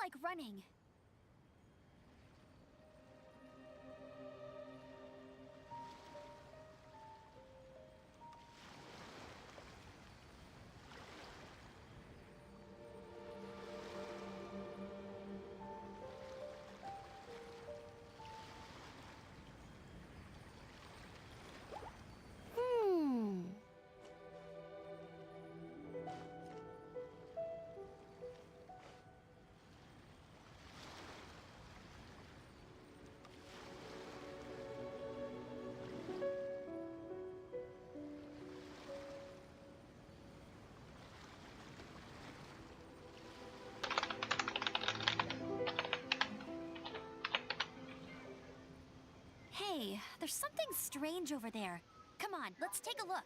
like running. Hey, there's something strange over there. Come on, let's take a look.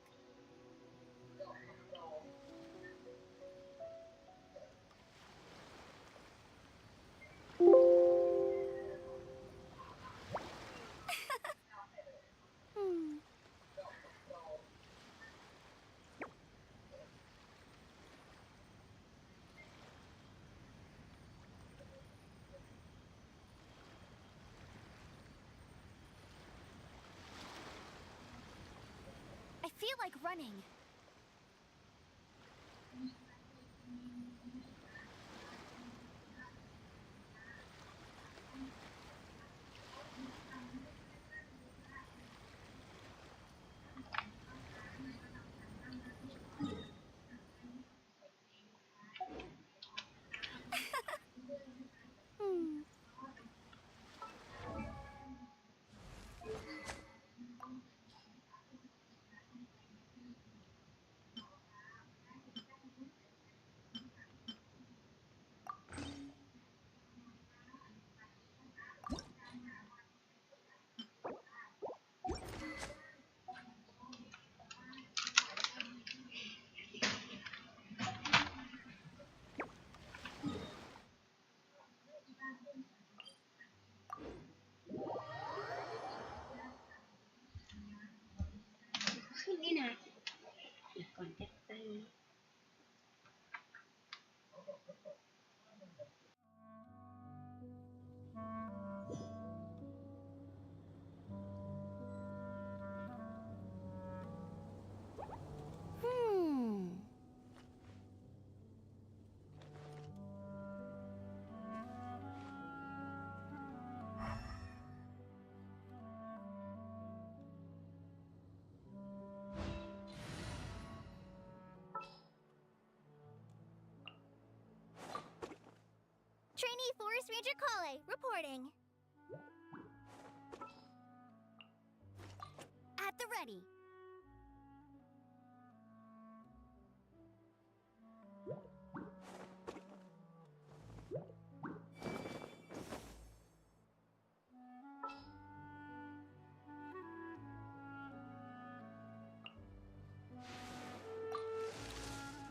I feel like running. Trainee Forest Ranger Kale, reporting. At the ready.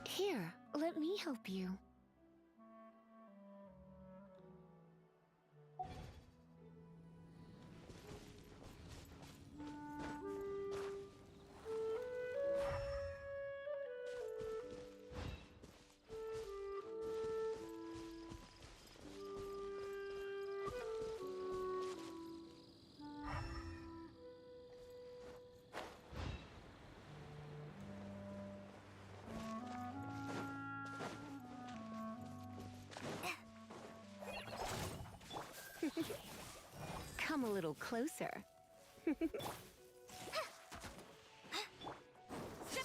Here, let me help you. Come a little closer. Strip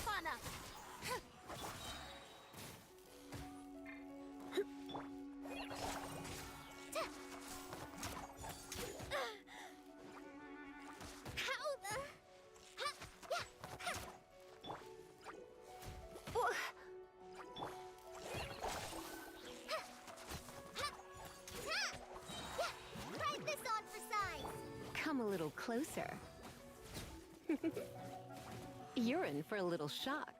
on up. How the? Try this on for size. Come a little closer. You're in for a little shock.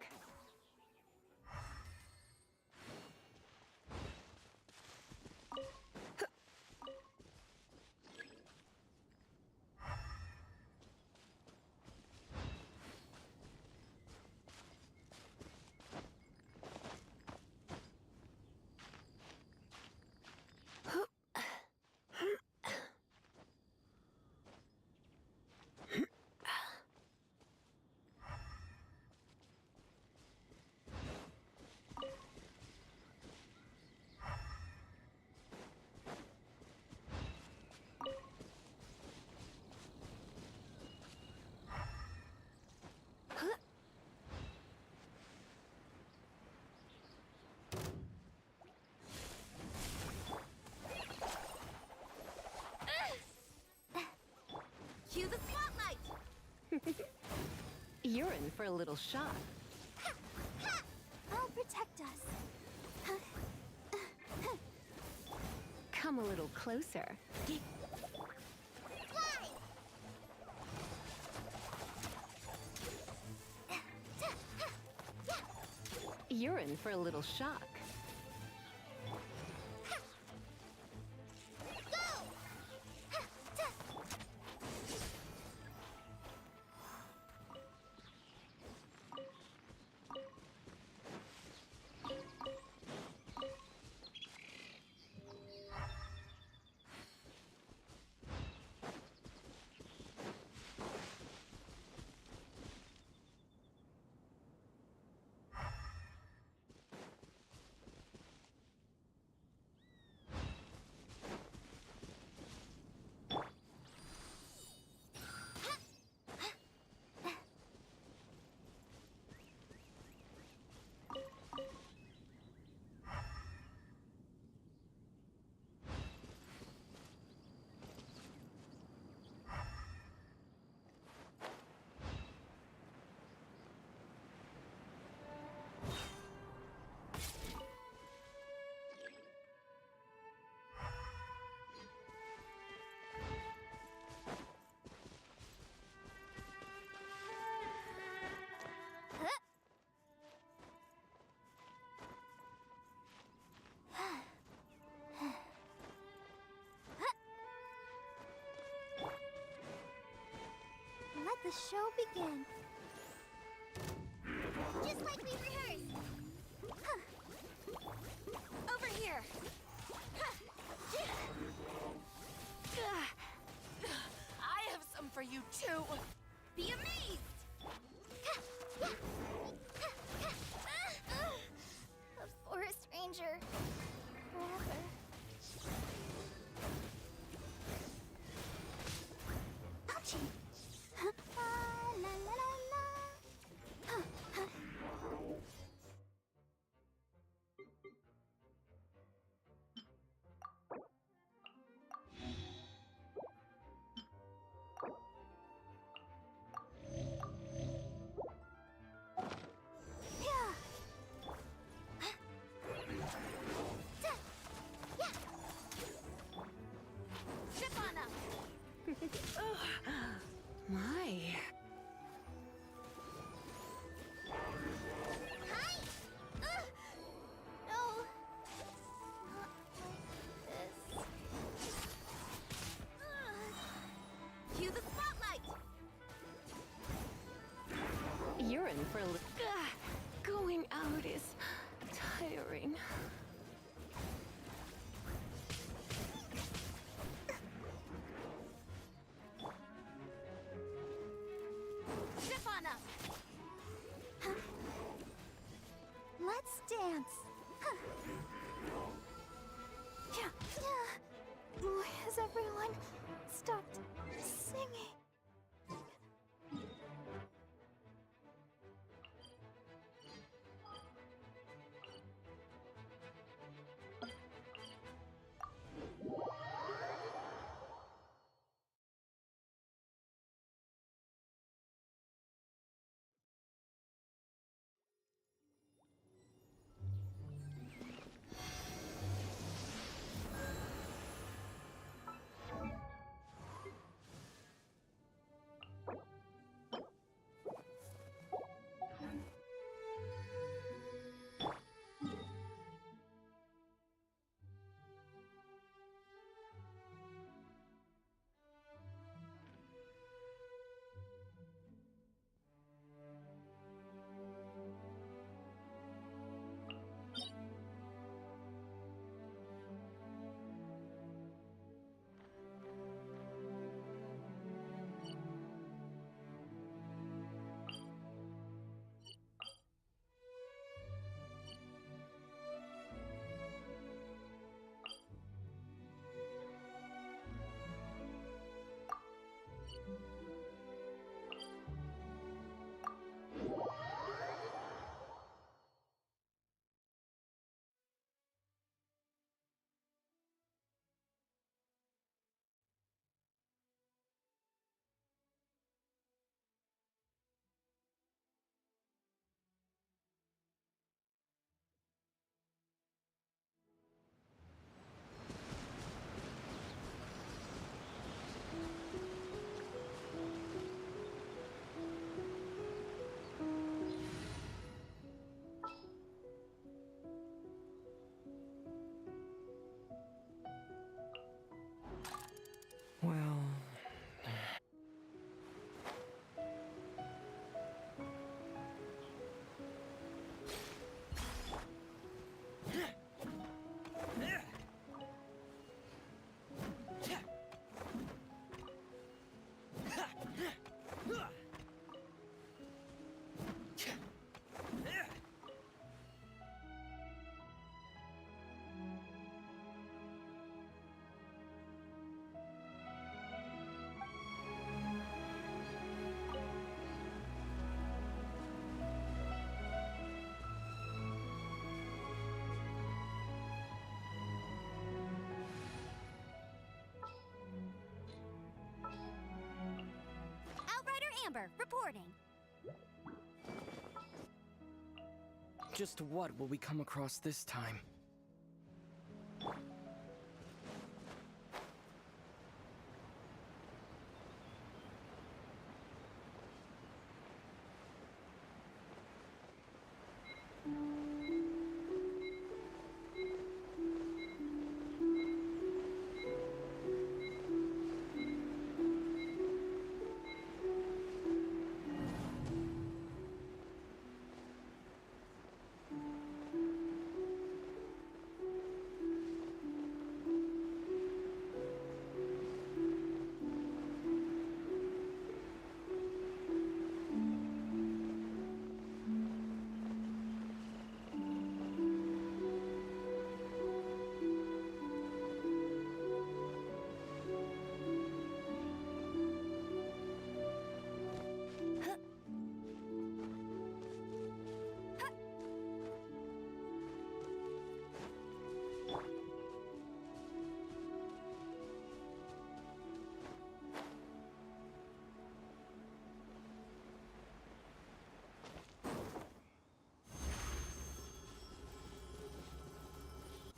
You're in for a little shock. I'll protect us. Come a little closer. Fly! You're in for a little shock. Let the show begin. Just like we rehearsed. Over here. I have some for you too. Be amazed! A forest ranger. Forever. Ouchie! La la la la. My. Hi! No! Not like this. Cue the spotlight! You're in for a little. Going out is tiring. Zip on up! Let's dance! Why has everyone stopped singing? Amber, reporting. Just what will we come across this time?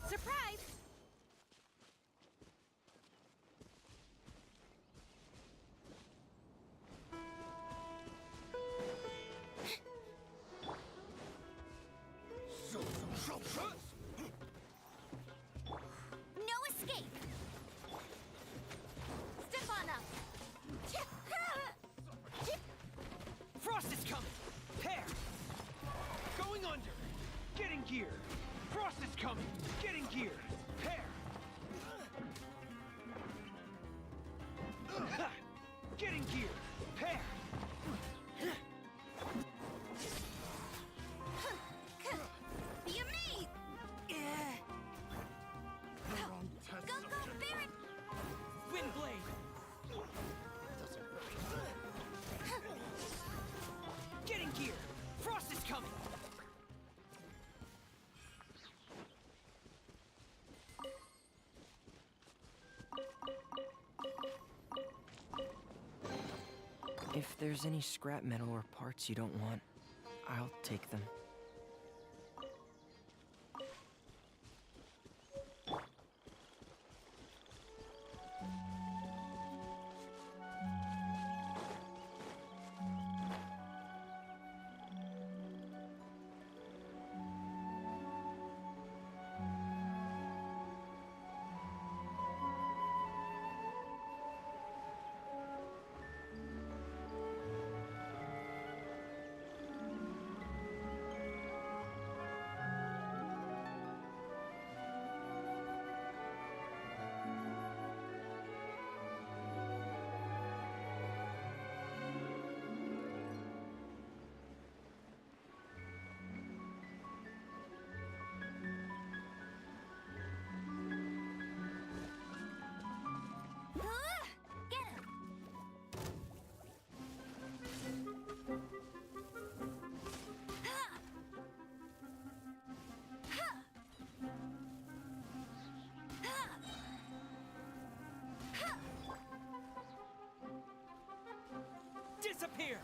Surprise! No escape! Step on up! Frost is coming! Pair! Going under! Getting gear! Frost is coming! Getting gear! Pair! Getting gear! Pair! Be me! Go, Baron! Wind blade! Getting gear! Frost is coming! If there's any scrap metal or parts you don't want, I'll take them. Get him! Disappear!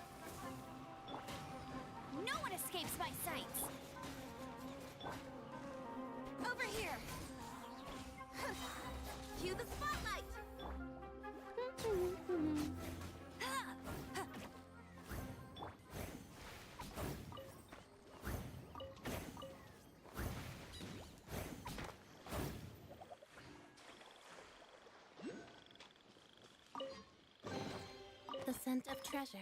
No one escapes my sights! Over here! Cue the spotlight! The scent of treasure.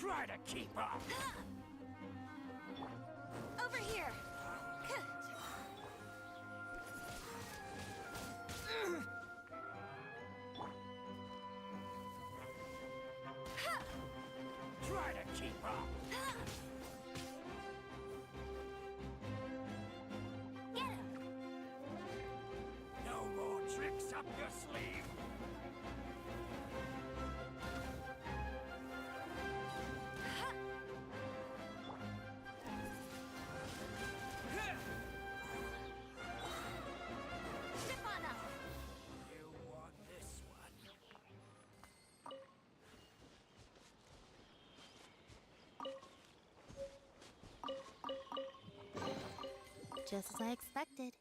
Try to keep up. Over here. Try to keep up. Get him. No more tricks up your sleeve. Step on up. You want this one? Just as I expected.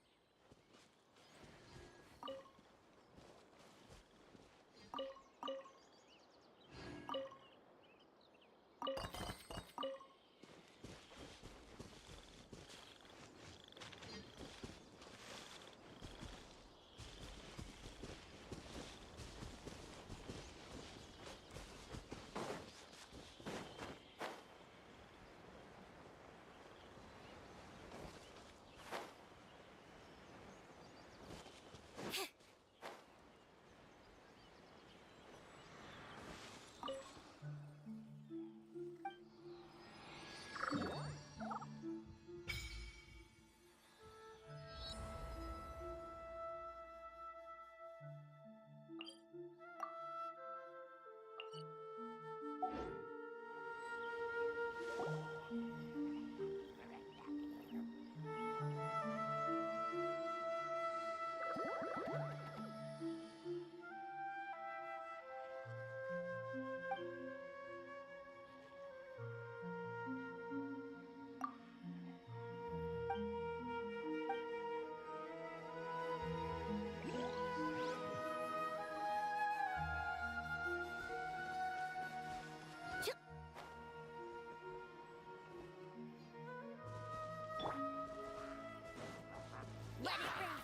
Let it rain.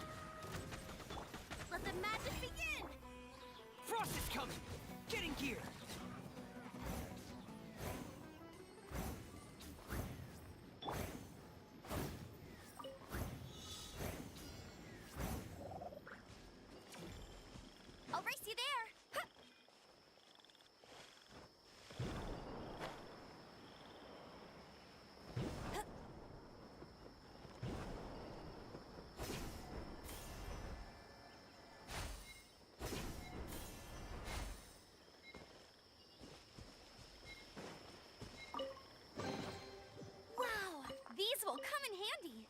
Let the magic begin. Frost is coming! Get in gear! I'll race you there. Huh. Wow, these will come in handy.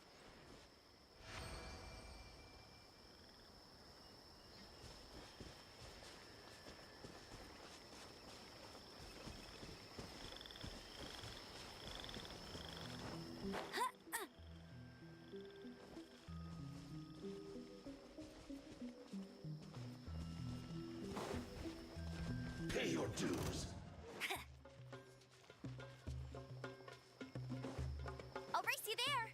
Pay your dues. I'll race you there.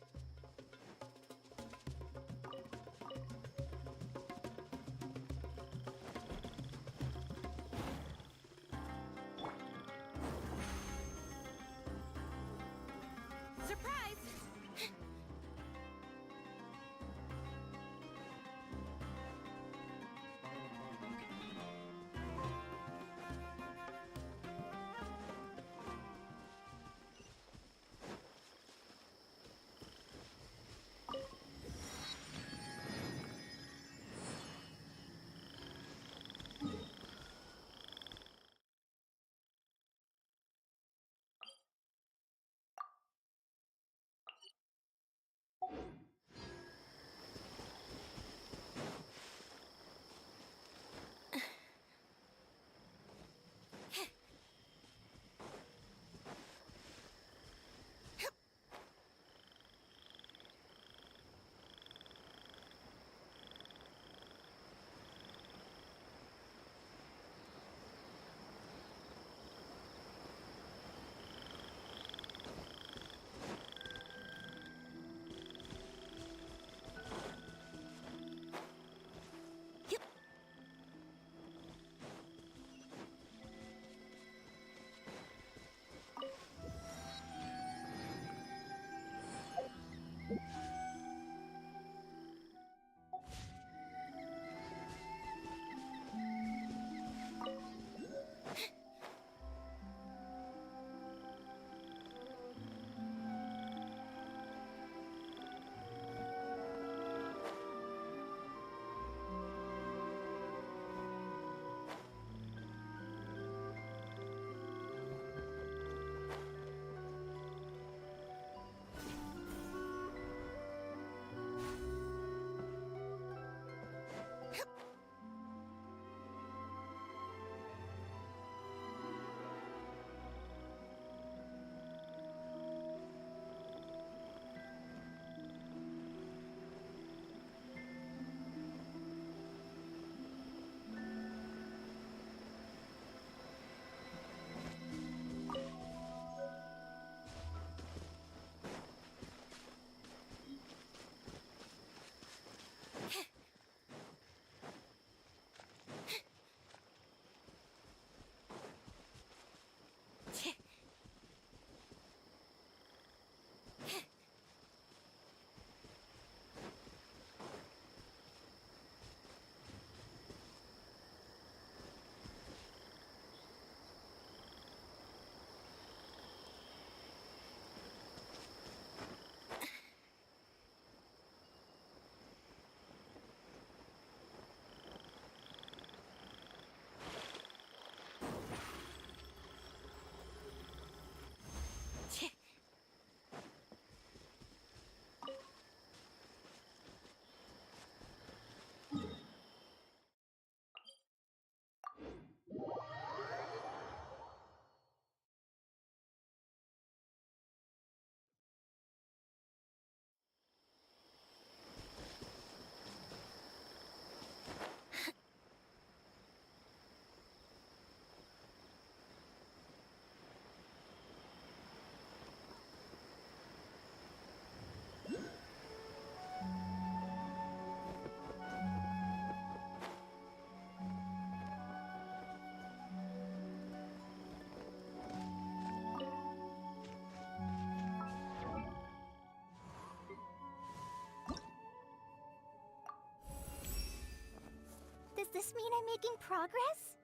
Does this mean I'm making progress?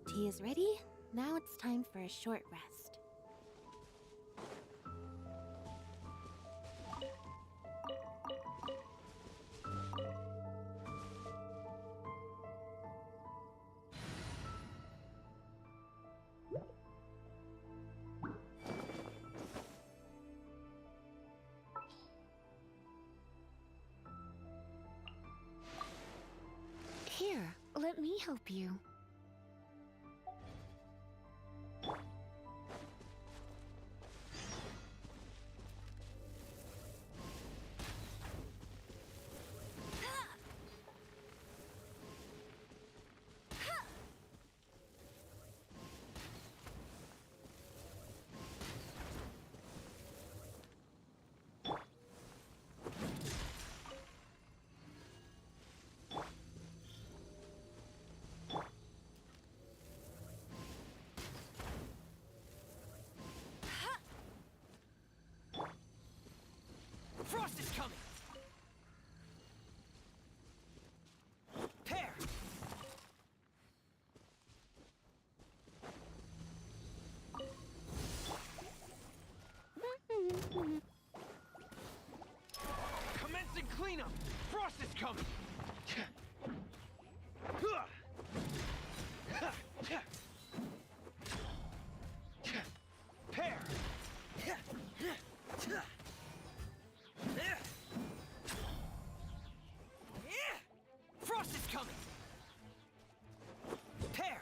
Tea is ready. Now it's time for a short rest. Here, let me help you. Frost is coming! Pair! Commencing cleanup! Frost is coming! Pair! Frost is coming! Pair!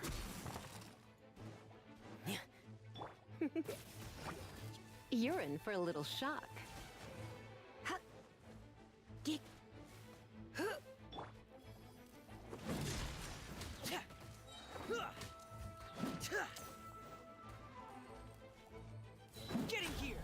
You're in for a little shock. Getting here!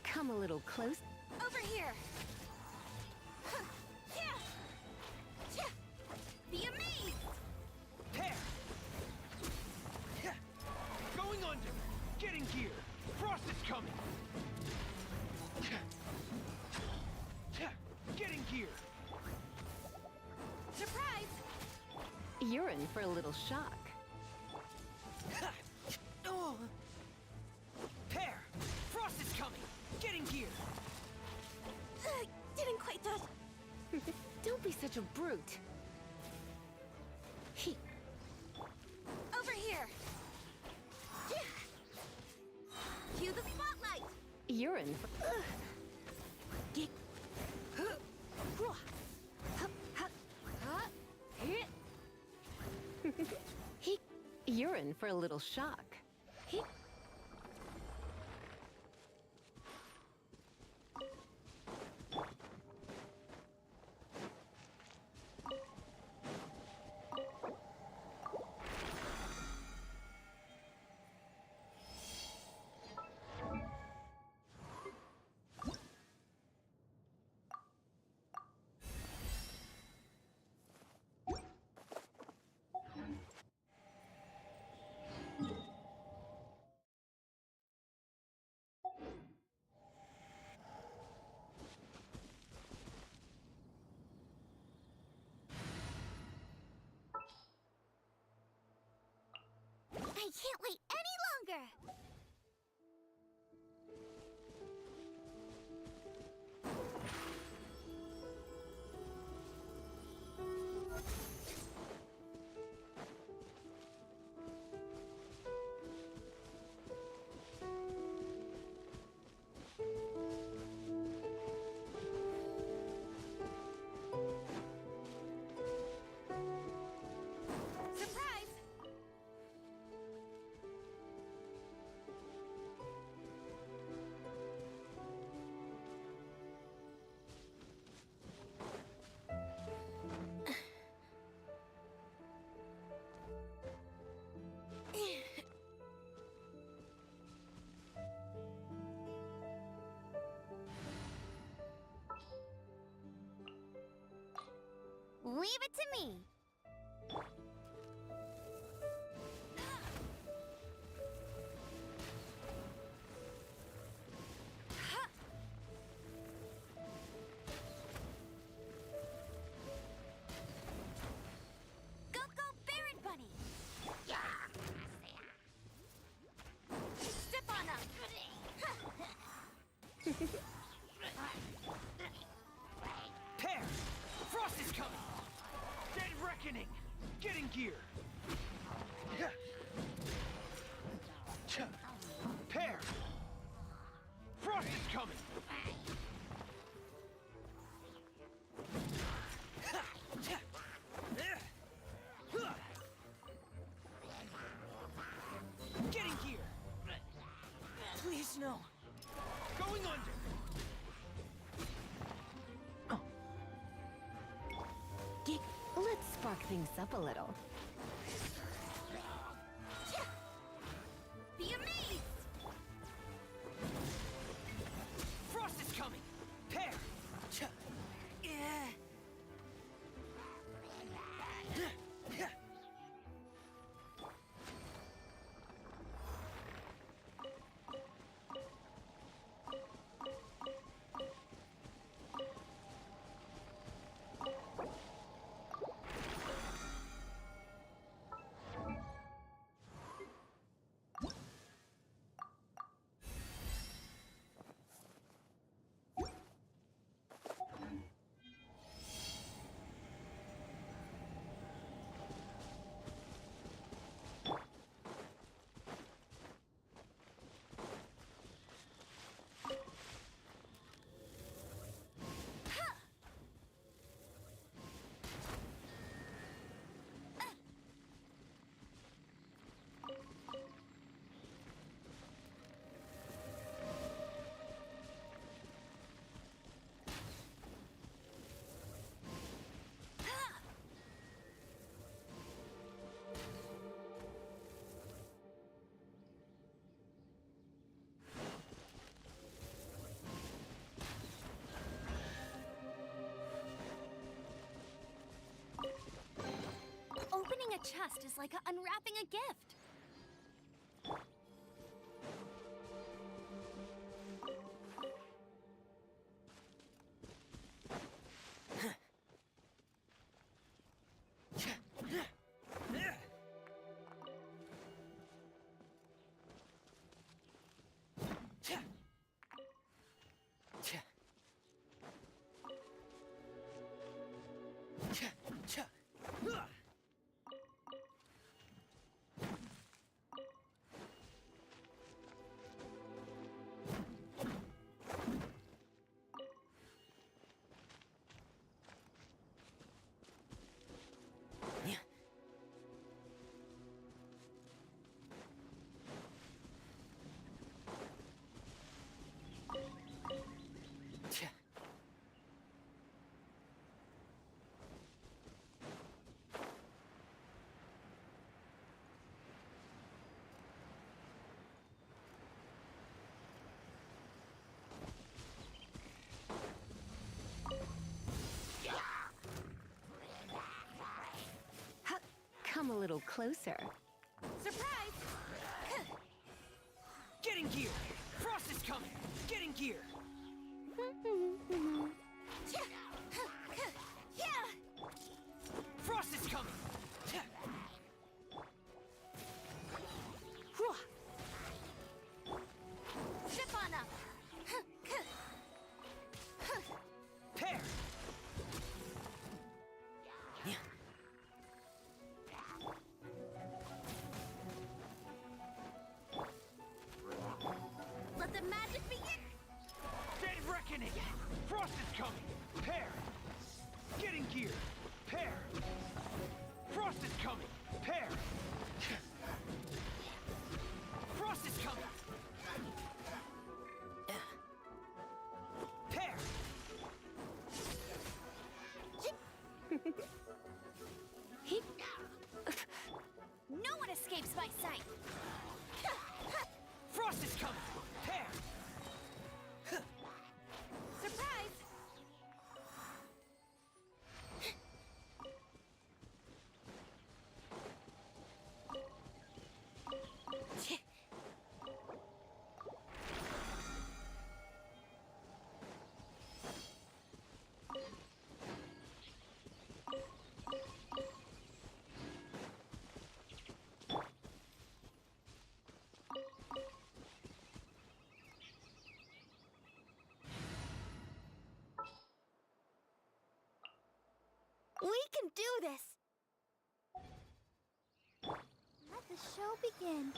Come a little close. Over here! Huh. Yeah. Yeah. Be amazed! Pair! Going under! Getting here! Frost is coming! Getting here! Surprise! You're in for a little shock. Pair! Frost is coming! Getting here! Didn't quite touch. Don't be such a brute. Over here! Yeah. Cue the spotlight! You're in for... You're in for a little shock. I can't wait any longer! Surprise! Leave it to me. Go, go, Baron Bunny! Step on up! Pear! Frost is coming! Dead reckoning! Get in gear! Pear! Frost is coming! Get in gear! Please, no. Going under! Let's spark things up a little. Be amazed! Frost is coming! Pear! Opening a chest is like unwrapping a gift. Come a little closer. Surprise! Get in gear! Frost is coming! Get in gear! Frost is coming! coming! Pair! Getting gear! Pair! Frost is coming! Pair! Frost is coming! Pair! No one escapes my sight. Frost is coming! Pair! Surprise! We can do this! Let the show begin.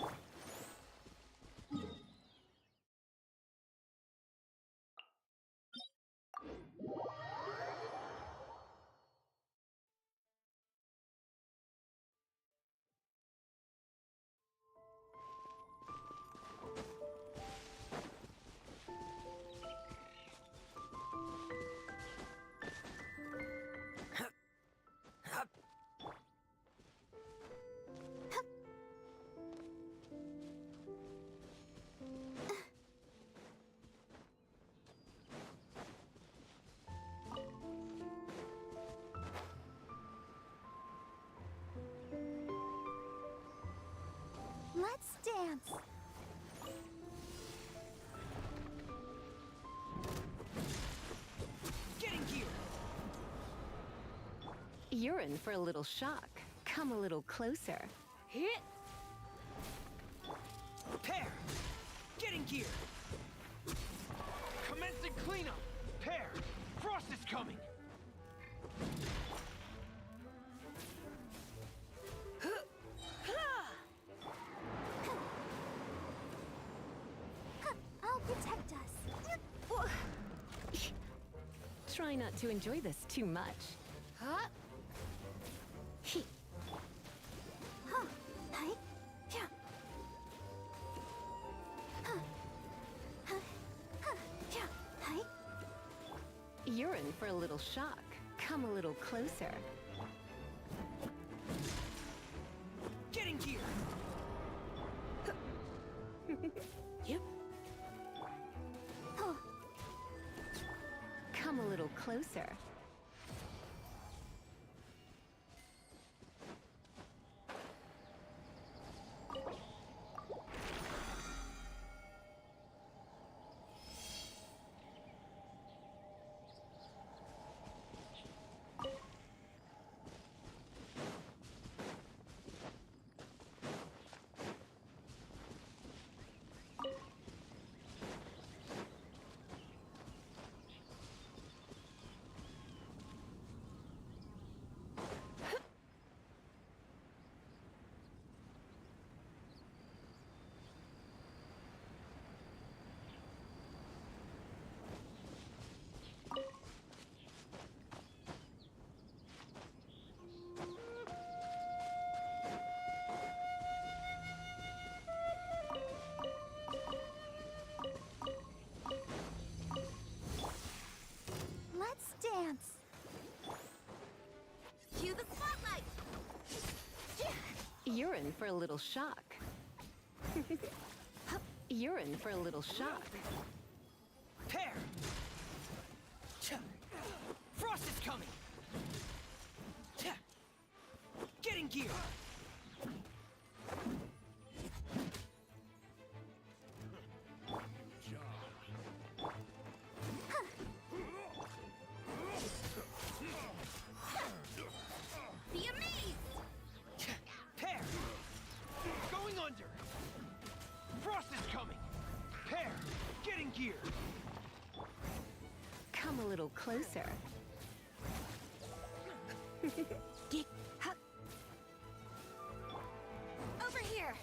Let's dance. Getting gear! You're in for a little shock. Come a little closer. Hit! Pair! Getting gear! Commencing cleanup! Pair! Frost is coming! I'll protect us. Try not to enjoy this too much. Huh? He- Huh. Hi. Yeah. Huh. Huh. Huh. Yeah. Hi. You're in for a little shock. Come a little closer. Getting gear! Yep. Oh. Come a little closer. Let's dance. Cue the spotlight. You're in for a little shock. You're in for a little shock. Pair! Frost is coming! Getting gear! Be amazed. Pair! Going under! Frost is coming! Pair! Getting gear! Come a little closer. Get huh. Over here.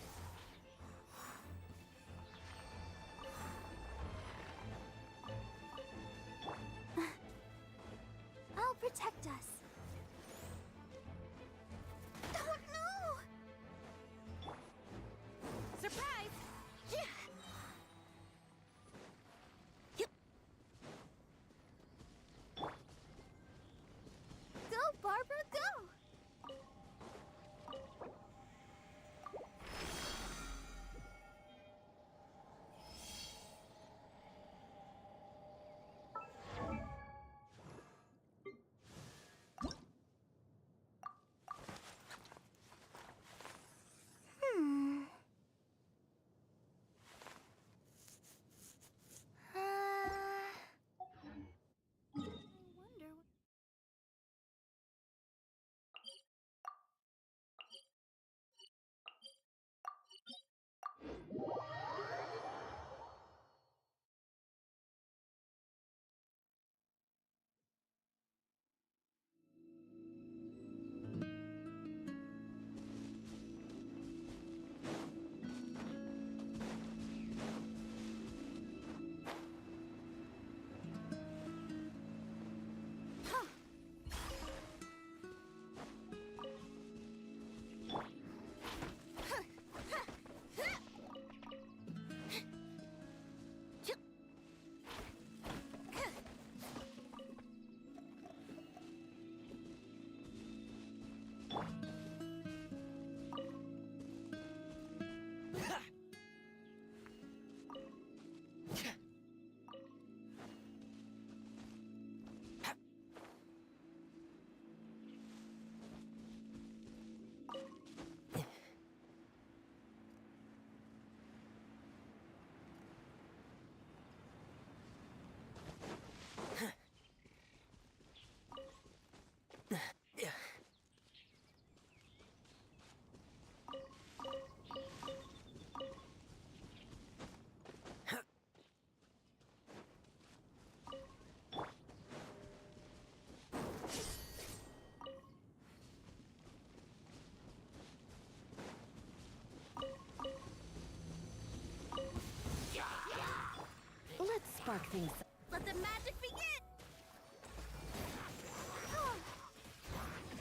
spark things. Let the magic begin!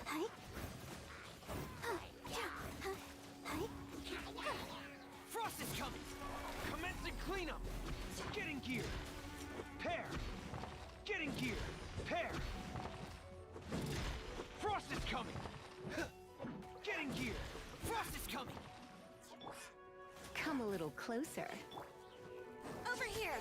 Hi. Hi. Frost is coming! Commencing cleanup! Get in gear! Pair! Get in gear! Pair! Frost is coming! Get in gear! Frost is coming! Come a little closer. Over here!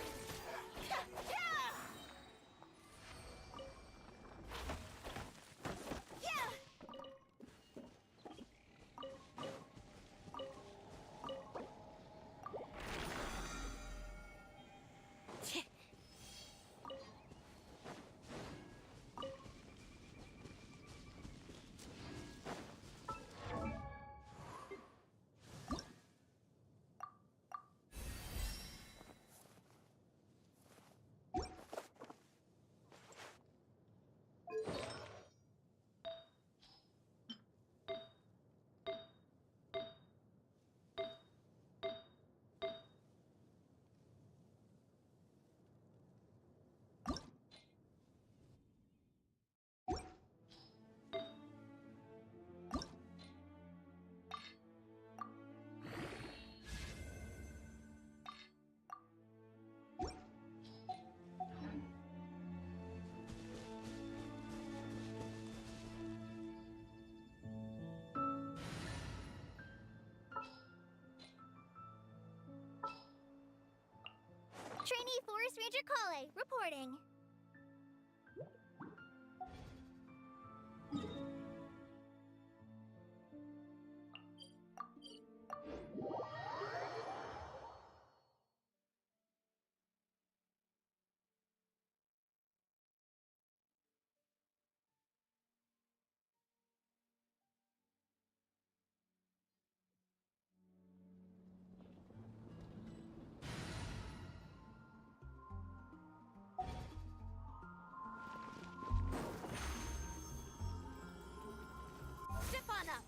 Trainee Forest Ranger Kale, reporting. Step on up.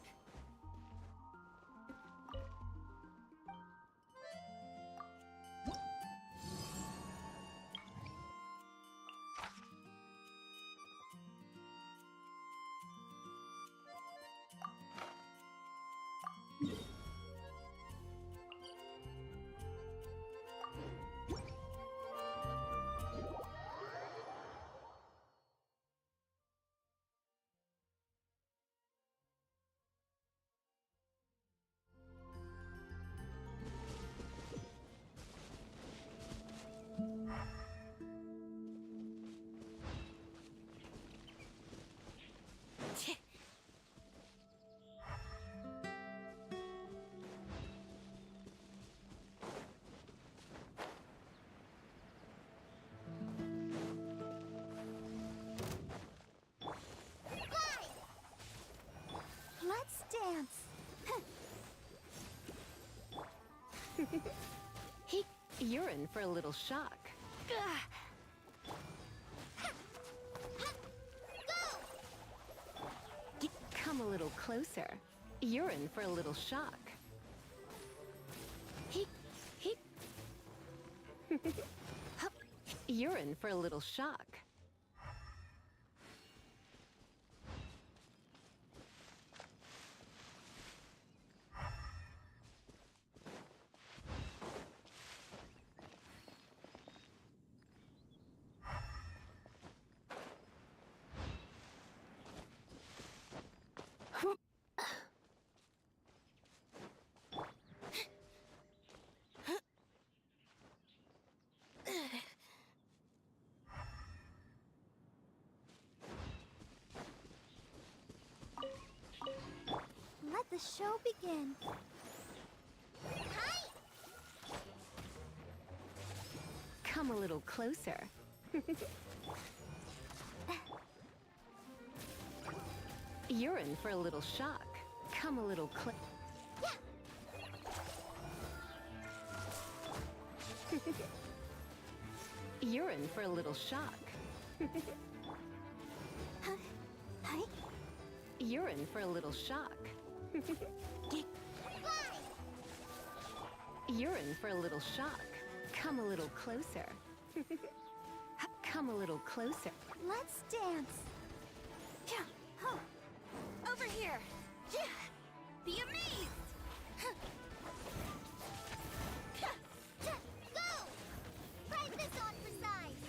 Let's dance. Hey, you're in for a little shock. Come a little closer. You're in for a little shock. You're in for a little shock. Let the show begin. Hi. Come a little closer. You're in for a little shock. Come a little You're in for a little shock. Hi. You're in for a little shock. You're in for a little shock. Come a little closer. Come a little closer. Let's dance. Over here. Be amazed. Go! Ride this on for size.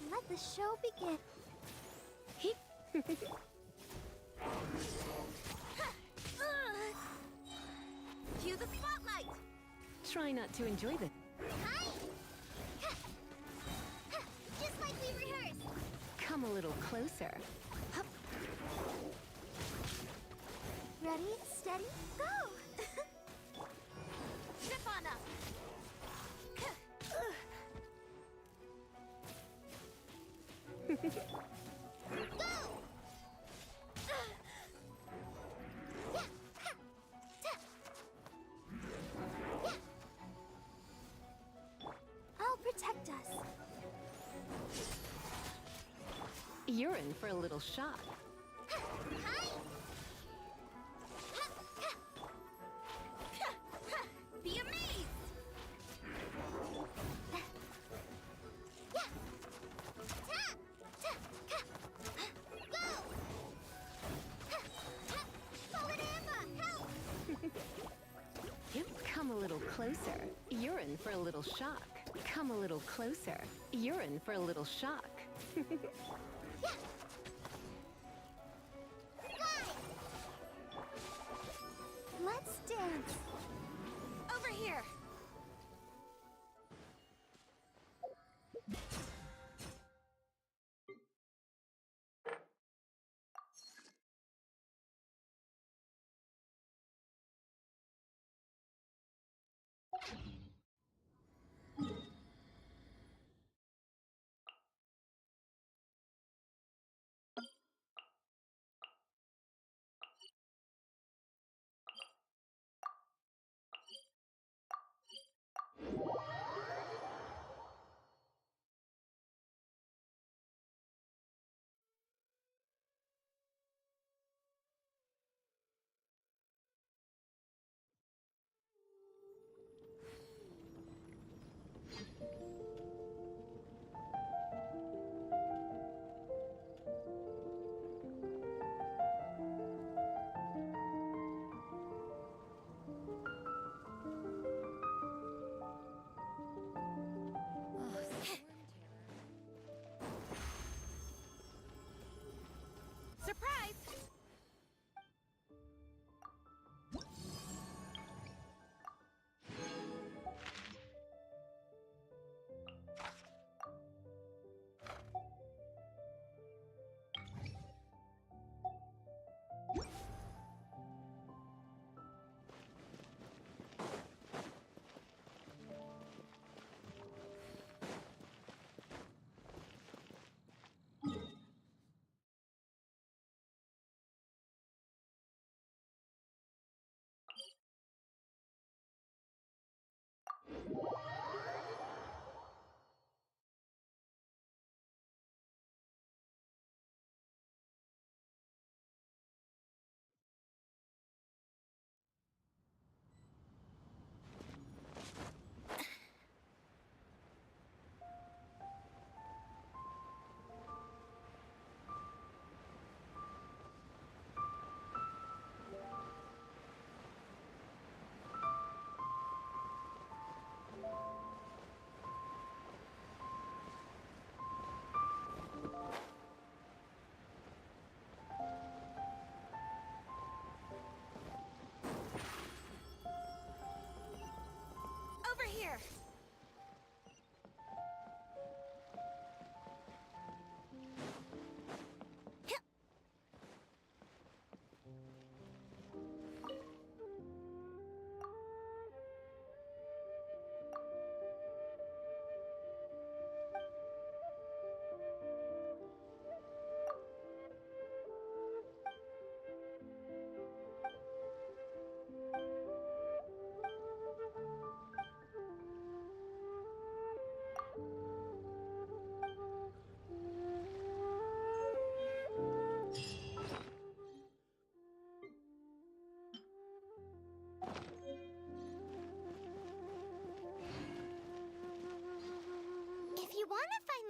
Let the show begin. Cue the spotlight. Try not to enjoy this. Hi! Just like we rehearsed. Come a little closer. Ready, steady, go! Step on up. Go! I'll protect us. You're in for a little shock. Hi! Be amazed. Go! Fallen Amber, help! Come a little closer. You're in for a little shock. Come a little closer. You're in for a little shock. Fly! Let's dance. Over here.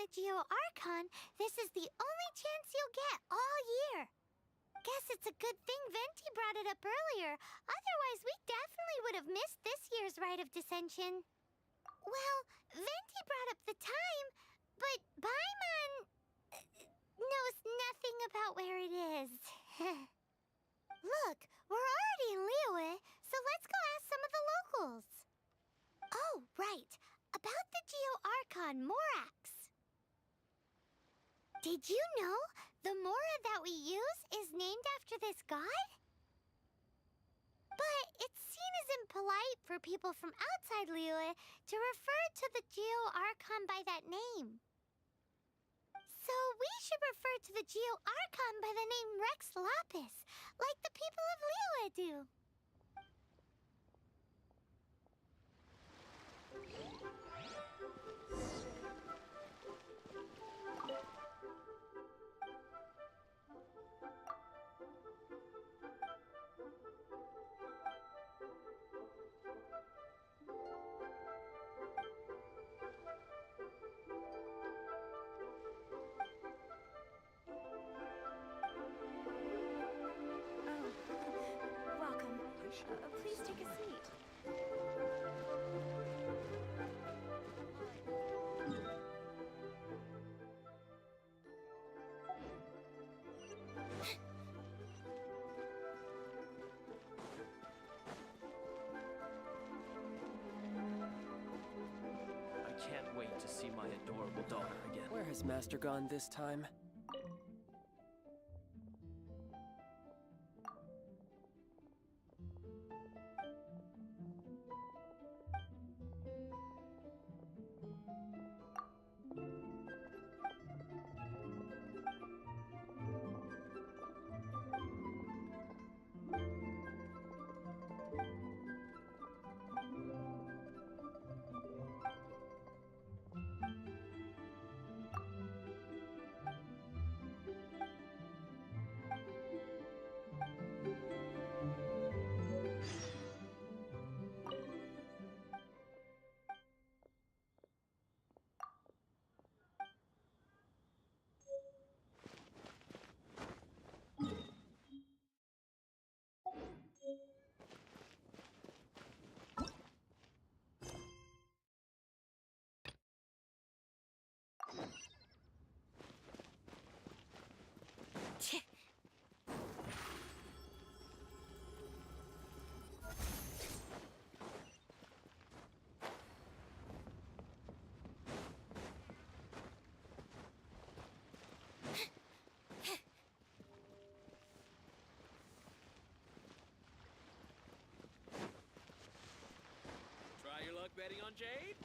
the Geo Archon, this is the only chance you'll get all year. Guess it's a good thing Venti brought it up earlier. Otherwise, we definitely would have missed this year's Rite of Dissension. Well, Venti brought up the time, but Paimon knows nothing about where it is. Look, we're already in Liyue, so let's go ask some of the locals. Oh, right. About the Geo Archon Morax. Did you know the Mora that we use is named after this god? But it's seen as impolite for people from outside Liyue to refer to the Geo Archon by that name. So we should refer to the Geo Archon by the name Rex Lapis, like the people of Liyue do. Welcome. Please take a seat. I can't wait to see my adorable daughter again. Where has Master gone this time? Try your luck betting on Jade?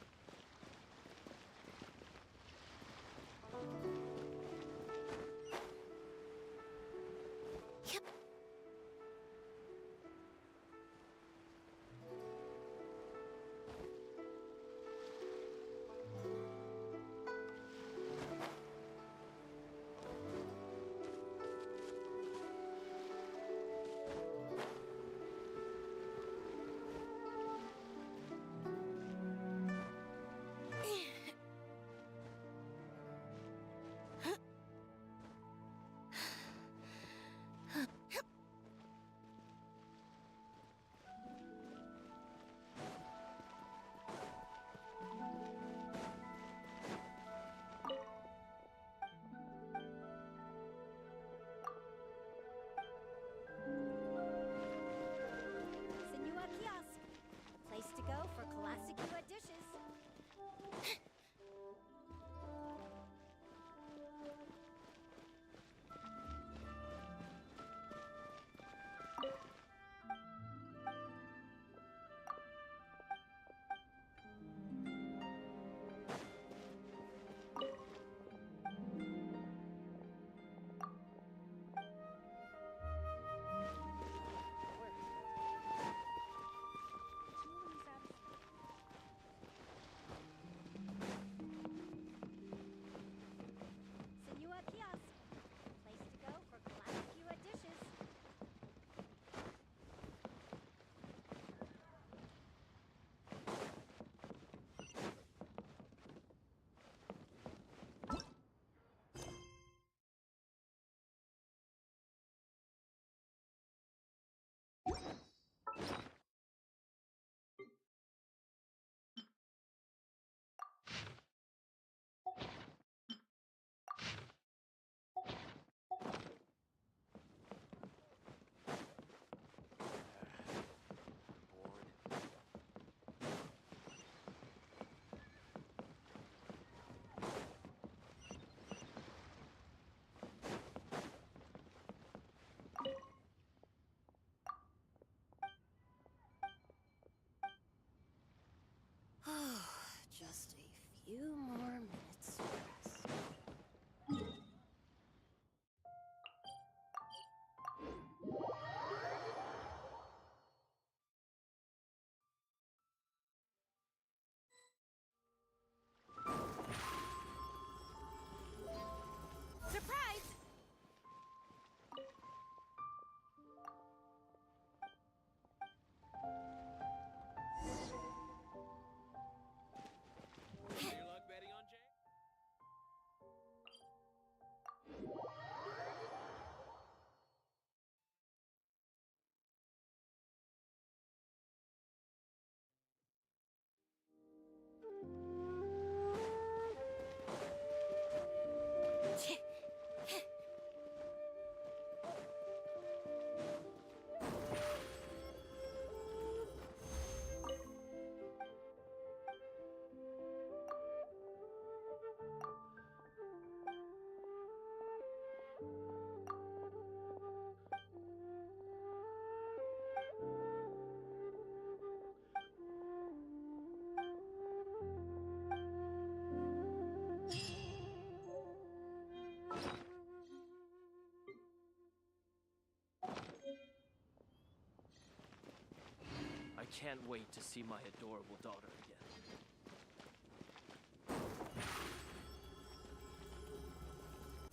can't wait to see my adorable daughter again.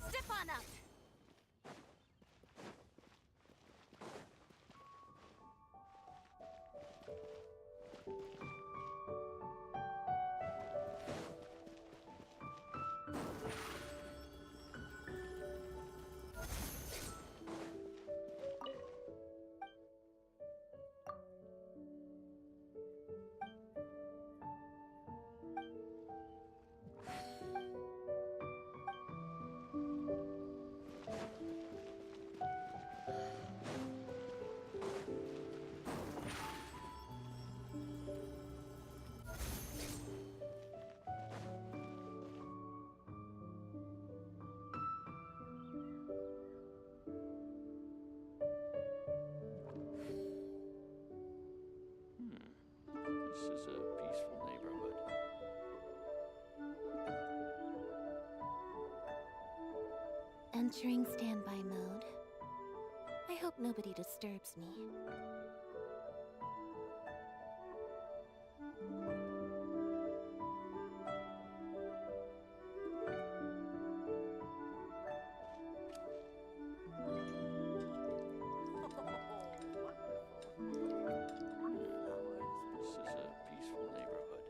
Step on up! This is a peaceful neighborhood. Entering standby mode. I hope nobody disturbs me. This is a peaceful neighborhood.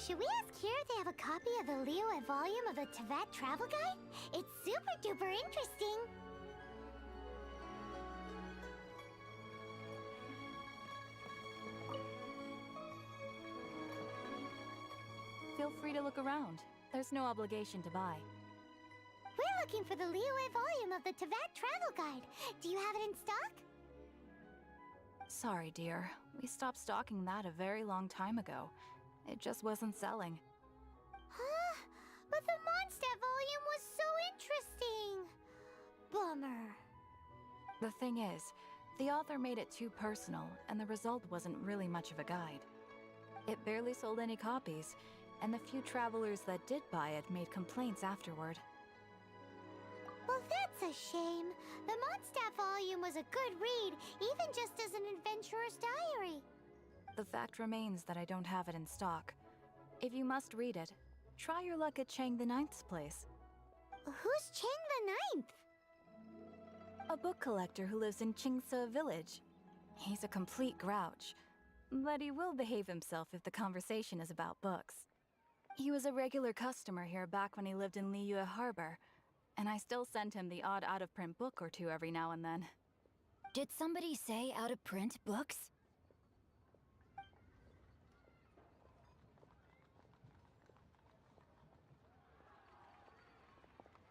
Should we ask here if they have a copy of the Liyue volume of the Teyvat Travel Guide? It's super duper interesting. Feel free to look around. There's no obligation to buy. We're looking for the Liyue volume of the Teyvat Travel Guide. Do you have it in stock? Sorry, dear. We stopped stocking that a very long time ago. It just wasn't selling. Huh? But the Mondstadt volume was so interesting. Bummer. The thing is, the author made it too personal, and the result wasn't really much of a guide. It barely sold any copies, and the few travelers that did buy it made complaints afterward. Well, that's a shame. The Mondstadt volume was a good read, even just as an adventurer's diary. The fact remains that I don't have it in stock. If you must read it, try your luck at Chang the Ninth's place. Who's Chang the Ninth? A book collector who lives in Qingse Village. He's a complete grouch, but he will behave himself if the conversation is about books. He was a regular customer here back when he lived in Liyue Harbor, and I still send him the odd out-of-print book or two every now and then. Did somebody say out-of-print books?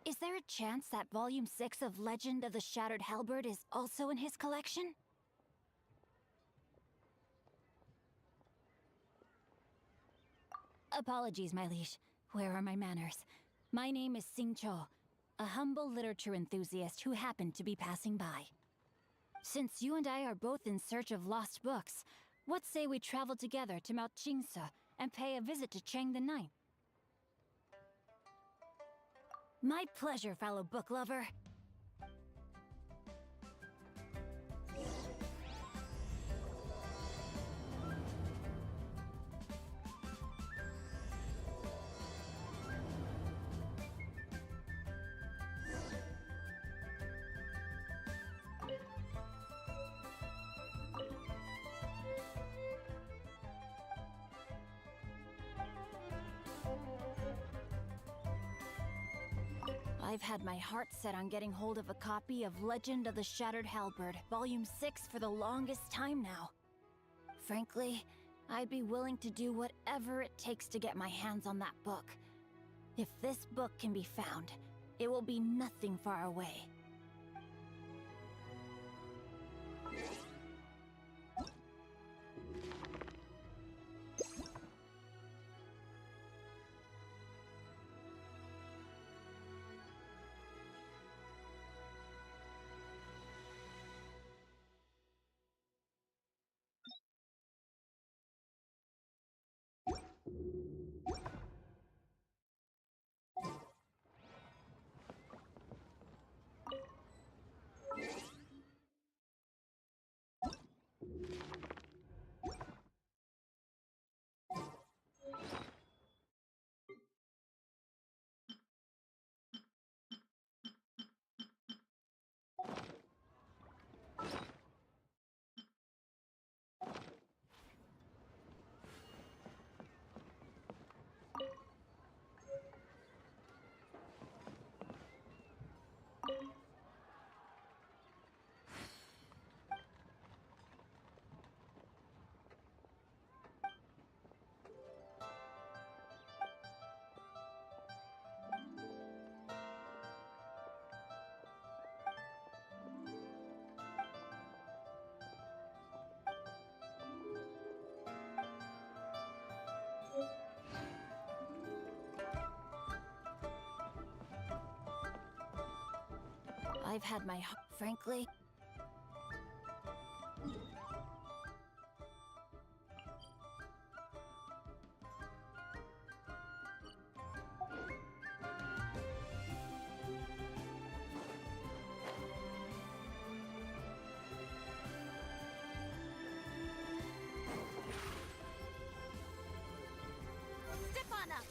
Is there a chance that Volume 6 of Legend of the Shattered Halberd is also in his collection? Apologies, my liege. Where are my manners? My name is Sing Cho, a humble literature enthusiast who happened to be passing by. Since you and I are both in search of lost books, what say we travel together to Mount Qingse and pay a visit to Chang the Ninth? My pleasure, fellow book lover. I've had my heart set on getting hold of a copy of Legend of the Shattered Halberd, Volume 6 for the longest time now. Frankly, I'd be willing to do whatever it takes to get my hands on that book. If this book can be found, it will be nothing far away. I've had my frankly. Step on up!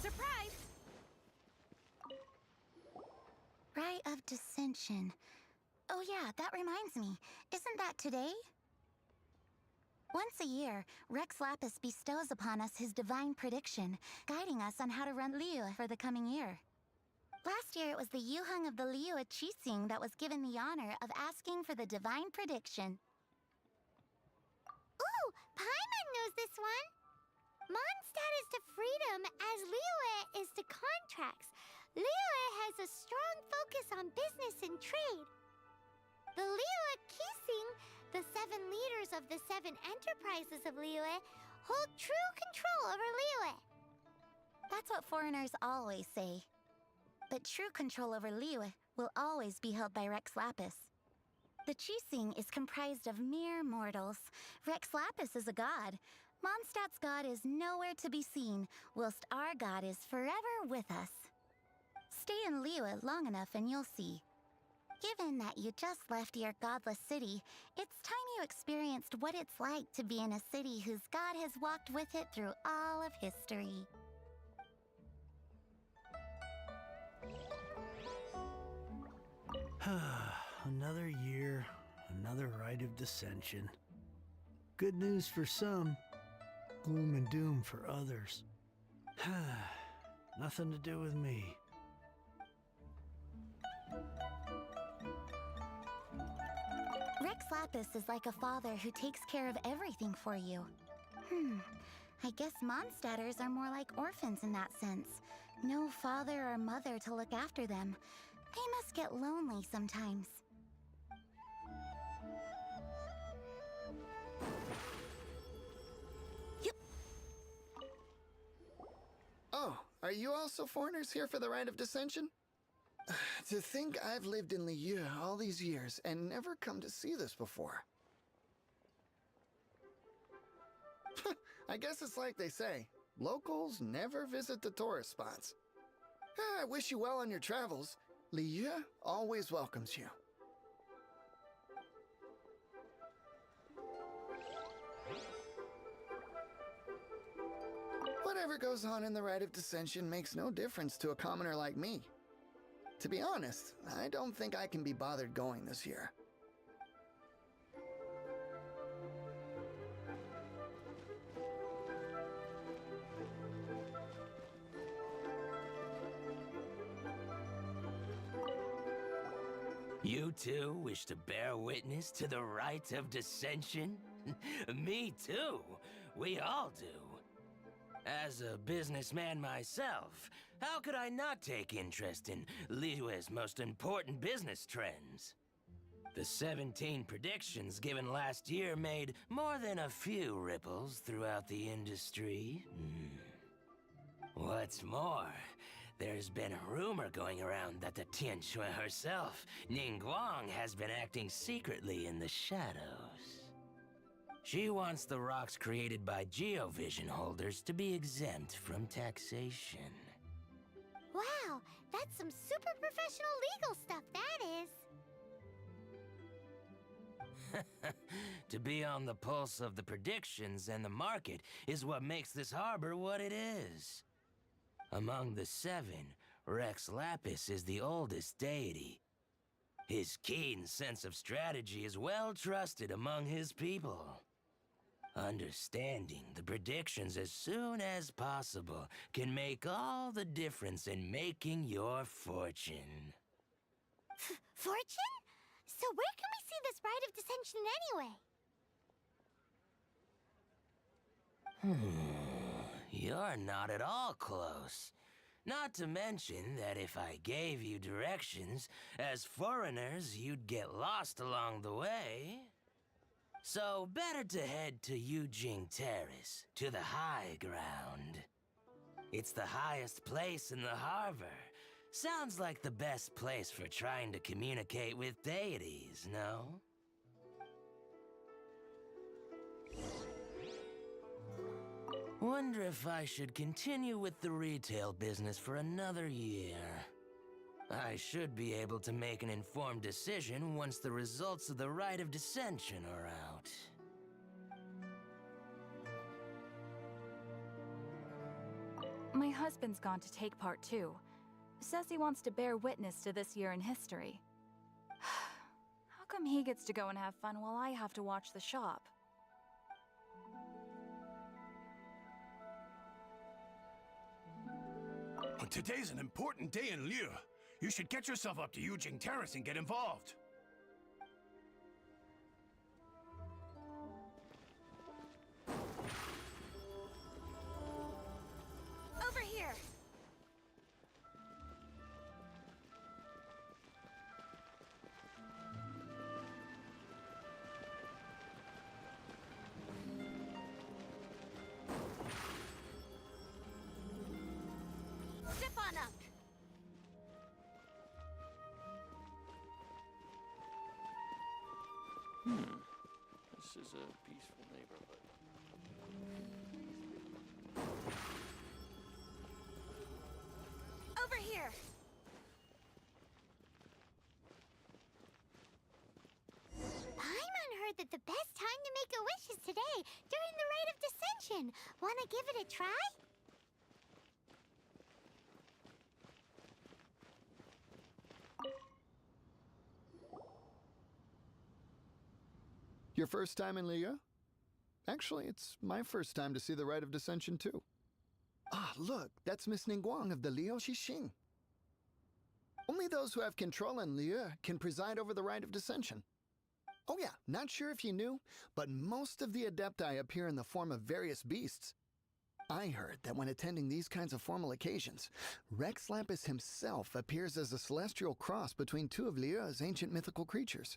Surprise! Rite of Dissension. Oh yeah, that reminds me. Isn't that today? Once a year, Rex Lapis bestows upon us his divine prediction, guiding us on how to run Liyue for the coming year. Last year, it was the Yuheng of the Liyue Qixing that was given the honor of asking for the divine prediction. Ooh, Paimon knows this one! Mondstadt is to freedom as Liyue is to contracts. Liyue has a strong focus on business and trade. The Liyue Qixing, the 7 leaders of the 7 enterprises of Liyue, hold true control over Liyue. That's what foreigners always say. But true control over Liyue will always be held by Rex Lapis. The Qixing is comprised of mere mortals. Rex Lapis is a god. Mondstadt's god is nowhere to be seen, whilst our god is forever with us. Stay in Liyue long enough and you'll see. Given that you just left your godless city, it's time you experienced what it's like to be in a city whose god has walked with it through all of history. Another year, another rite of dissension. Good news for some, gloom and doom for others. Nothing to do with me. Rex Lapis is like a father who takes care of everything for you. I guess Mondstadters are more like orphans in that sense. No father or mother to look after them. They must get lonely sometimes. Oh, are you also foreigners here for the Rite of Dissension? To think I've lived in Liyue all these years and never come to see this before. I guess it's like they say, locals never visit the tourist spots. I wish you well on your travels. Liyue always welcomes you. Whatever goes on in the Rite of Dissension makes no difference to a commoner like me. To be honest, I don't think I can be bothered going this year. You too wish to bear witness to the Rite of Dissension? Me too. We all do. As a businessman myself, how could I not take interest in Liyue's most important business trends? The 17 predictions given last year made more than a few ripples throughout the industry. What's more, there's been a rumor going around that the Tianshui herself, Ningguang, has been acting secretly in the shadows. She wants the rocks created by Geovision holders to be exempt from taxation. Wow, that's some super professional legal stuff, that is. To be on the pulse of the predictions and the market is what makes this harbor what it is. Among the 7, Rex Lapis is the oldest deity. His keen sense of strategy is well trusted among his people. Understanding the predictions as soon as possible can make all the difference in making your fortune. Fortune? So where can we see this Rite of Dissension anyway? You're not at all close. Not to mention that if I gave you directions, as foreigners, you'd get lost along the way. So better to head to Yujing Terrace, to the high ground. It's the highest place in the harbor. Sounds like the best place for trying to communicate with deities, no? Wonder if I should continue with the retail business for another year. I should be able to make an informed decision once the results of the Rite of Dissension are out. My husband's gone to take part too. Says he wants to bear witness to this year in history. How come he gets to go and have fun while I have to watch the shop? Today's an important day in Liu. You should get yourself up to Yujing Terrace and get involved. Over here! Step on up! This is a peaceful neighborhood. Over here! Paimon heard that the best time to make a wish is today, during the Rite of Dissension. Wanna give it a try? Your first time in Liu? Actually, it's my first time to see the Rite of Dissension, too. Ah, look, that's Miss Ningguang of the Liu Xixing. Only those who have control in Liu can preside over the Rite of Dissension. Oh yeah, not sure if you knew, but most of the Adepti appear in the form of various beasts. I heard that when attending these kinds of formal occasions, Rex Lapis himself appears as a celestial cross between two of Liu's ancient mythical creatures.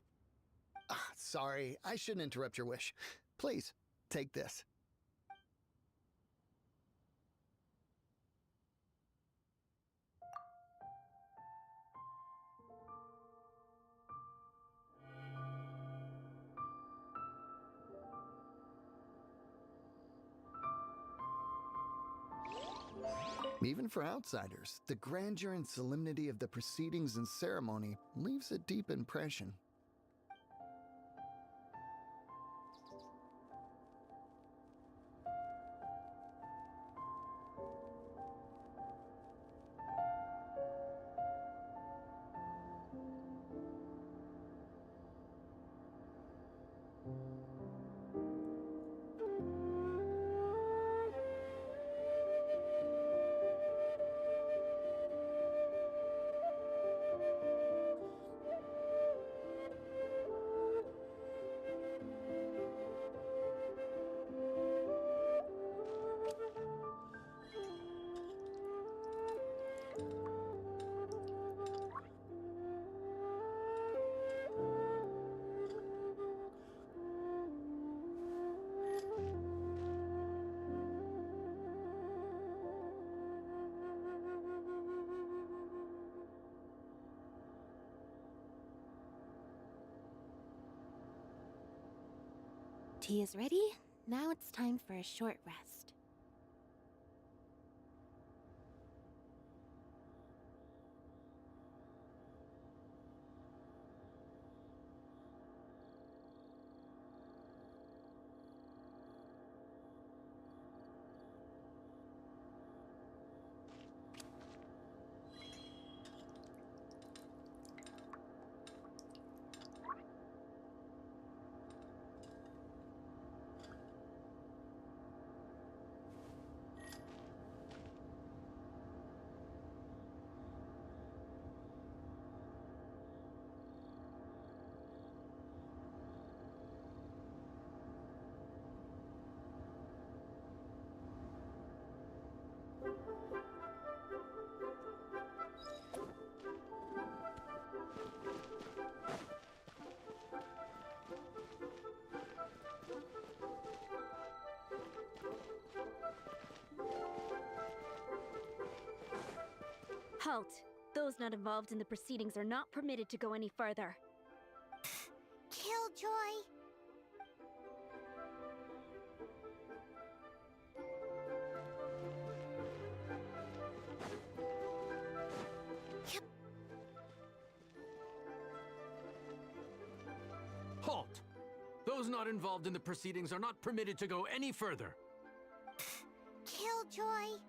Ah, sorry, I shouldn't interrupt your wish. Please, take this. Even for outsiders, the grandeur and solemnity of the proceedings and ceremony leaves a deep impression. Tea is ready. Now it's time for a short rest. Halt! Those not involved in the proceedings are not permitted to go any further. Killjoy! Halt! Those not involved in the proceedings are not permitted to go any further. Killjoy!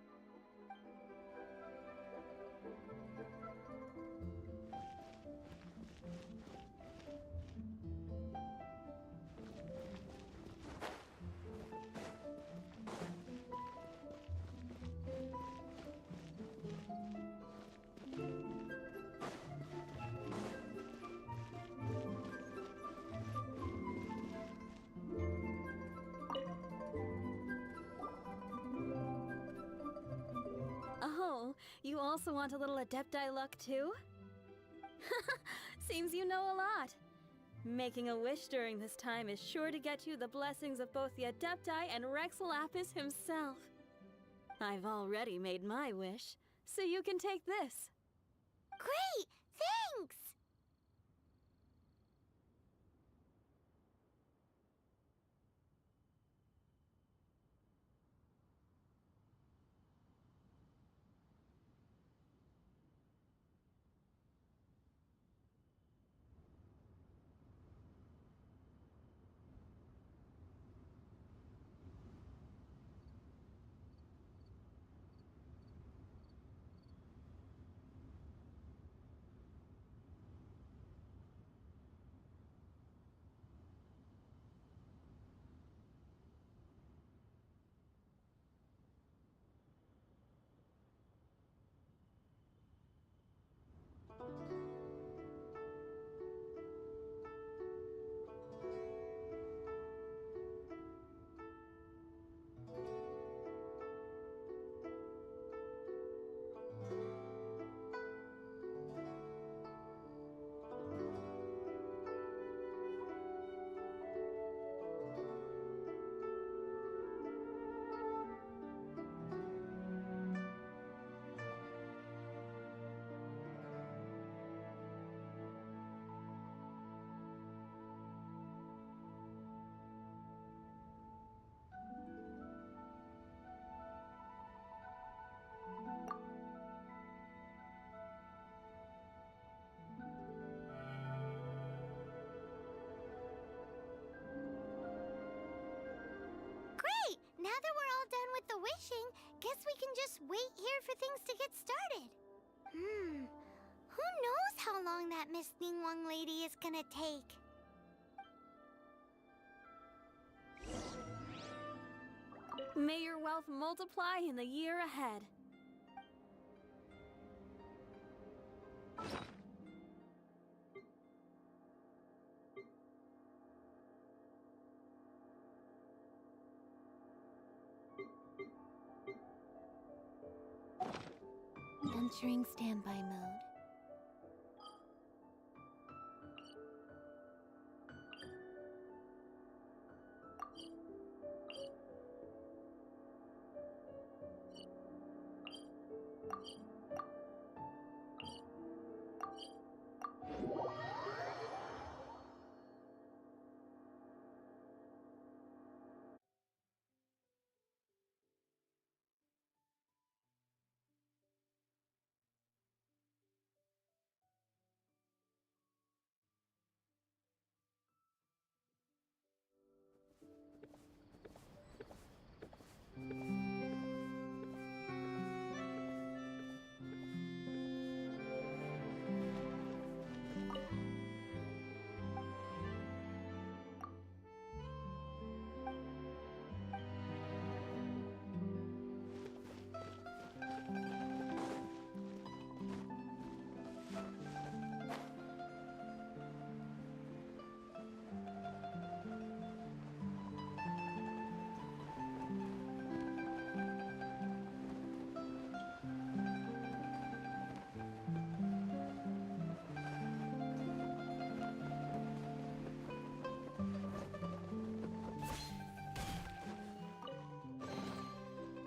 also want a little Adepti luck too? Seems you know a lot. Making a wish during this time is sure to get you the blessings of both the Adepti and Rex Lapis himself. I've already made my wish, so you can take this. Great! Thanks! Great! Now that we're all done with the wishing, guess we can just wait here for things to get started. Who knows how long that Miss Ningguang lady is gonna take? May your wealth multiply in the year ahead. Entering standby mode.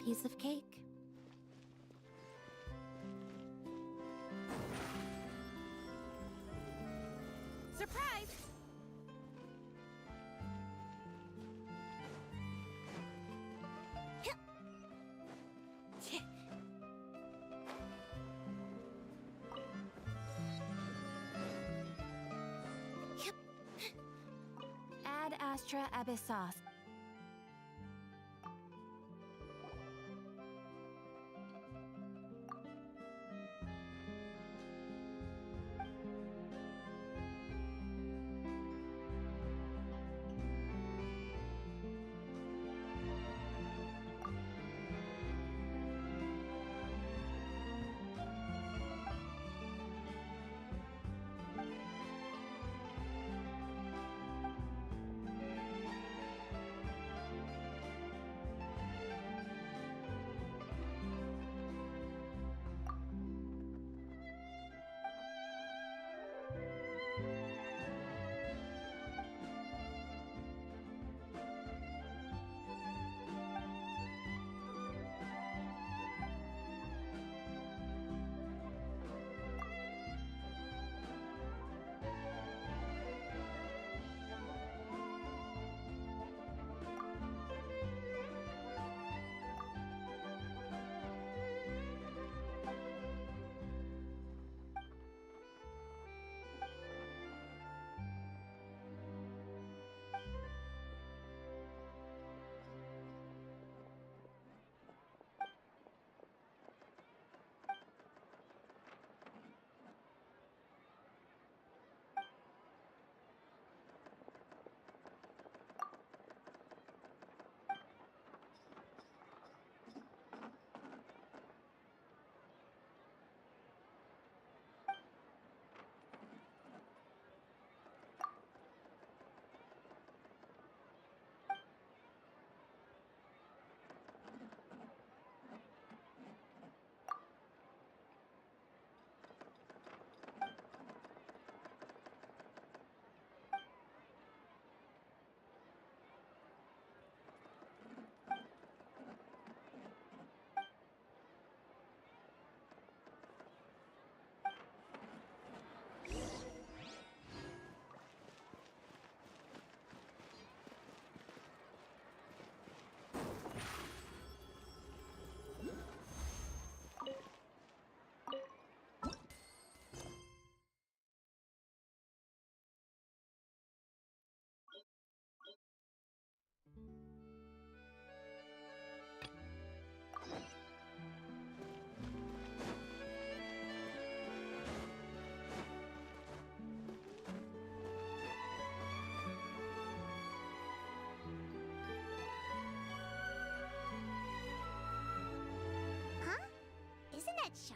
Piece of cake. Surprise! Ad Astra Abyssos.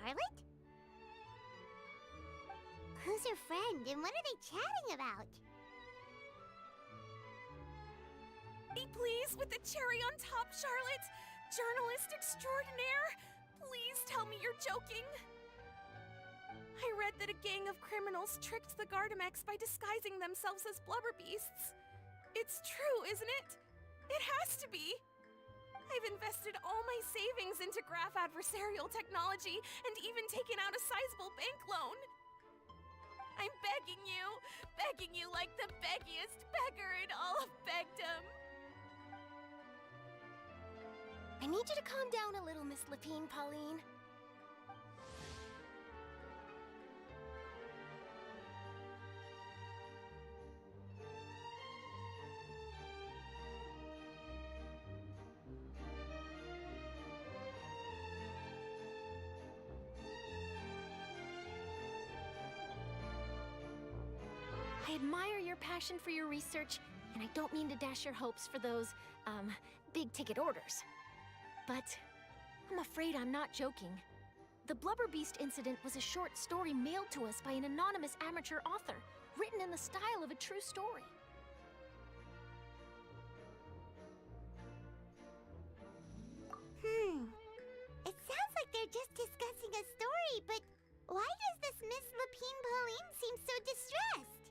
Charlotte? Who's her friend, and what are they chatting about? Be pleased with the cherry on top, Charlotte! Journalist extraordinaire! Please tell me you're joking! I read that a gang of criminals tricked the Gardamex by disguising themselves as blubber beasts. It's true, isn't it? It has to be! I've invested all my savings into graph adversarial technology and even taken out a sizable bank loan. I'm begging you like the beggiest beggar in all of Begdom. I need you to calm down a little, Miss Lapine, Pauline. I admire your passion for your research, and I don't mean to dash your hopes for those, big-ticket orders. But I'm afraid I'm not joking. The Blubber Beast incident was a short story mailed to us by an anonymous amateur author, written in the style of a true story. It sounds like they're just discussing a story, but why does this Miss Lapine Pauline seem so distressed?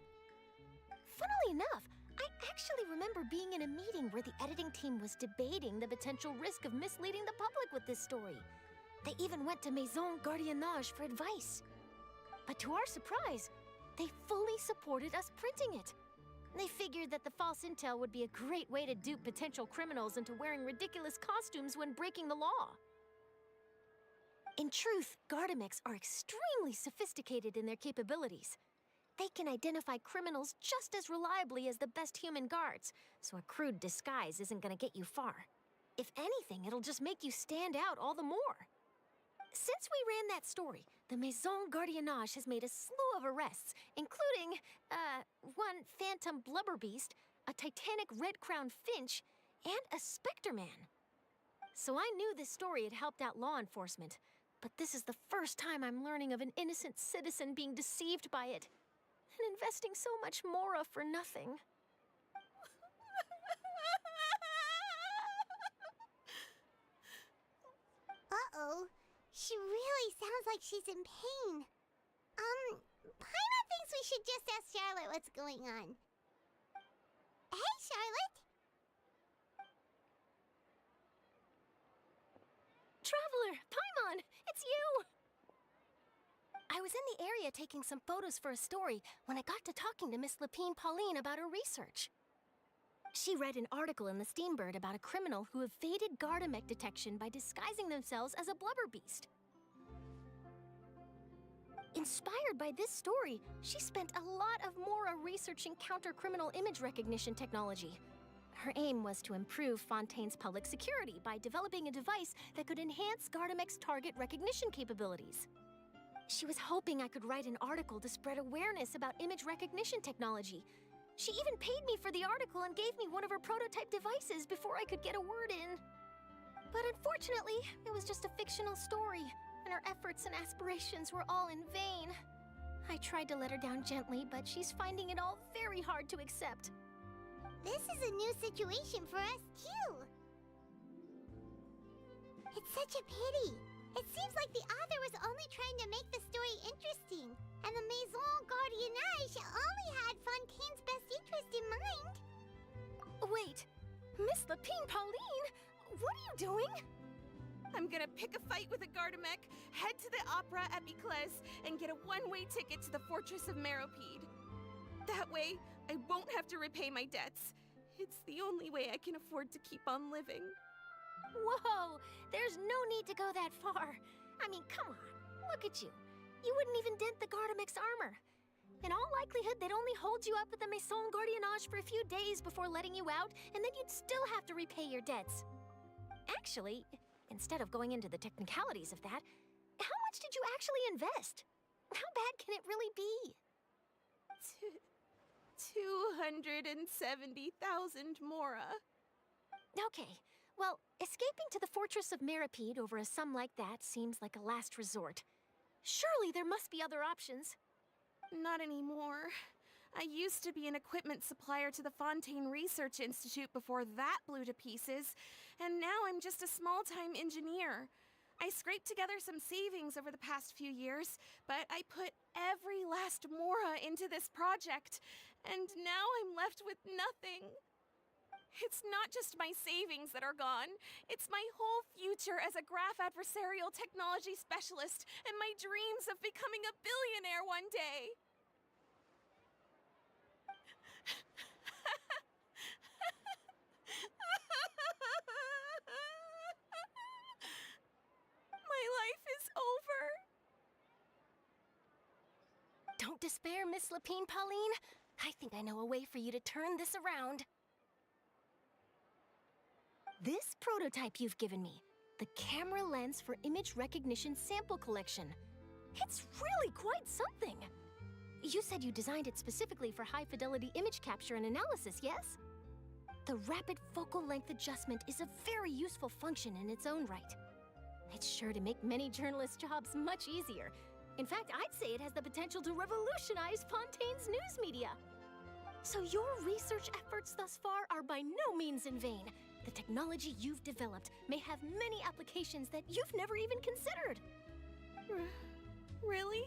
Funnily enough, I actually remember being in a meeting where the editing team was debating the potential risk of misleading the public with this story. They even went to Maison Gardiennage for advice. But to our surprise, they fully supported us printing it. They figured that the false intel would be a great way to dupe potential criminals into wearing ridiculous costumes when breaking the law. In truth, Gardamex are extremely sophisticated in their capabilities. They can identify criminals just as reliably as the best human guards, so a crude disguise isn't gonna get you far. If anything, it'll just make you stand out all the more. Since we ran that story, the Maison Gardiennage has made a slew of arrests, including, one phantom blubber beast, a titanic red-crowned finch, and a specter man. So I knew this story had helped out law enforcement, but this is the first time I'm learning of an innocent citizen being deceived by it. And investing so much mora for nothing. Uh-oh. She really sounds like she's in pain. Paimon thinks we should just ask Charlotte what's going on. Hey, Charlotte! Traveler, Paimon, it's you! I was in the area taking some photos for a story when I got to talking to Miss Lapine Pauline about her research. She read an article in the Steambird about a criminal who evaded Gardamex detection by disguising themselves as a blubber beast. Inspired by this story, she spent a lot of mora researching counter-criminal image recognition technology. Her aim was to improve Fontaine's public security by developing a device that could enhance Gardamex target recognition capabilities. She was hoping I could write an article to spread awareness about image recognition technology. She even paid me for the article and gave me one of her prototype devices before I could get a word in. But unfortunately, it was just a fictional story, and her efforts and aspirations were all in vain. I tried to let her down gently, but she's finding it all very hard to accept. This is a new situation for us, too. It's such a pity. It seems like the author was only trying to make the story interesting, and the Maison Gardiennage only had Fontaine's best interest in mind. Wait, Miss Lapine Pauline, what are you doing? I'm gonna pick a fight with a Gardamex, head to the Opera at Biclès, and get a one-way ticket to the Fortress of Meropide. That way, I won't have to repay my debts. It's the only way I can afford to keep on living. Whoa! There's no need to go that far. I mean, come on. Look at you. You wouldn't even dent the Gardamex armor. In all likelihood, they'd only hold you up at the Maison Gardiennage for a few days before letting you out, and then you'd still have to repay your debts. Actually, instead of going into the technicalities of that, how much did you actually invest? How bad can it really be? 270,000 mora. Okay. Well, escaping to the Fortress of Meropide over a sum like that seems like a last resort. Surely there must be other options. Not anymore. I used to be an equipment supplier to the Fontaine Research Institute before that blew to pieces, and now I'm just a small-time engineer. I scraped together some savings over the past few years, but I put every last mora into this project, and now I'm left with nothing. It's not just my savings that are gone. It's my whole future as a graph adversarial technology specialist and my dreams of becoming a billionaire one day. My life is over. Don't despair, Miss Lapine, Pauline. I think I know a way for you to turn this around. This prototype you've given me, the camera lens for image recognition sample collection. It's really quite something. You said you designed it specifically for high-fidelity image capture and analysis, yes? The rapid focal length adjustment is a very useful function in its own right. It's sure to make many journalists' jobs much easier. In fact, I'd say it has the potential to revolutionize Fontaine's news media. So your research efforts thus far are by no means in vain. The technology you've developed may have many applications that you've never even considered. Really?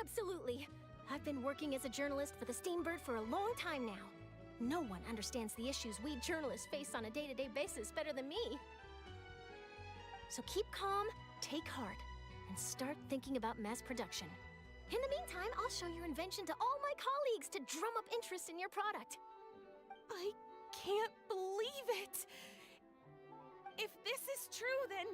Absolutely. I've been working as a journalist for the Steambird for a long time now. No one understands the issues we journalists face on a day-to-day basis better than me. So keep calm, take heart, and start thinking about mass production. In the meantime, I'll show your invention to all my colleagues to drum up interest in your product. I can't believe it! If this is true, then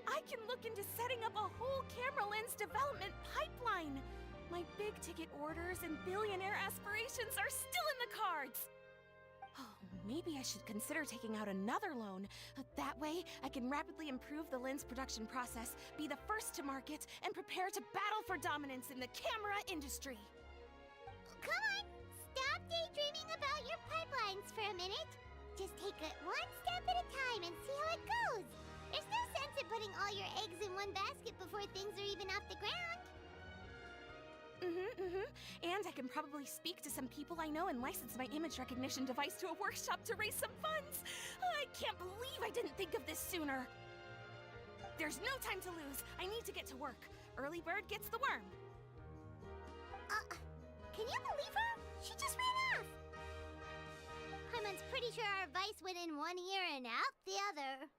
I can look into setting up a whole camera lens development pipeline. My big-ticket orders and billionaire aspirations are still in the cards. Oh, maybe I should consider taking out another loan. That way, I can rapidly improve the lens production process, be the first to market, and prepare to battle for dominance in the camera industry. Come on! Stop daydreaming about your pipelines for a minute. Just take it one step at a time and see how it goes. There's no sense in putting all your eggs in one basket before things are even off the ground. And I can probably speak to some people I know and license my image recognition device to a workshop to raise some funds. I can't believe I didn't think of this sooner. There's no time to lose. I need to get to work. Early bird gets the worm. Can you believe her? She just ran off. Paimon's pretty sure our advice went in one ear and out the other.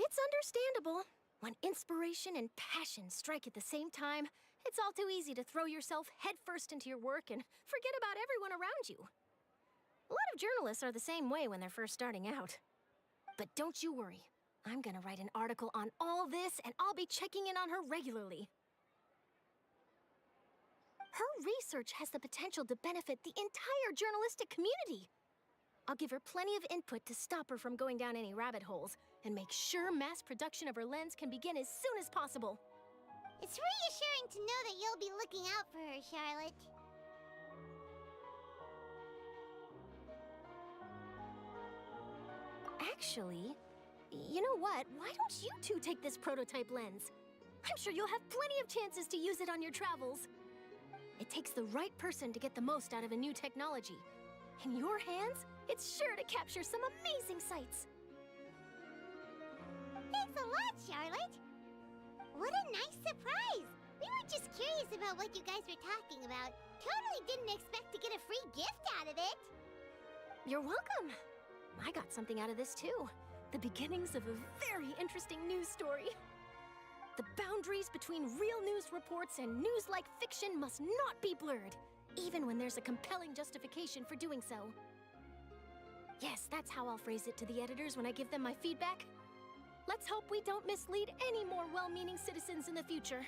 It's understandable. When inspiration and passion strike at the same time, it's all too easy to throw yourself headfirst into your work and forget about everyone around you. A lot of journalists are the same way when they're first starting out. But don't you worry. I'm gonna write an article on all this, and I'll be checking in on her regularly. Her research has the potential to benefit the entire journalistic community. I'll give her plenty of input to stop her from going down any rabbit holes, and make sure mass production of her lens can begin as soon as possible. It's reassuring to know that you'll be looking out for her, Charlotte. Actually, you know what? Why don't you two take this prototype lens? I'm sure you'll have plenty of chances to use it on your travels. It takes the right person to get the most out of a new technology. In your hands, it's sure to capture some amazing sights. Thanks a lot, Charlotte. What a nice surprise. We were just curious about what you guys were talking about. Totally didn't expect to get a free gift out of it. You're welcome. I got something out of this too. The beginnings of a very interesting news story. The boundaries between real news reports and news-like fiction must not be blurred, even when there's a compelling justification for doing so. Yes, that's how I'll phrase it to the editors when I give them my feedback. Let's hope we don't mislead any more well-meaning citizens in the future.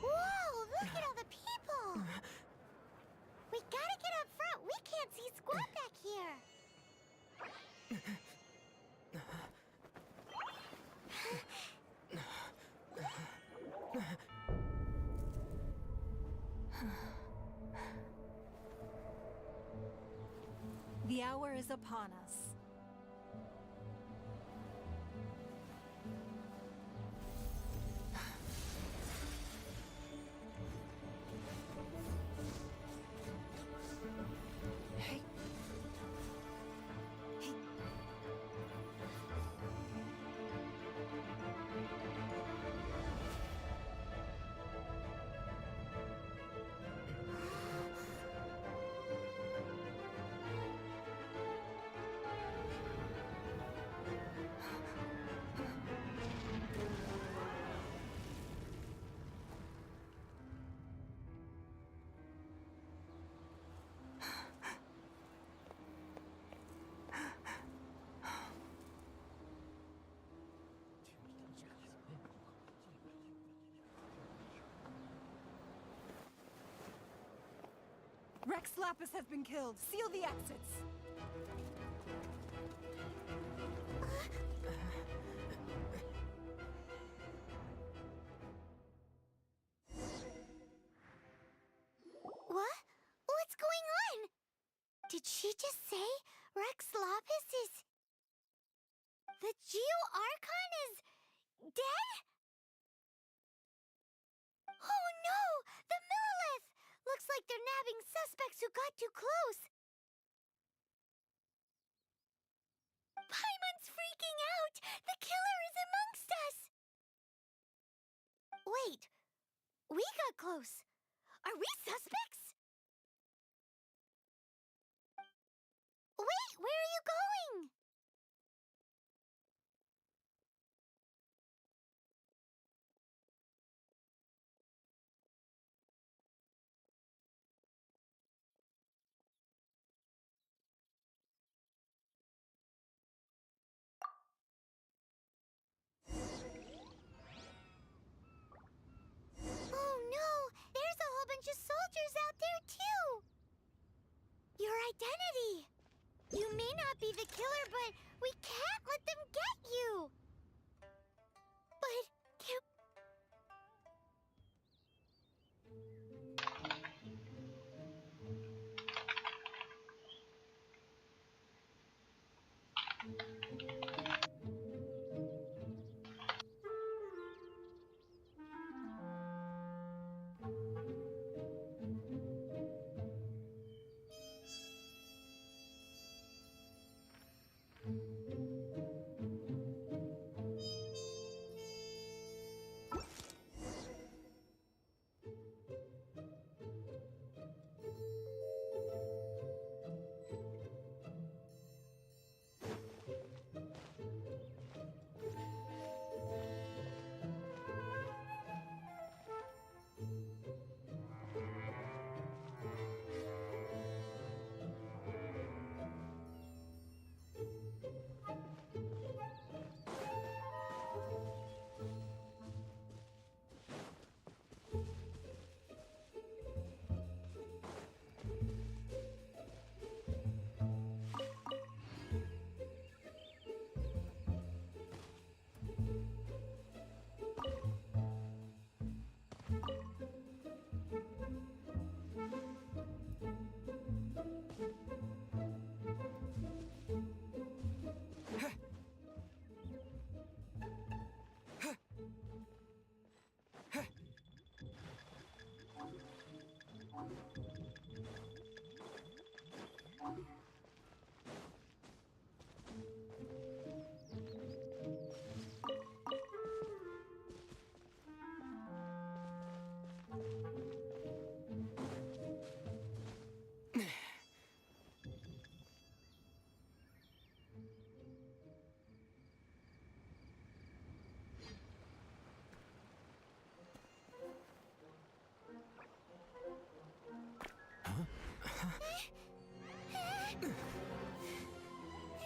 Whoa, look at all the people! We gotta get up front. We can't see squat back here. The hour is upon us. Rex Lapis has been killed. Seal the exits. What? What's going on? Did she just say Rex Lapis is... The Geo-Archon is... dead? Oh no! The Millilith! Looks like they're nabbing suspects who got too close. Paimon's freaking out! The killer is amongst us! Wait. We got close. Are we suspects? Wait, where are you going? Oh no! There's a whole bunch of soldiers out there too! Your identity! You but we can't let them get you! But can...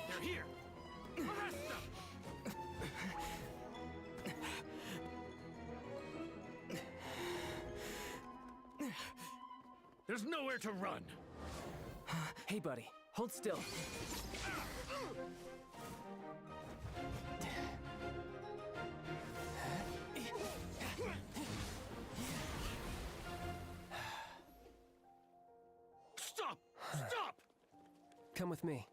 They're here! Arrest them! There's nowhere to run! Hey, buddy, hold still. Stop! Stop! Come with me.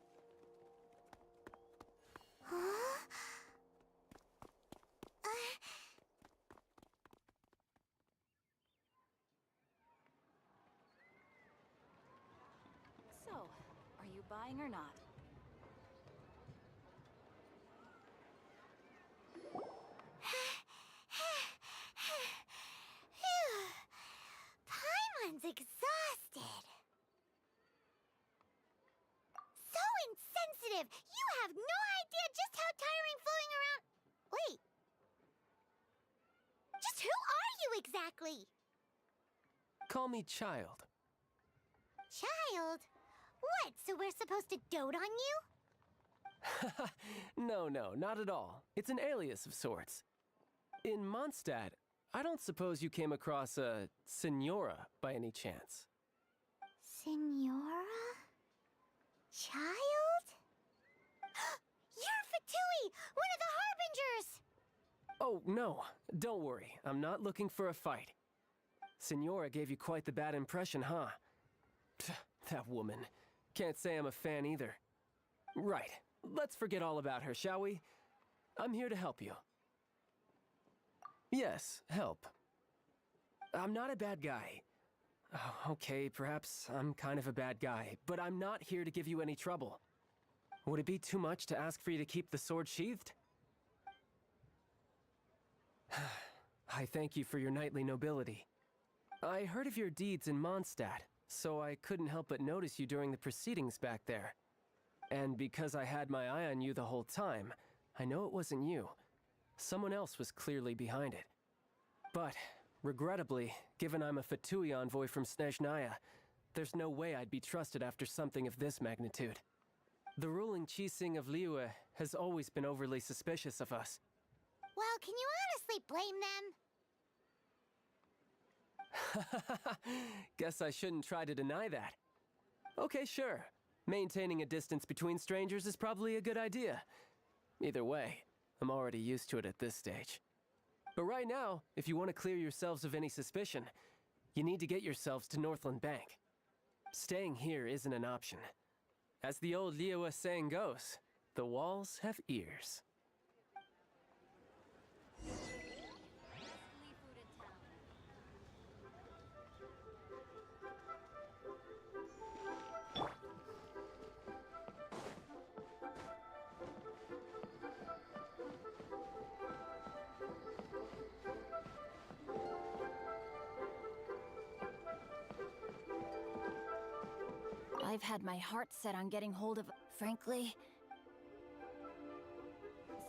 So, are you buying or not? Paimon's exhausted. So insensitive! You have no idea just how tiring floating around... Wait. Just who are you exactly? Call me Child. Child? What, so we're supposed to dote on you? No, not at all. It's an alias of sorts. In Mondstadt, I don't suppose you came across a Senora by any chance. Senora? Child? You're Fatui, one of the Harbingers! Oh, no. Don't worry. I'm not looking for a fight. Senora gave you quite the bad impression, huh? That woman. Can't say I'm a fan either. Right. Let's forget all about her, shall we? I'm here to help you. Yes, help. I'm not a bad guy. Oh, okay, perhaps I'm kind of a bad guy, but I'm not here to give you any trouble. Would it be too much to ask for you to keep the sword sheathed? I thank you for your knightly nobility. I heard of your deeds in Mondstadt, so I couldn't help but notice you during the proceedings back there. And because I had my eye on you the whole time, I know it wasn't you. Someone else was clearly behind it. But, regrettably, given I'm a Fatui envoy from Snezhnaya, there's no way I'd be trusted after something of this magnitude. The ruling Chising of Liyue has always been overly suspicious of us. Well, can you honestly blame them? Guess I shouldn't try to deny that. Okay, sure. Maintaining a distance between strangers is probably a good idea. Either way, I'm already used to it at this stage. But right now, if you want to clear yourselves of any suspicion, you need to get yourselves to Northland Bank. Staying here isn't an option. As the old Liyue saying goes, the walls have ears. I've had my heart set on getting hold of... Frankly...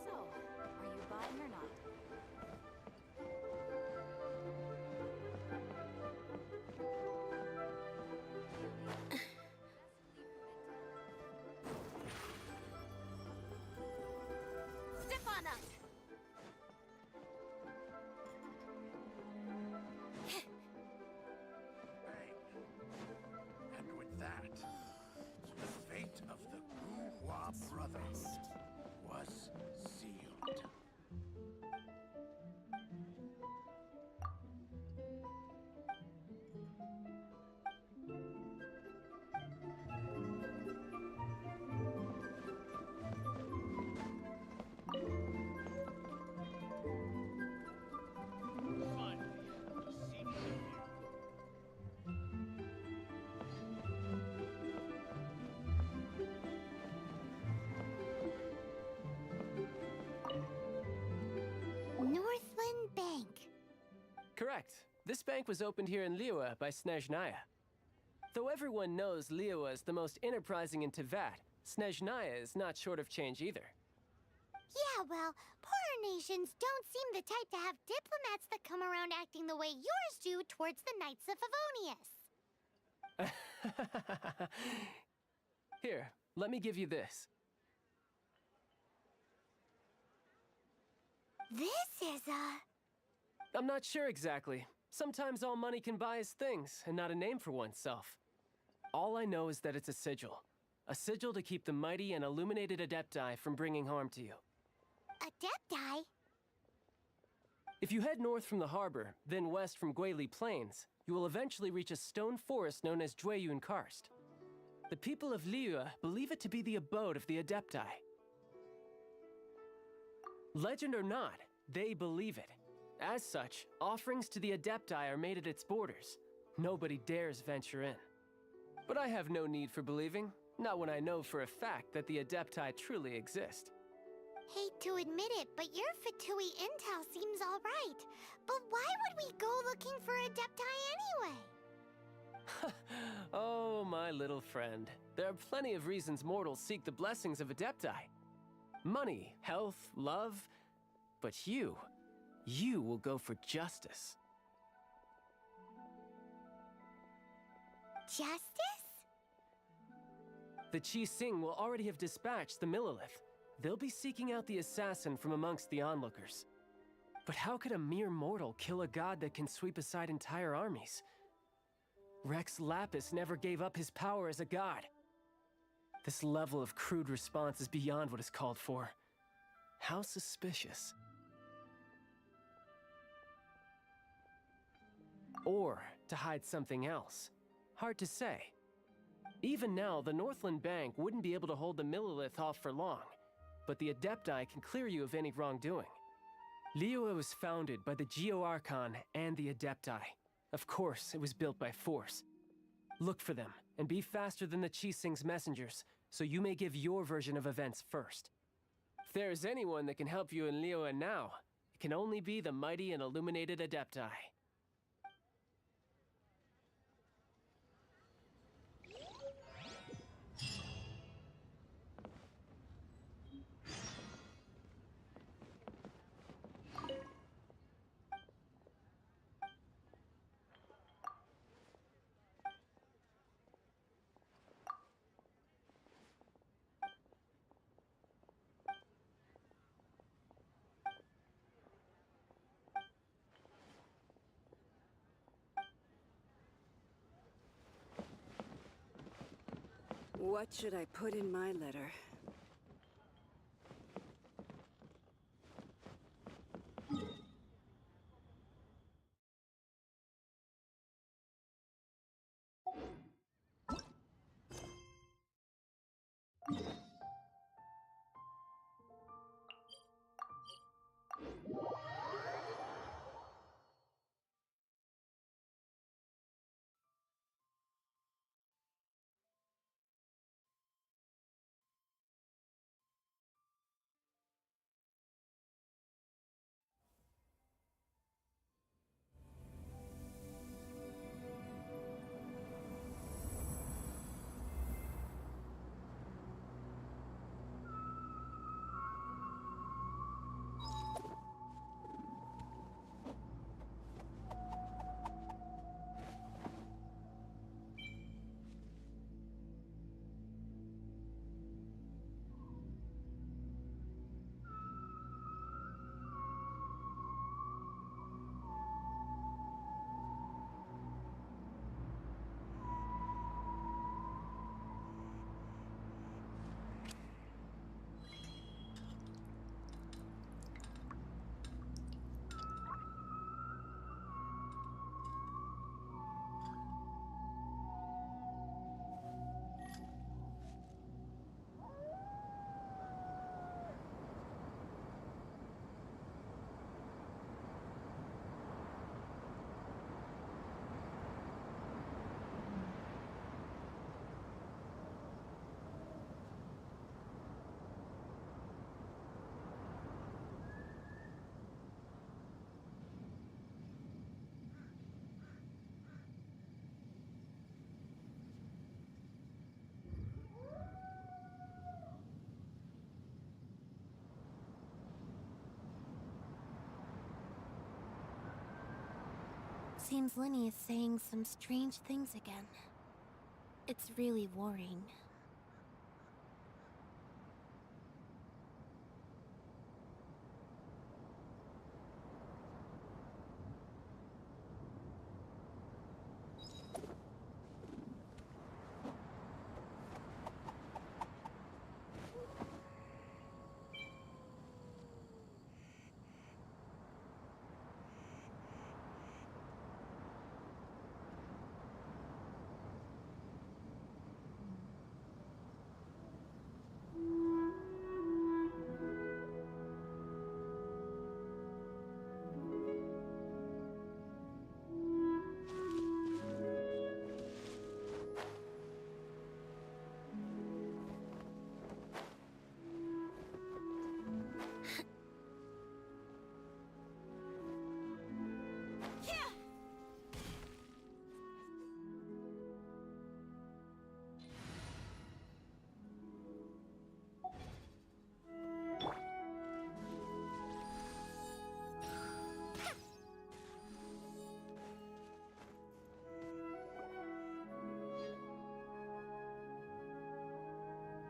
So, are you buying or not? Step on up! And with that, the fate of the Guhua Brotherhood was sealed. Northland Bank. Correct. This bank was opened here in Liyue by Snezhnaya. Though everyone knows Liyue is the most enterprising in Teyvat, Snezhnaya is not short of change either. Yeah, well, poorer nations don't seem the type to have diplomats that come around acting the way yours do towards the Knights of Favonius. Here, let me give you this. This is a... I'm not sure exactly. Sometimes all money can buy is things, and not a name for oneself. All I know is that it's a sigil. A sigil to keep the mighty and illuminated Adepti from bringing harm to you. Adepti? If you head north from the harbor, then west from Guili Plains, you will eventually reach a stone forest known as Jueyun Karst. The people of Liyue believe it to be the abode of the Adepti. Legend or not, they believe it. As such, offerings to the Adepti are made at its borders. Nobody dares venture in. But I have no need for believing, not when I know for a fact that the Adepti truly exist. Hate to admit it, but your Fatui intel seems alright. But why would we go looking for Adepti anyway? Oh, my little friend. There are plenty of reasons mortals seek the blessings of Adepti. Money, health, love. But you will go for justice. Justice? The Qi Sing will already have dispatched the Millilith. They'll be seeking out the assassin from amongst the onlookers. But how could a mere mortal kill a god that can sweep aside entire armies? Rex Lapis never gave up his power as a god. This level of crude response is beyond what is called for. How suspicious. Or to hide something else. Hard to say. Even now, the Northland Bank wouldn't be able to hold the Millilith off for long, but the Adepti can clear you of any wrongdoing. Liyue was founded by the Geo-Archon and the Adepti. Of course, it was built by force. Look for them, and be faster than the Qi Sing's messengers, so you may give your version of events first. If there is anyone that can help you in Liyue now, it can only be the mighty and illuminated Adepti. What should I put in my letter? Seems Linny is saying some strange things again. It's really worrying.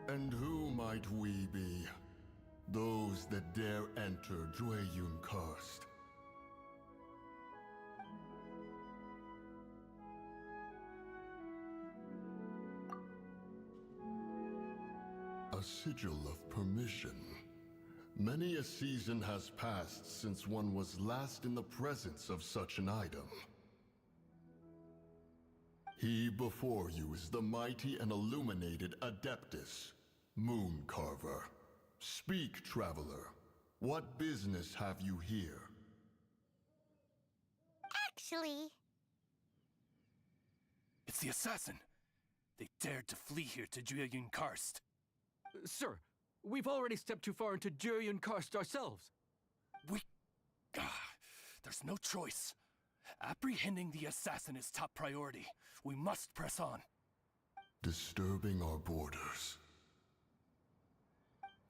And who might we be? Those that dare enter Jueyun Karst. A sigil of permission. Many a season has passed since one was last in the presence of such an item. He before you is the mighty and illuminated Adeptus, Moon Carver. Speak, traveler. What business have you here? Actually... It's the assassin! They dared to flee here to Jueyun Karst. Sir, we've already stepped too far into Jueyun Karst ourselves. There's no choice. Apprehending the assassin is top priority. We must press on. Disturbing our borders.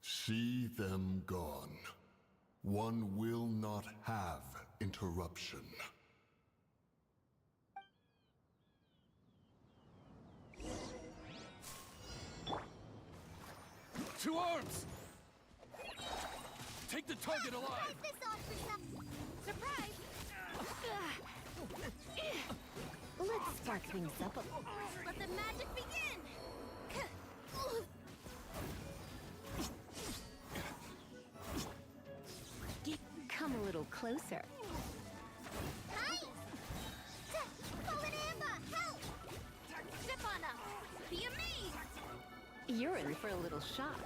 See them gone. One will not have interruption. To arms! Take the target alive! This off for some surprise! Let's spark things up a little. Let the magic begin! Come a little closer. Hi! Fallen Amber, help! Zip on up! Be amazed! You're in for a little shock.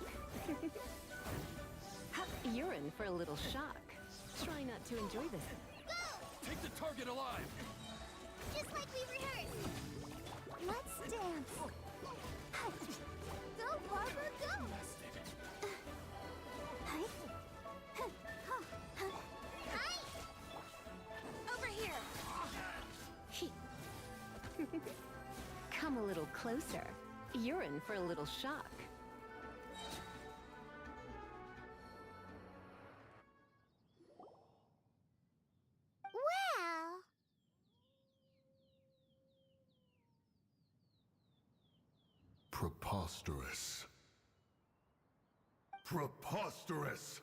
You're in for a little shock. Try not to enjoy this. Take the target alive! Just like we rehearsed. Let's dance. Go, Barbara, go! Hi. Hi! Over here! Come a little closer. You're in for a little shock. Well... Preposterous. Preposterous!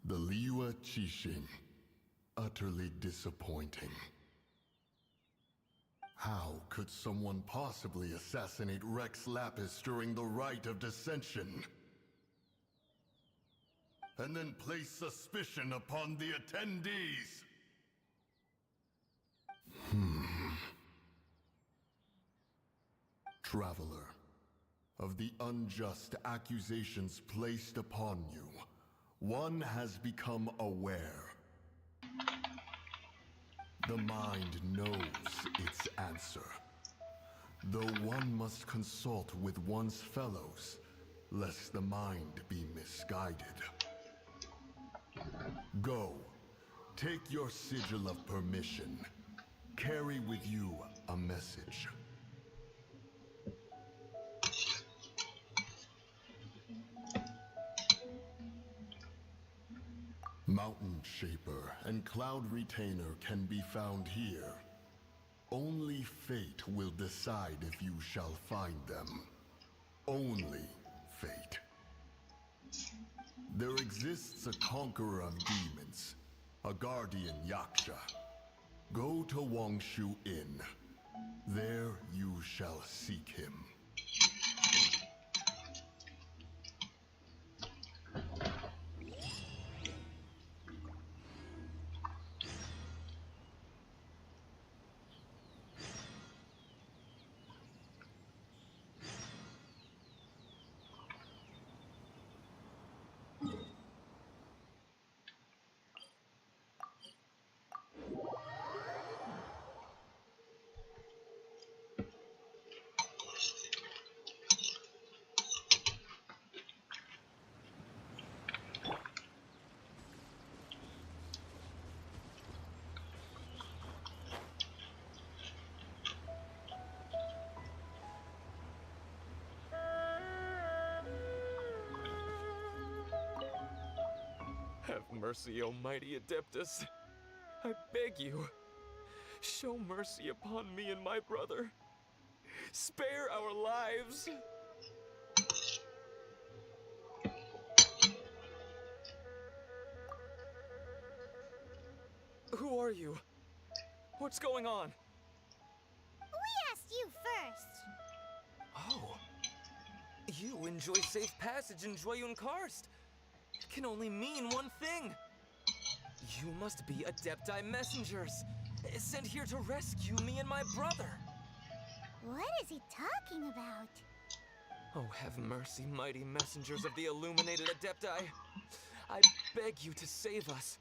The Liua Qixing. Utterly disappointing. How could someone possibly assassinate Rex Lapis during the rite of dissension? And then place suspicion upon the attendees? Traveler, of the unjust accusations placed upon you, one has become aware. The mind knows its answer, though one must consult with one's fellows, lest the mind be misguided. Go, take your sigil of permission. Carry with you a message. Mountain Shaper and Cloud Retainer can be found here. Only fate will decide if you shall find them. Only fate. There exists a conqueror of demons, a guardian Yaksha. Go to Wangshu Inn. There you shall seek him. Have mercy, O mighty Adeptus. I beg you, show mercy upon me and my brother. Spare our lives. Who are you? What's going on? We asked you first. Oh. You enjoy safe passage in Joyun Karst. It can only mean one thing. You must be Adepti messengers, sent here to rescue me and my brother. What is he talking about? Oh, have mercy, mighty messengers of the illuminated Adepti. I beg you to save us.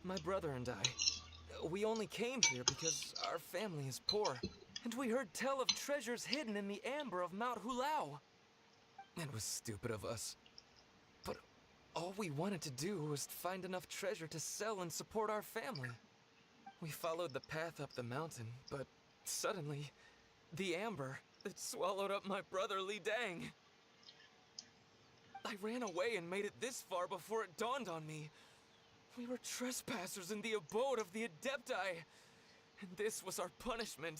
My brother and I, we only came here because our family is poor, and we heard tell of treasures hidden in the amber of Mount Hulao. It was stupid of us. But all we wanted to do was find enough treasure to sell and support our family. We followed the path up the mountain, but suddenly, the amber, it swallowed up my brother Li Dang. I ran away and made it this far before it dawned on me. We were trespassers in the abode of the Adepti, and this was our punishment.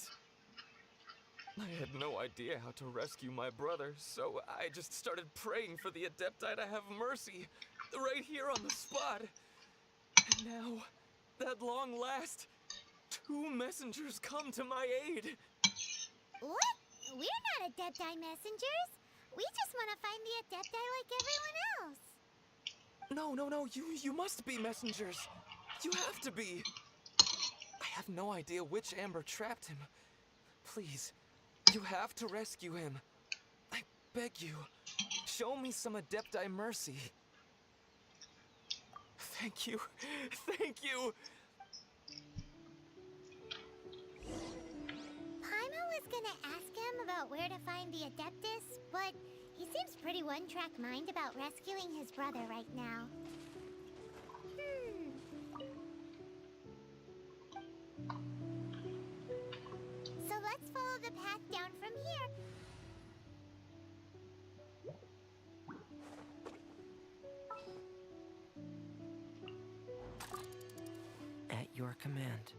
I had no idea how to rescue my brother, so I just started praying for the Adepti to have mercy, right here on the spot. And now, at long last, 2 messengers come to my aid. What? We're not Adepti messengers. We just want to find the Adepti like everyone else. No, you must be messengers. You have to be. I have no idea which Amber trapped him. Please, you have to rescue him. I beg you, show me some Adepti mercy. Thank you. Thank you. Paimon was gonna ask him about where to find the Adeptus, but he seems pretty one-track mind about rescuing his brother right now. So let's follow the path down from here. At your command.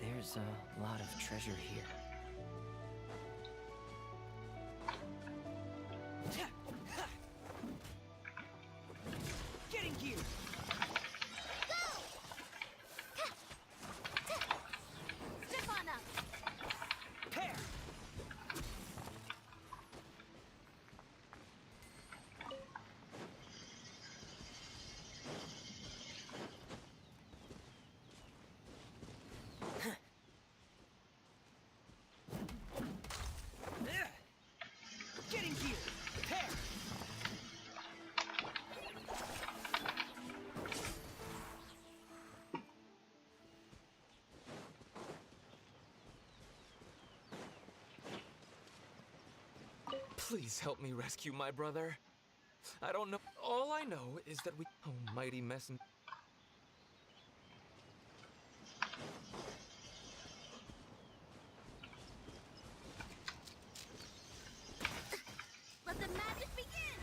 There's a lot of treasure here. Get in gear! Step on up. Pair! Get in gear! Pair! Please help me rescue my brother. I don't know. All I know is that we... Oh, mighty messenger. Let the magic begin.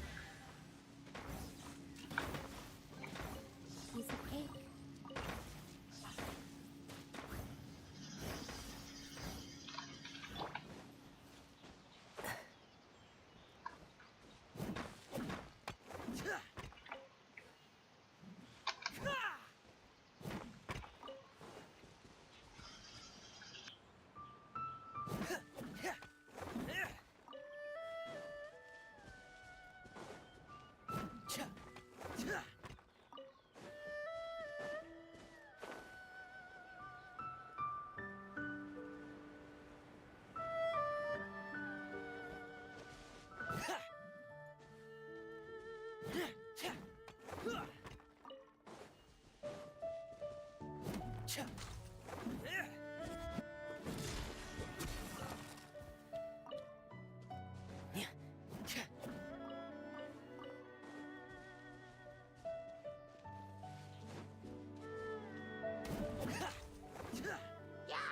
Piece of cake.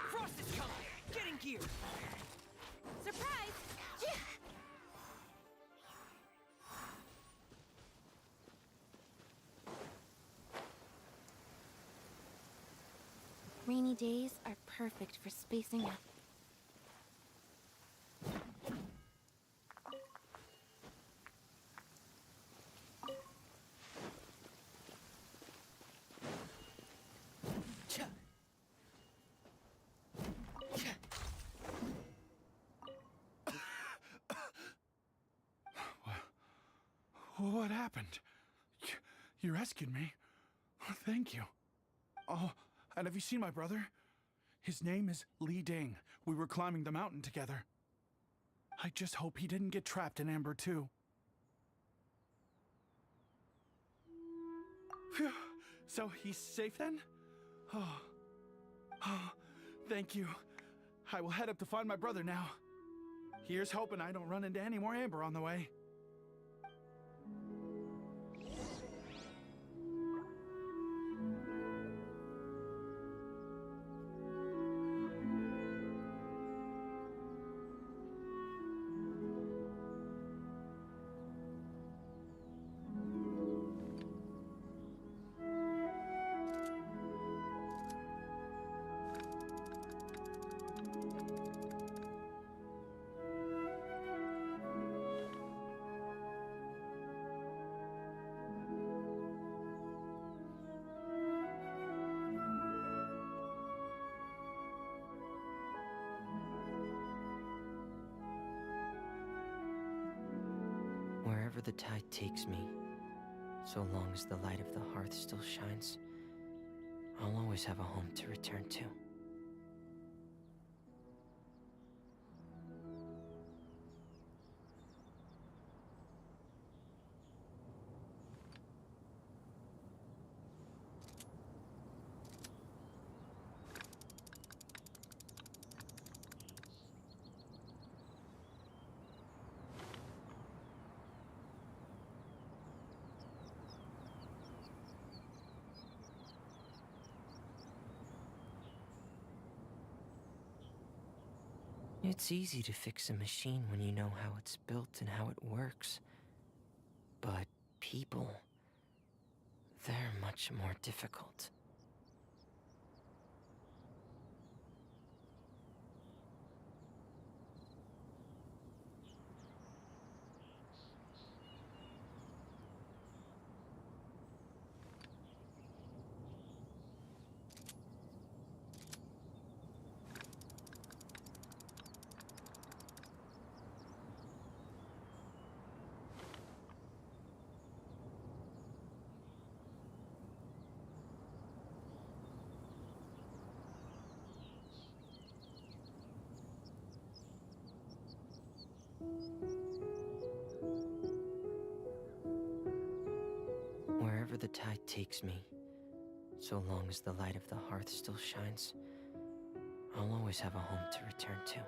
Frost is coming! Get in gear! Surprise! Rainy days are perfect for spacing out. What happened? You rescued me. Thank you. Oh, and have you seen my brother? His name is Li Ding. We were climbing the mountain together. I just hope he didn't get trapped in Amber too. Phew. So he's safe then? Oh, thank you. I will head up to find my brother now. Here's hoping I don't run into any more Amber on the way. Wherever the tide takes me, so long as the light of the hearth still shines, I'll always have a home to return to. It's easy to fix a machine when you know how it's built and how it works. But people, they're much more difficult. Wherever the tide takes me, so long as the light of the hearth still shines, I'll always have a home to return to.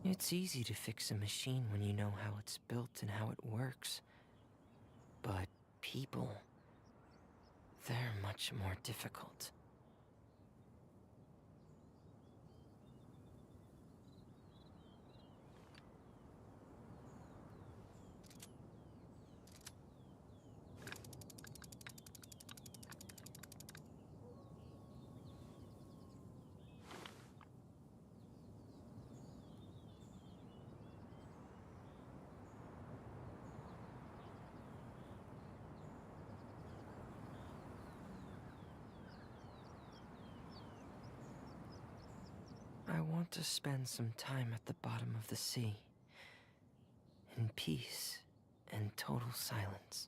It's easy to fix a machine when you know how it's built and how it works. But people, they're much more difficult. I want to spend some time at the bottom of the sea, in peace and total silence.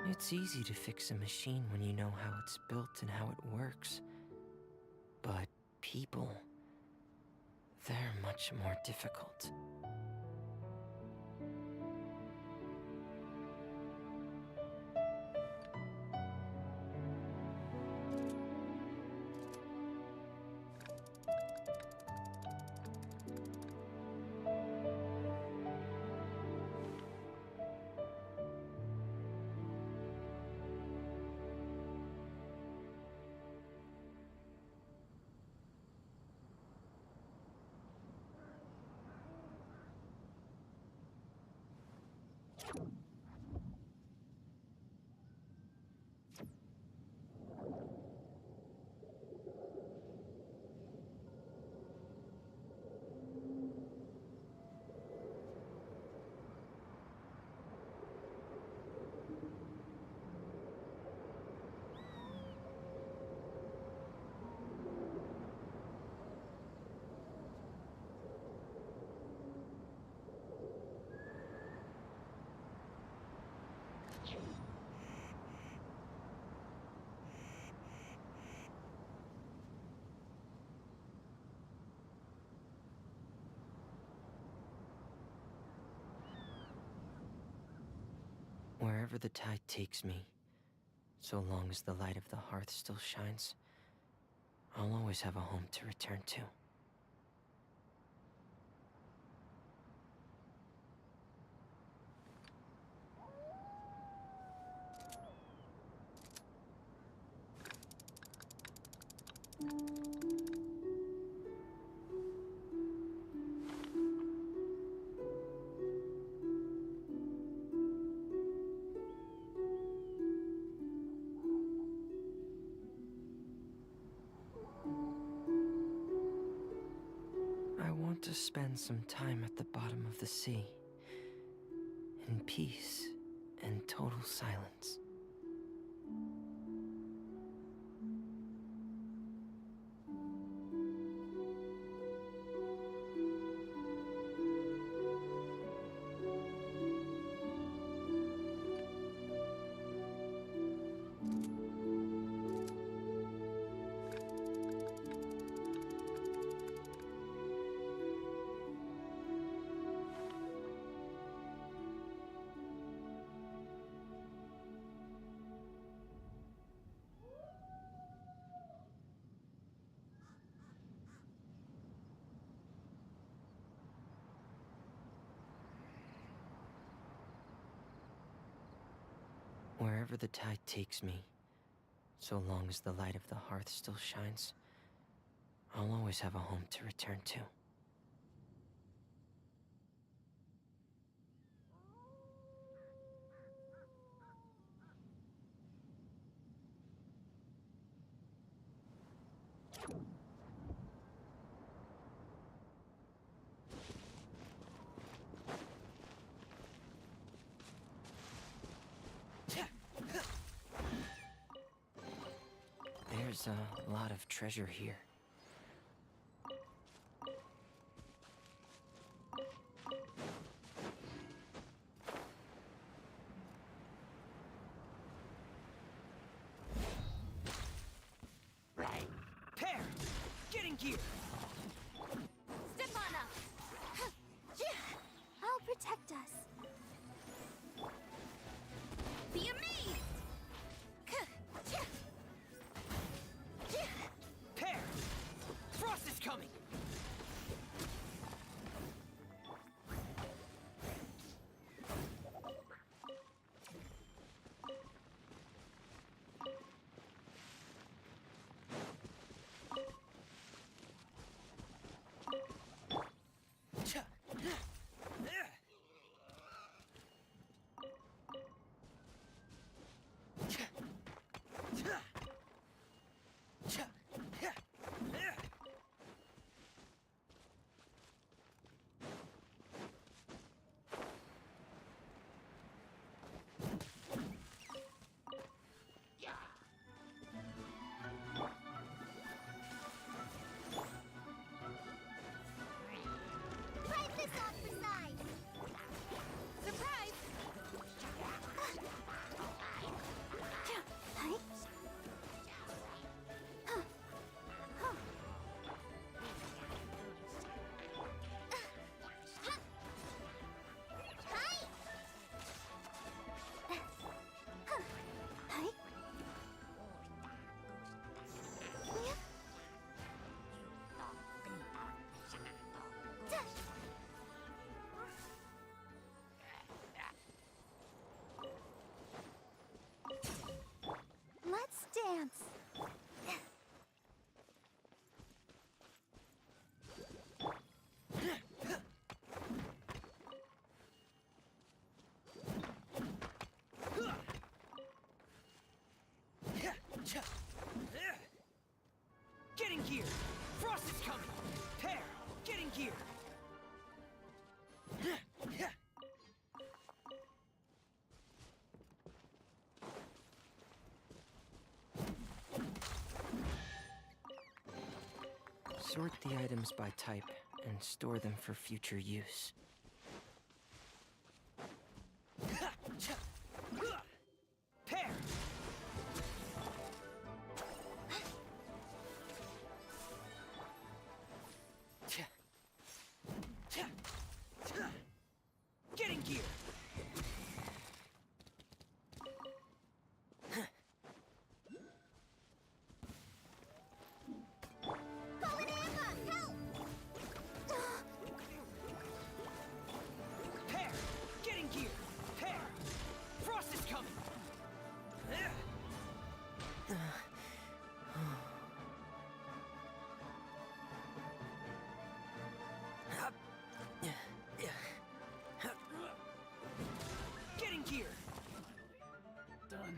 It's easy to fix a machine when you know how it's built and how it works. But people, they're much more difficult. Wherever the tide takes me, so long as the light of the hearth still shines, I'll always have a home to return to. To spend some time at the bottom of the sea, in peace and total silence. Wherever the tide takes me, so long as the light of the hearth still shines, I'll always have a home to return to. There's a lot of treasure here. Pair! Get in gear! Stefana! I'll protect us. Be amazed! Pair! Frost is coming! Get in gear! Frost is coming! Pear, get in gear! Sort the items by type and store them for future use. Pear! Get in gear! Pear! Get in gear! Pear! Frost is coming! Get in gear! Done.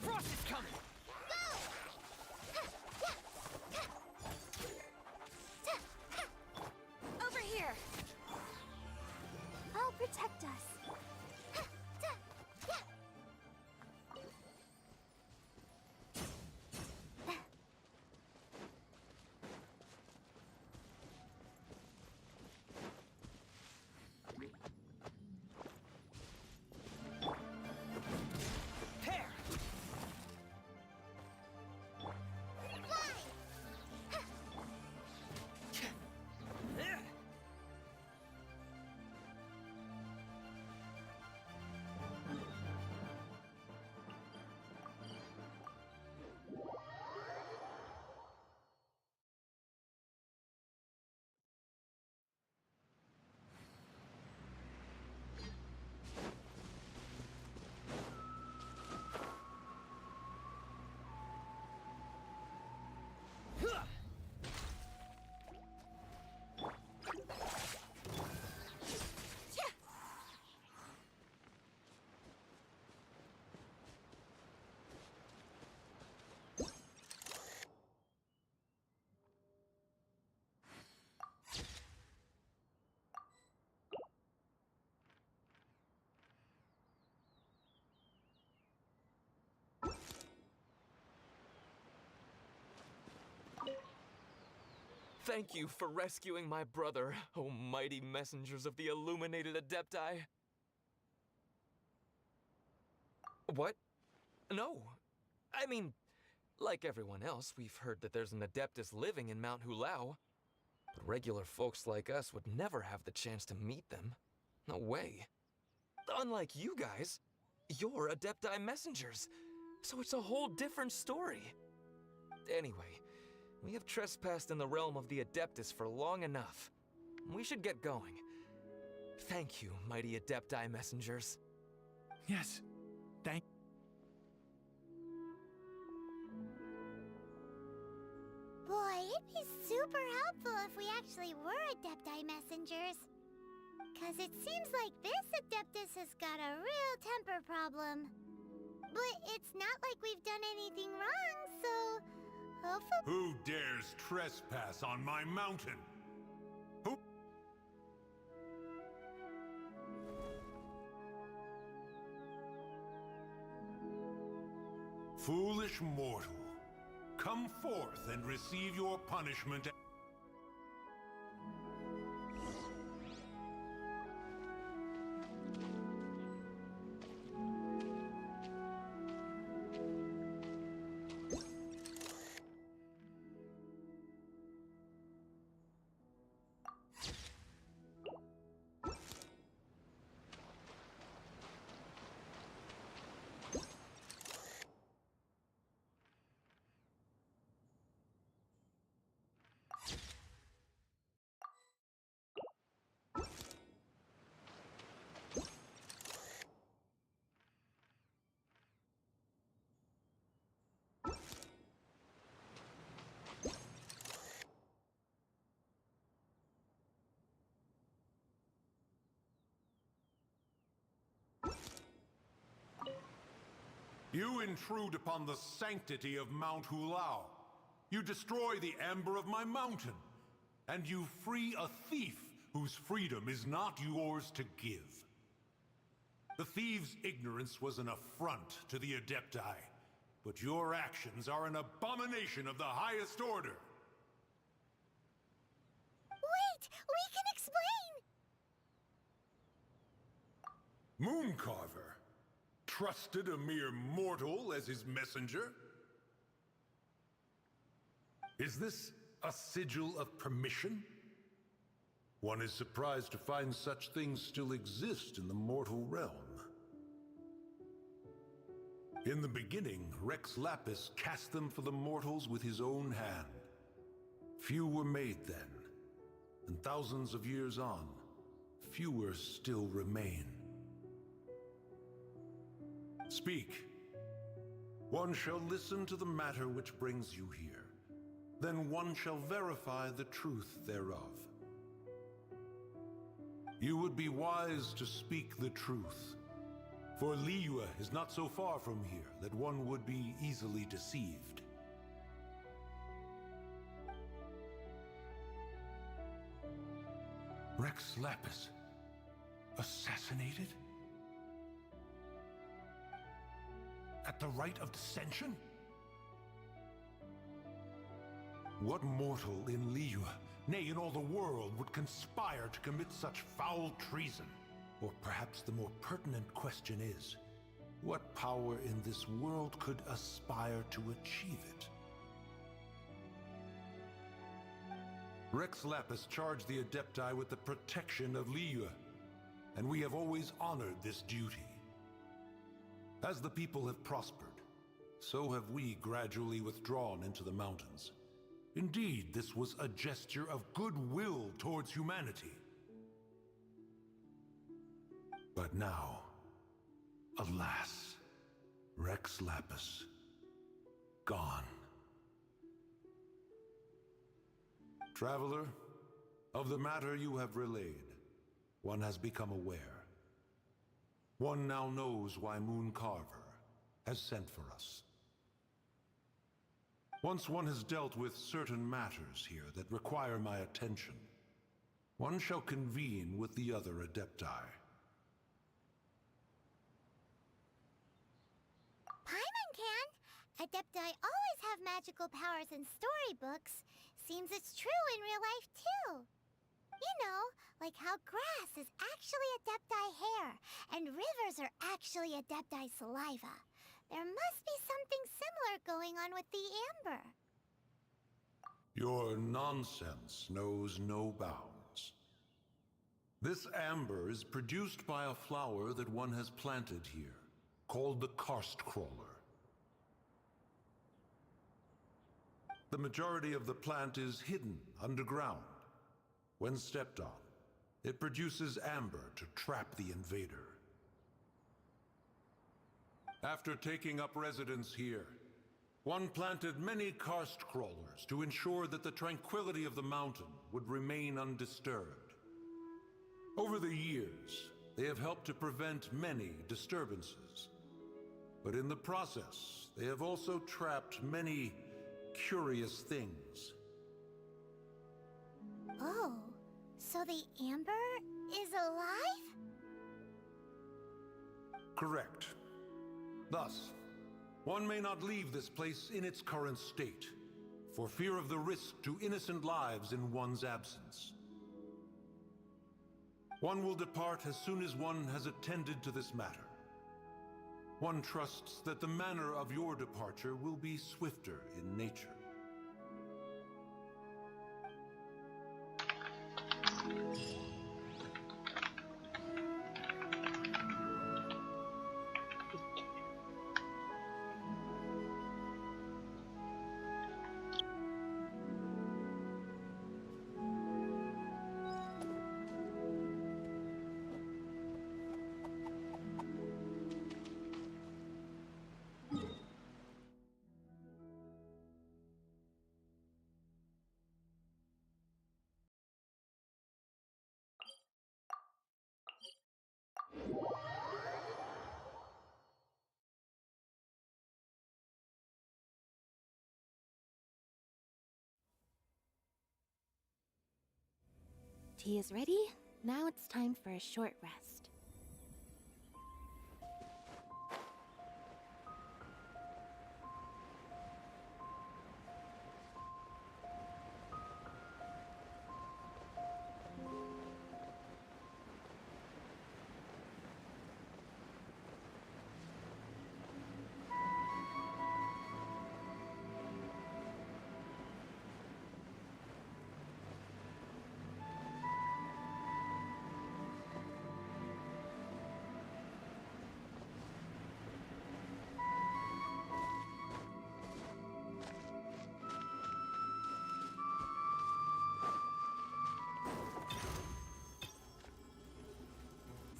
Frost is coming! Over here! I'll protect us. Pear! Thank you for rescuing my brother, O mighty messengers of the illuminated Adepti. What? No. I mean, like everyone else, we've heard that there's an Adeptus living in Mount Hulao. But regular folks like us would never have the chance to meet them. No way. Unlike you guys, you're Adepti messengers, so it's a whole different story. Anyway, we have trespassed in the realm of the Adeptus for long enough. We should get going. Thank you, mighty Adepti messengers. Yes, thank. Boy, It'd be super helpful if we actually were Adepti messengers. Cause it seems like this Adeptus has got a real temper problem. But it's not like we've done anything wrong, so hopefully— Who dares trespass on my mountain? Who? Foolish mortal, come forth and receive your punishment. You intrude upon the sanctity of Mount Hulao. You destroy the amber of my mountain. And you free a thief whose freedom is not yours to give. The thief's ignorance was an affront to the Adepti, but your actions are an abomination of the highest order. Wait! We can explain! Mooncarver trusted a mere mortal as his messenger? Is this a sigil of permission? One is surprised to find such things still exist in the mortal realm. In the beginning, Rex Lapis cast them for the mortals with his own hand. Few were made then, and thousands of years on, fewer still remain. Speak. One shall listen to the matter which brings you here. Then one shall verify the truth thereof. You would be wise to speak the truth, for Liyue is not so far from here that one would be easily deceived. Rex Lapis, assassinated? At the rite of dissension? What mortal in Liyue, nay, in all the world, would conspire to commit such foul treason? Or perhaps the more pertinent question is, what power in this world could aspire to achieve it? Rex Lapis charged the Adepti with the protection of Liyue, and we have always honored this duty. As the people have prospered, so have we gradually withdrawn into the mountains. Indeed, this was a gesture of goodwill towards humanity. But now, alas, Rex Lapis, gone. Traveler, of the matter you have relayed, one has become aware. One now knows why Mooncarver has sent for us. Once one has dealt with certain matters here that require my attention, one shall convene with the other Adepti. Paimon can! Adepti always have magical powers in storybooks. Seems it's true in real life, too. You know, like how grass is actually Adepti hair, and rivers are actually Adepti saliva. There must be something similar going on with the amber. Your nonsense knows no bounds. This amber is produced by a flower that one has planted here, called the karst crawler. The majority of the plant is hidden underground. When stepped on, it produces amber to trap the invader. After taking up residence here, One planted many karst crawlers to ensure that the tranquility of the mountain would remain undisturbed. Over the years, they have helped to prevent many disturbances. But in the process, they have also trapped many curious things. Oh, so the amber is alive? Correct. Thus, one may not leave this place in its current state, for fear of the risk to innocent lives in one's absence. One will depart as soon as one has attended to this matter. One trusts that the manner of your departure will be swifter in nature. Tea is ready. Now it's time for a short rest.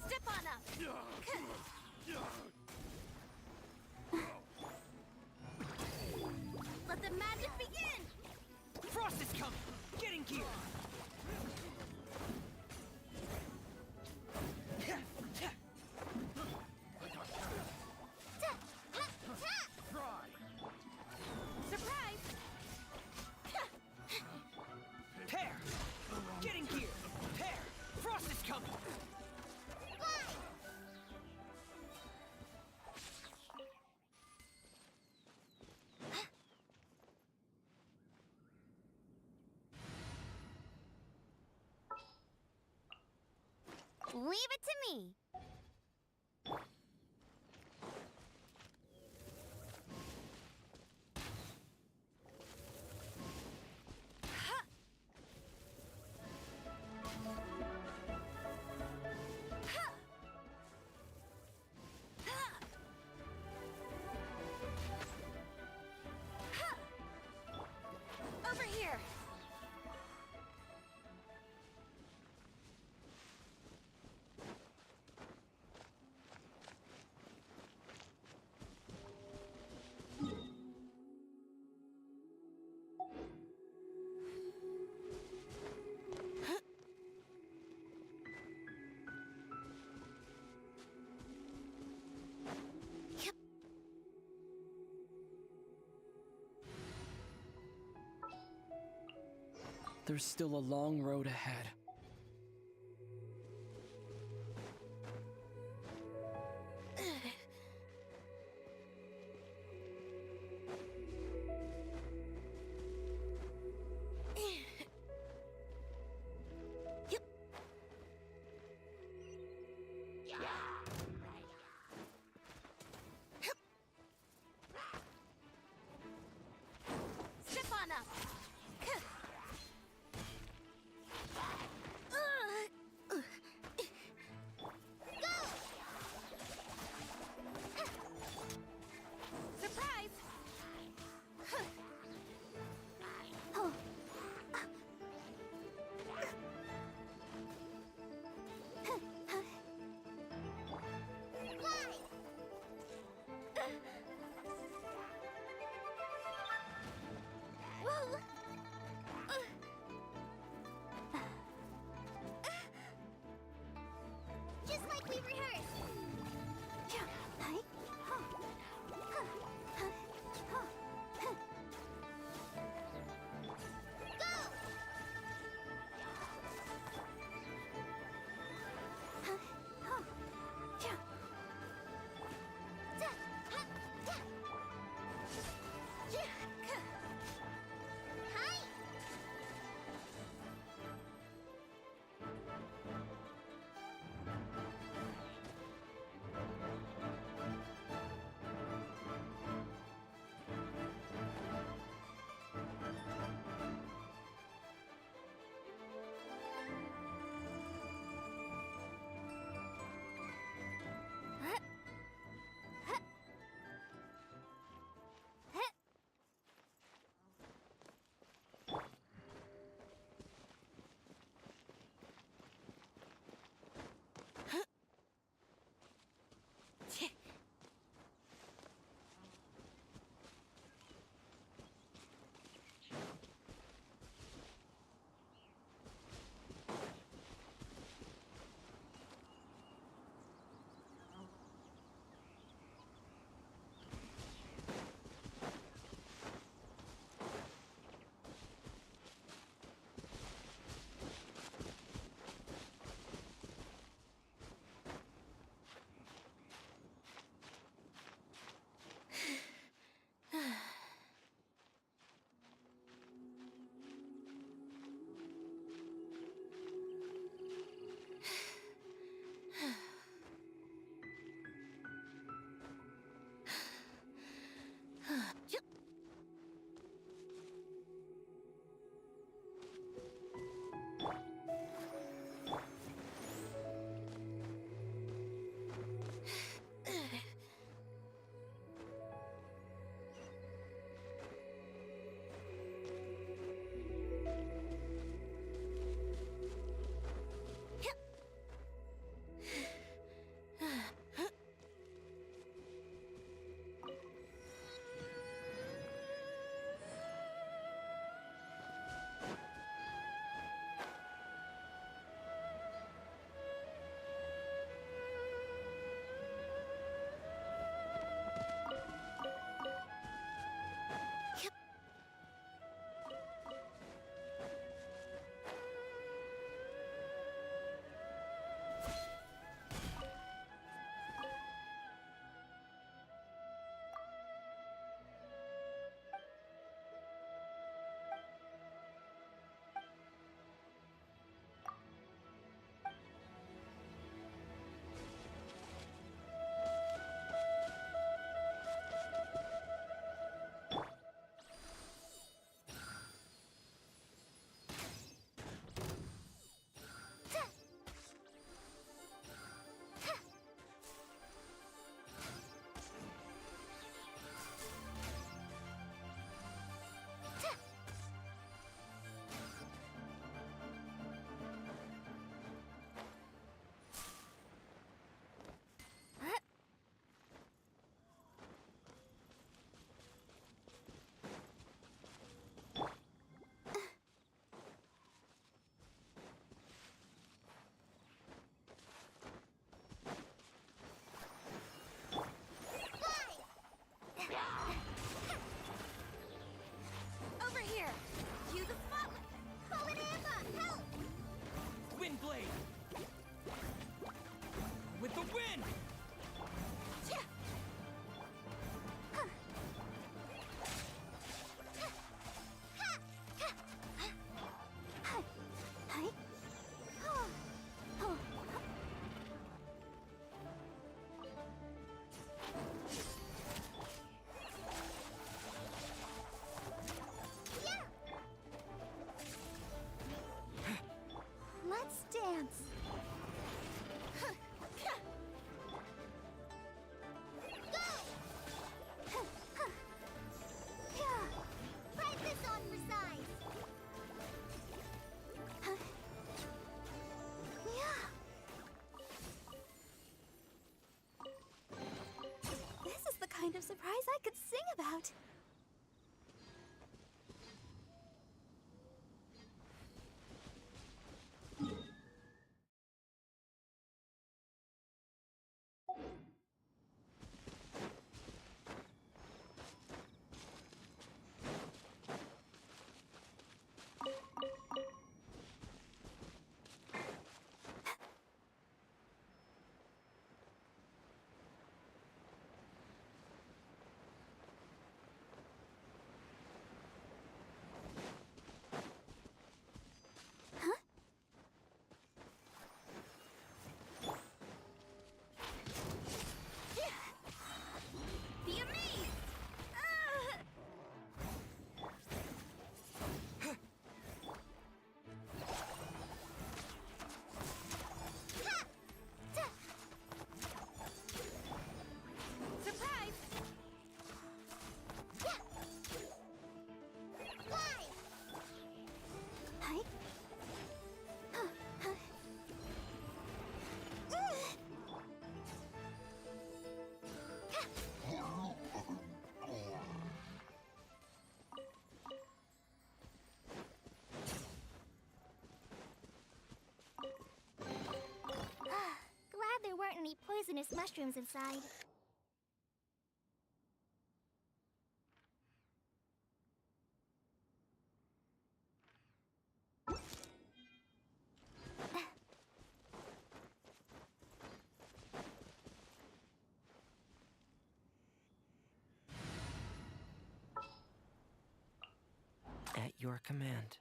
Step on up! Let the magic begin! Frost is coming! Get in gear! Surprise! Pear! Get in gear! Pear! Frost is coming! Leave it to me. Over here! There's still a long road ahead. Step on up! we rehearsed. kind of surprise I could sing about. poisonous mushrooms inside. At your command.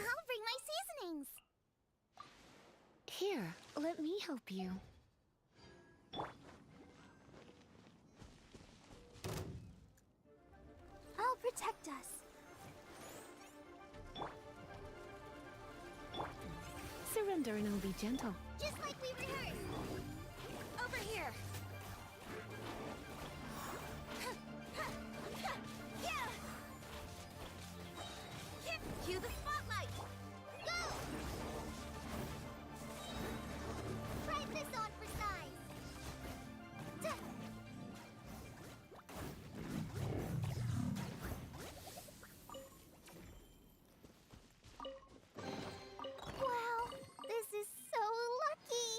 I'll bring my seasonings. Here, let me help you. I'll protect us. Surrender and I'll be gentle. Just like we rehearsed. Over here. Yeah. Cue the spotlight. Go. Try this on for size. Wow, this is so lucky.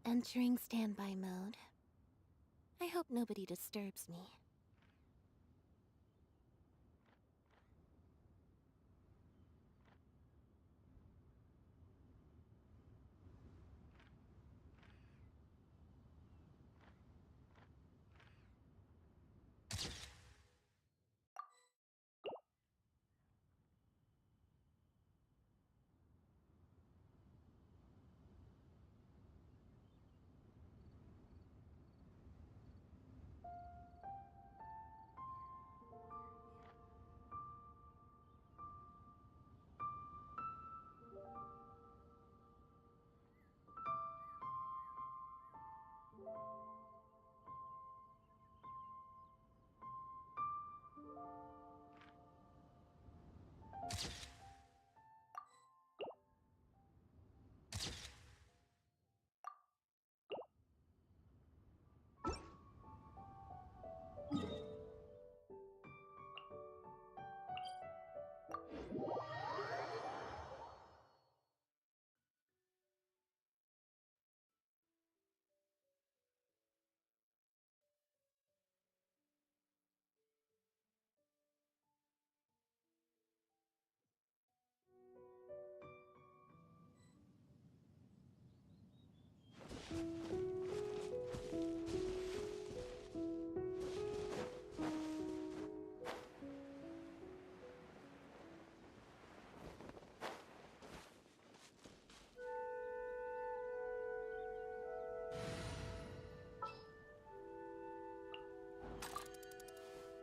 Entering standby mode. I hope nobody disturbs me.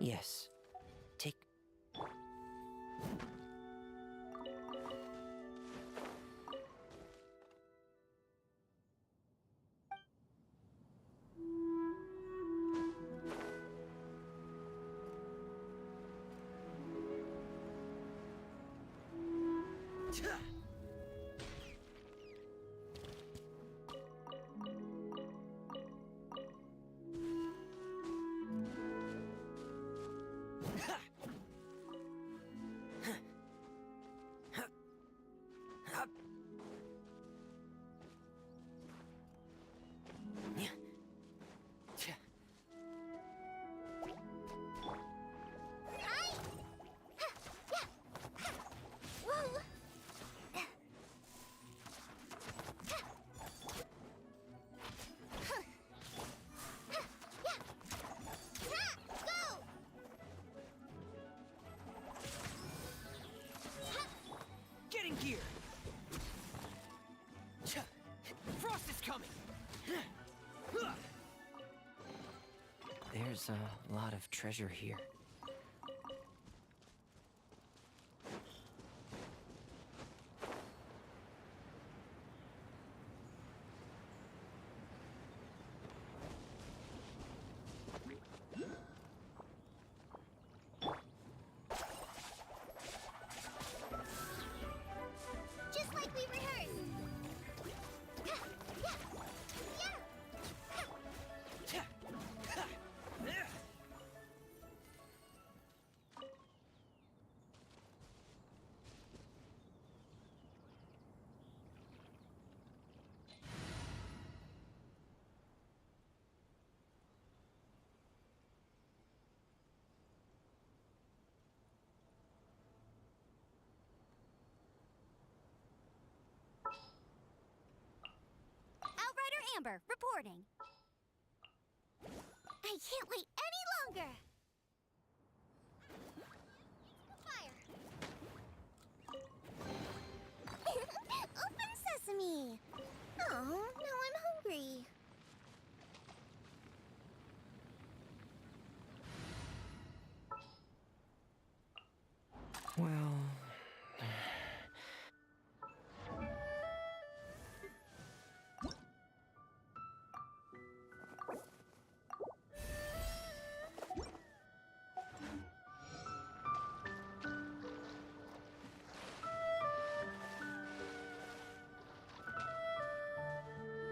Yes. Take... Getting gear! Frost is coming! There's a lot of treasure here. Amber, reporting. I can't wait any longer. Fire. Open sesame. Oh, now I'm hungry. Well...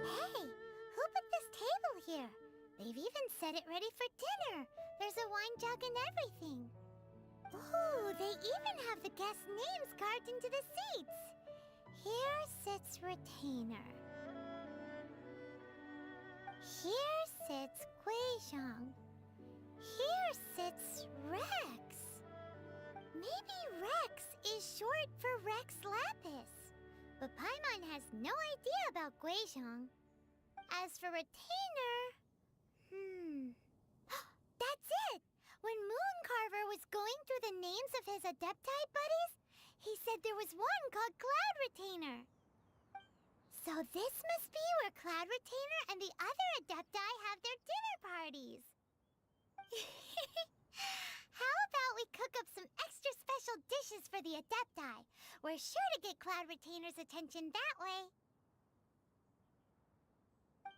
Hey, who put this table here? They've even set it ready for dinner. There's a wine jug and everything. Ooh, they even have the guests' names carved into the seats. Here sits Retainer. Here sits Guizhong. Here sits Rex. Maybe Rex is short for Rex Lapis. But Paimon has no idea about Guizhong. As for Retainer... That's it! When Mooncarver was going through the names of his Adepti buddies, he said there was one called Cloud Retainer. So this must be where Cloud Retainer and the other Adepti have their dinner parties. How about we cook up some extra special dishes for the Adepti? We're sure to get Cloud Retainer's attention that way.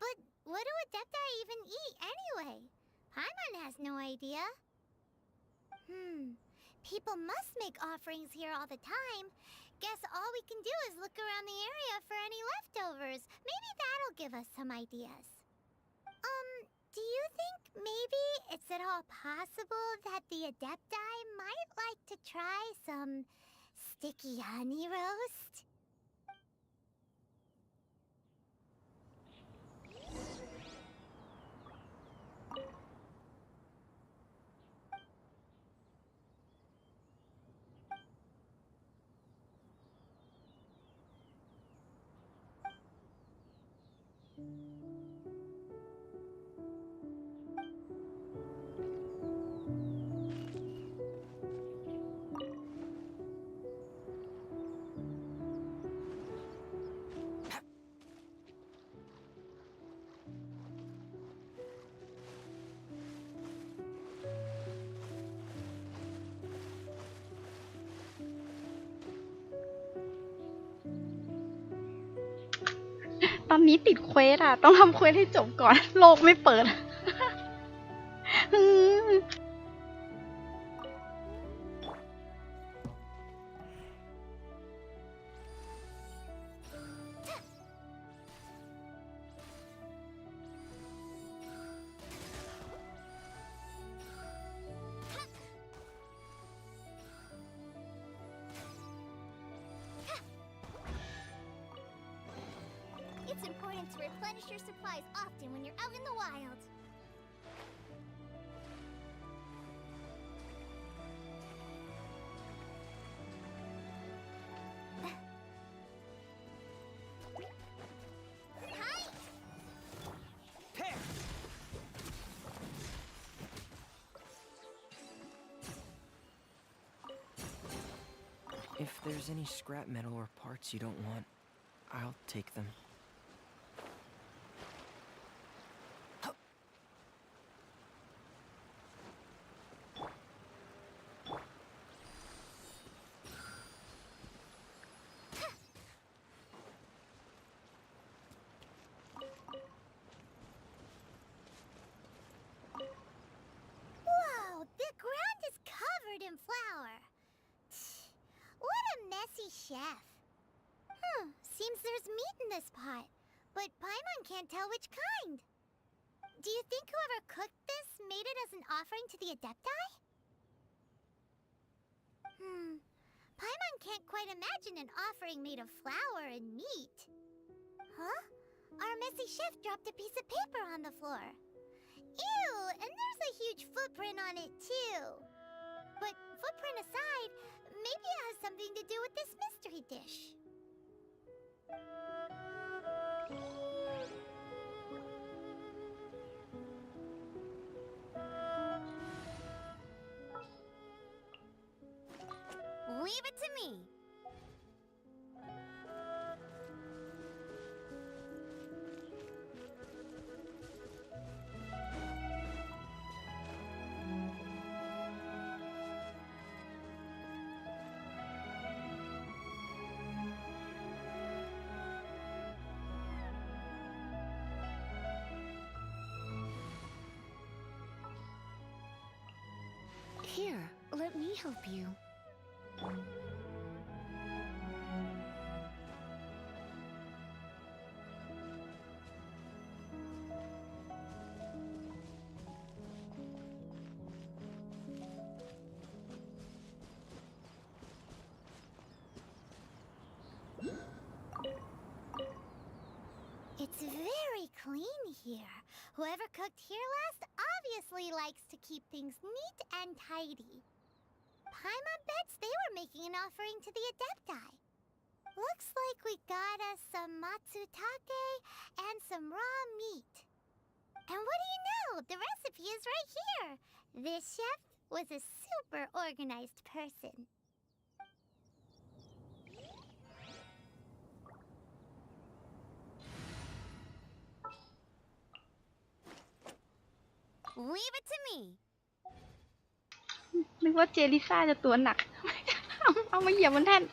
But what do Adepti even eat anyway? Paimon has no idea. People must make offerings here all the time. Guess all we can do is look around the area for any leftovers. Maybe that'll give us some ideas. Do you think maybe it's at all possible that the Adepti might like to try some sticky honey roast?ตอนนี้ติดเควสอะต้องทำเควสให้จบก่อนโลกไม่เปิด It's important to replenish your supplies often when you're out in the wild. If there's any scrap metal or parts you don't want, I'll take them. Whoa, the ground is covered in flour. What a messy chef. Seems there's meat in this pot, but Paimon can't tell which kind. Do you think whoever cooked this made it as an offering to the Adepti? Paimon can't quite imagine an offering made of flour and meat. Huh? Our messy chef dropped a piece of paper on the floor. Ew, and there's a huge footprint on it too. But footprint aside, maybe it has something to do with this mystery dish. Here, let me help you. It's very clean here. Whoever cooked here last obviously likes to keep things neat and tidy. Paimon bets they were making an offering to the Adepti. Looks like we got us some matsutake and some raw meat. And what do you know? The recipe is right here. This chef was a super organized person. Leave it to me. นึกว่าเจลิซ่าจะตัวหนัก เอามาเหยียบบนแท่น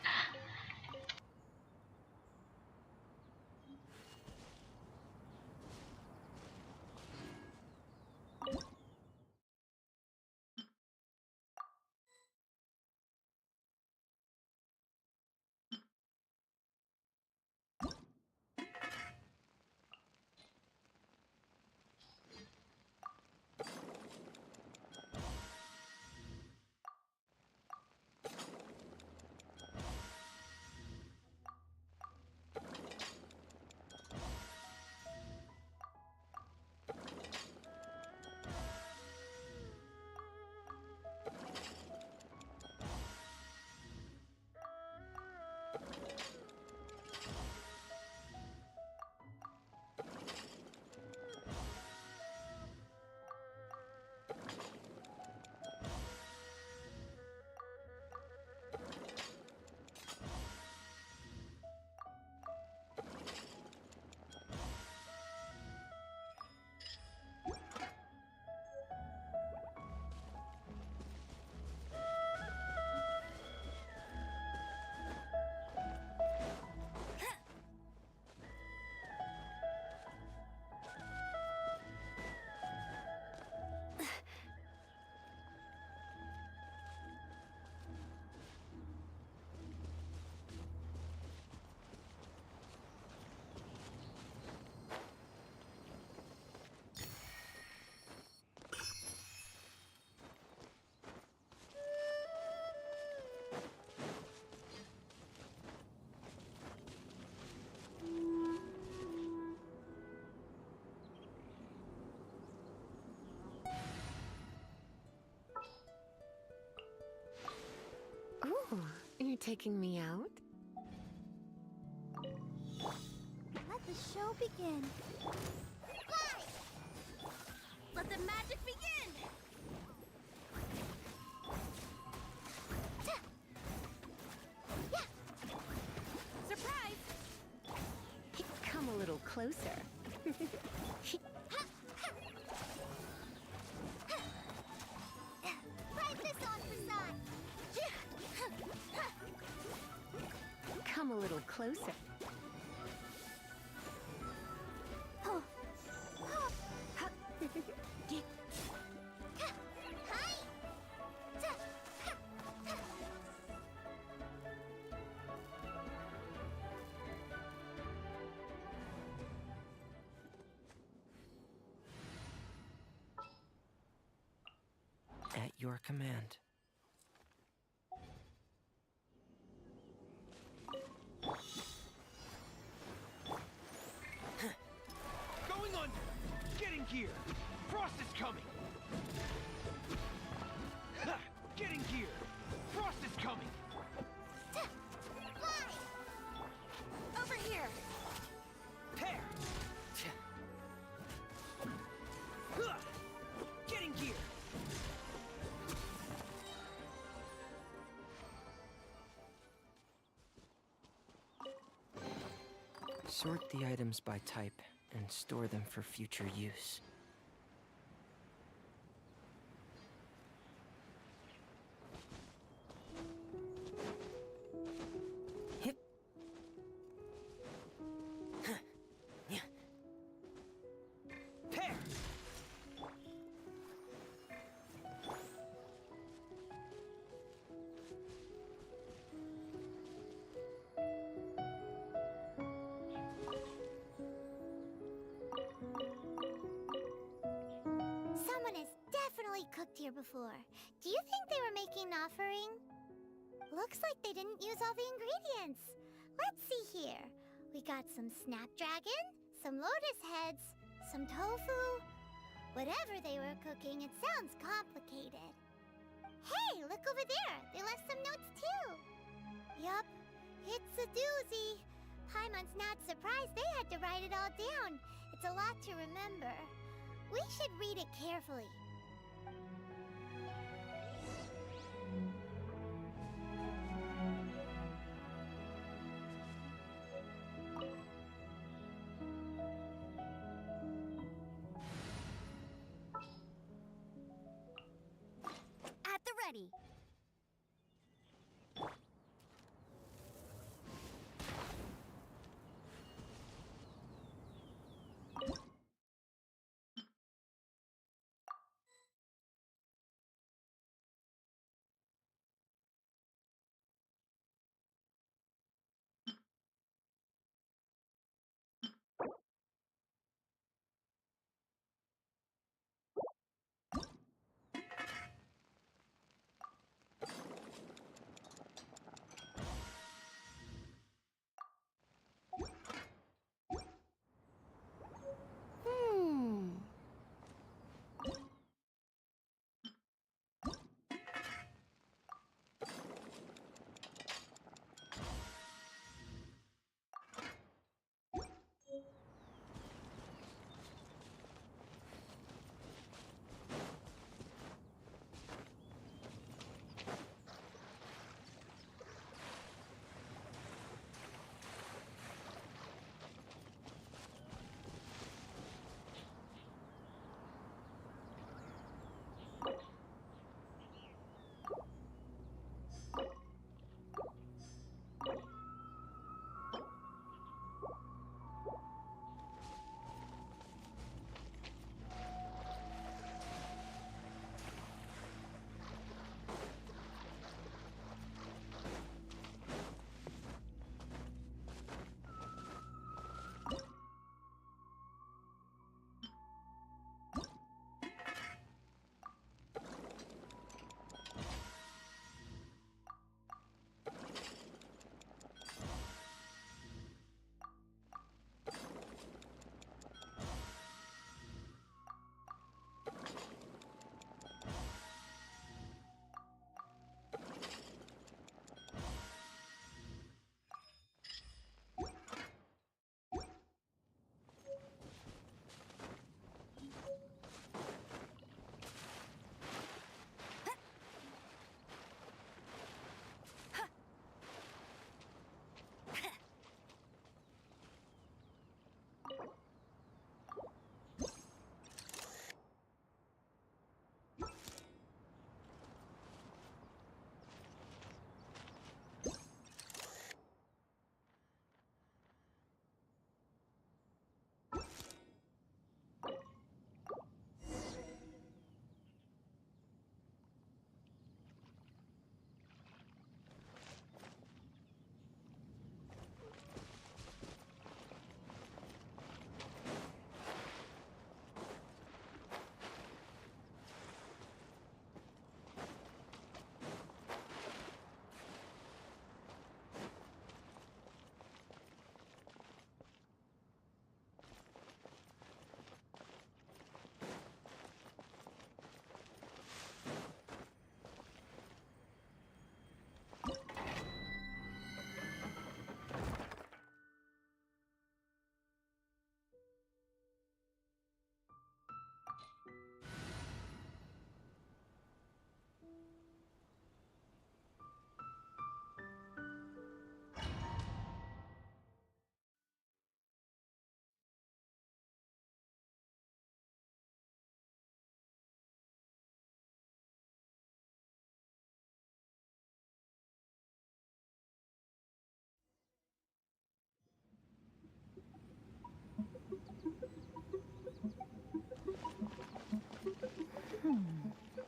Ooh, you're taking me out? Let the show begin. Fly! Let the magic begin! Surprise! Come a little closer. Come a little closer. At your command. Going under! Getting gear! Frost is coming! Ha! Getting gear! Frost is coming! Fly! Over here! Pair! Ha! Getting gear! Sort the items by type and store them for future use. Hip. Pair! definitely cooked here before. Do you think they were making an offering? Looks like they didn't use all the ingredients. Let's see here. We got some snapdragon, some lotus heads, some tofu. Whatever they were cooking, it sounds complicated. Hey, look over there. They left some notes too. Yup, it's a doozy. Paimon's not surprised they had to write it all down. It's a lot to remember. We should read it carefully. At the ready.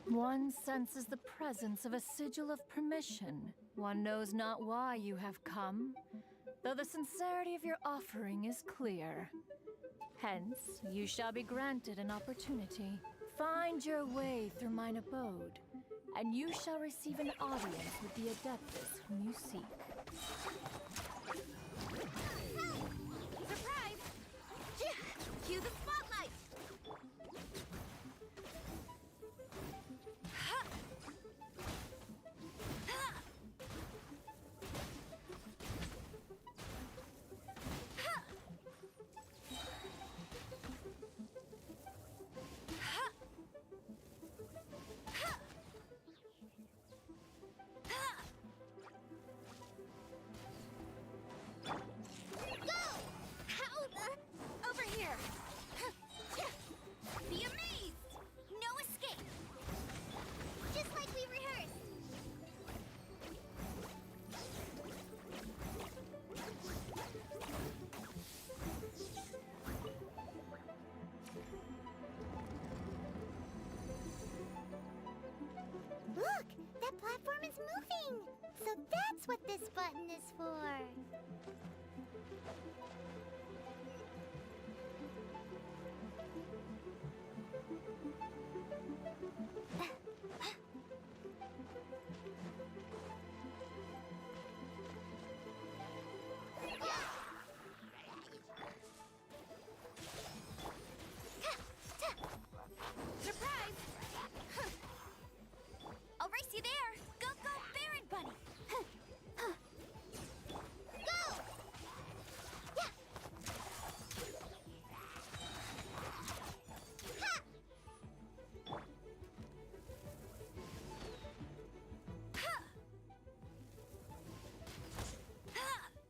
One senses the presence of a sigil of permission. One knows not why you have come, though the sincerity of your offering is clear. Hence, you shall be granted an opportunity. Find your way through mine abode, and you shall receive an audience with the Adeptus whom you seek. Surprise! Cue the spotlight! Over here! Be amazed! No escape! Just like we rehearsed! Look! That platform is moving! So that's what this button is for! Surprise! I'll race you there! Go, go, Baron Bunny! Go! Yeah! Ha! Ha! Ha!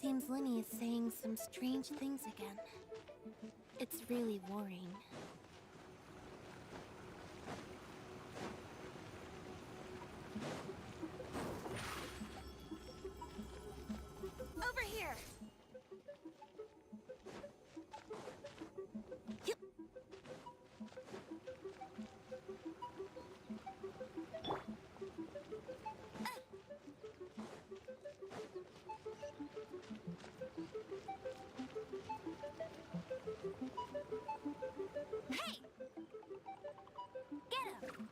Seems Linny is saying some strange things again. It's really worrying. Over here! Yep. Hey! Get him!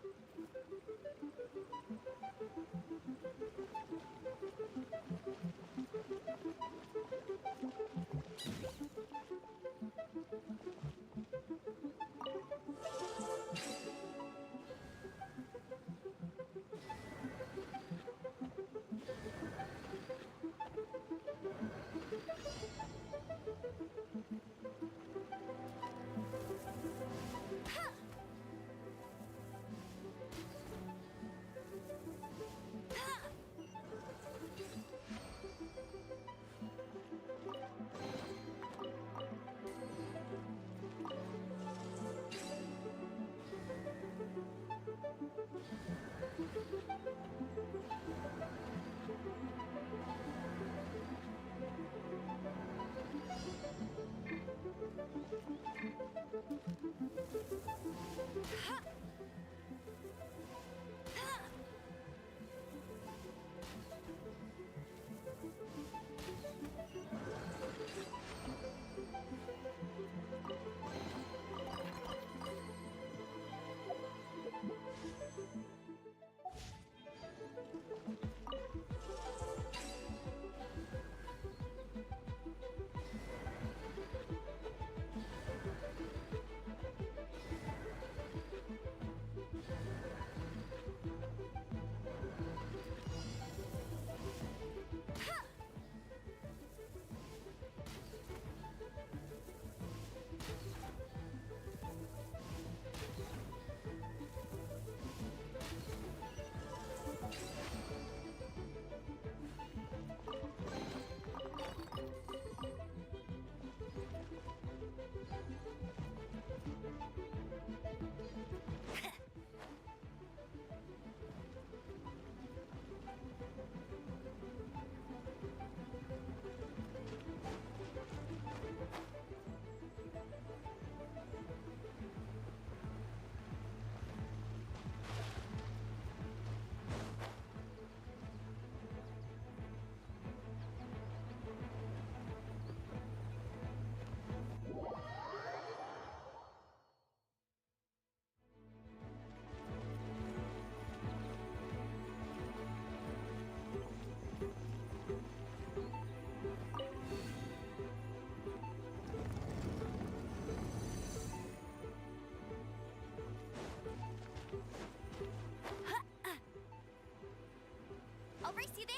I'll race you there.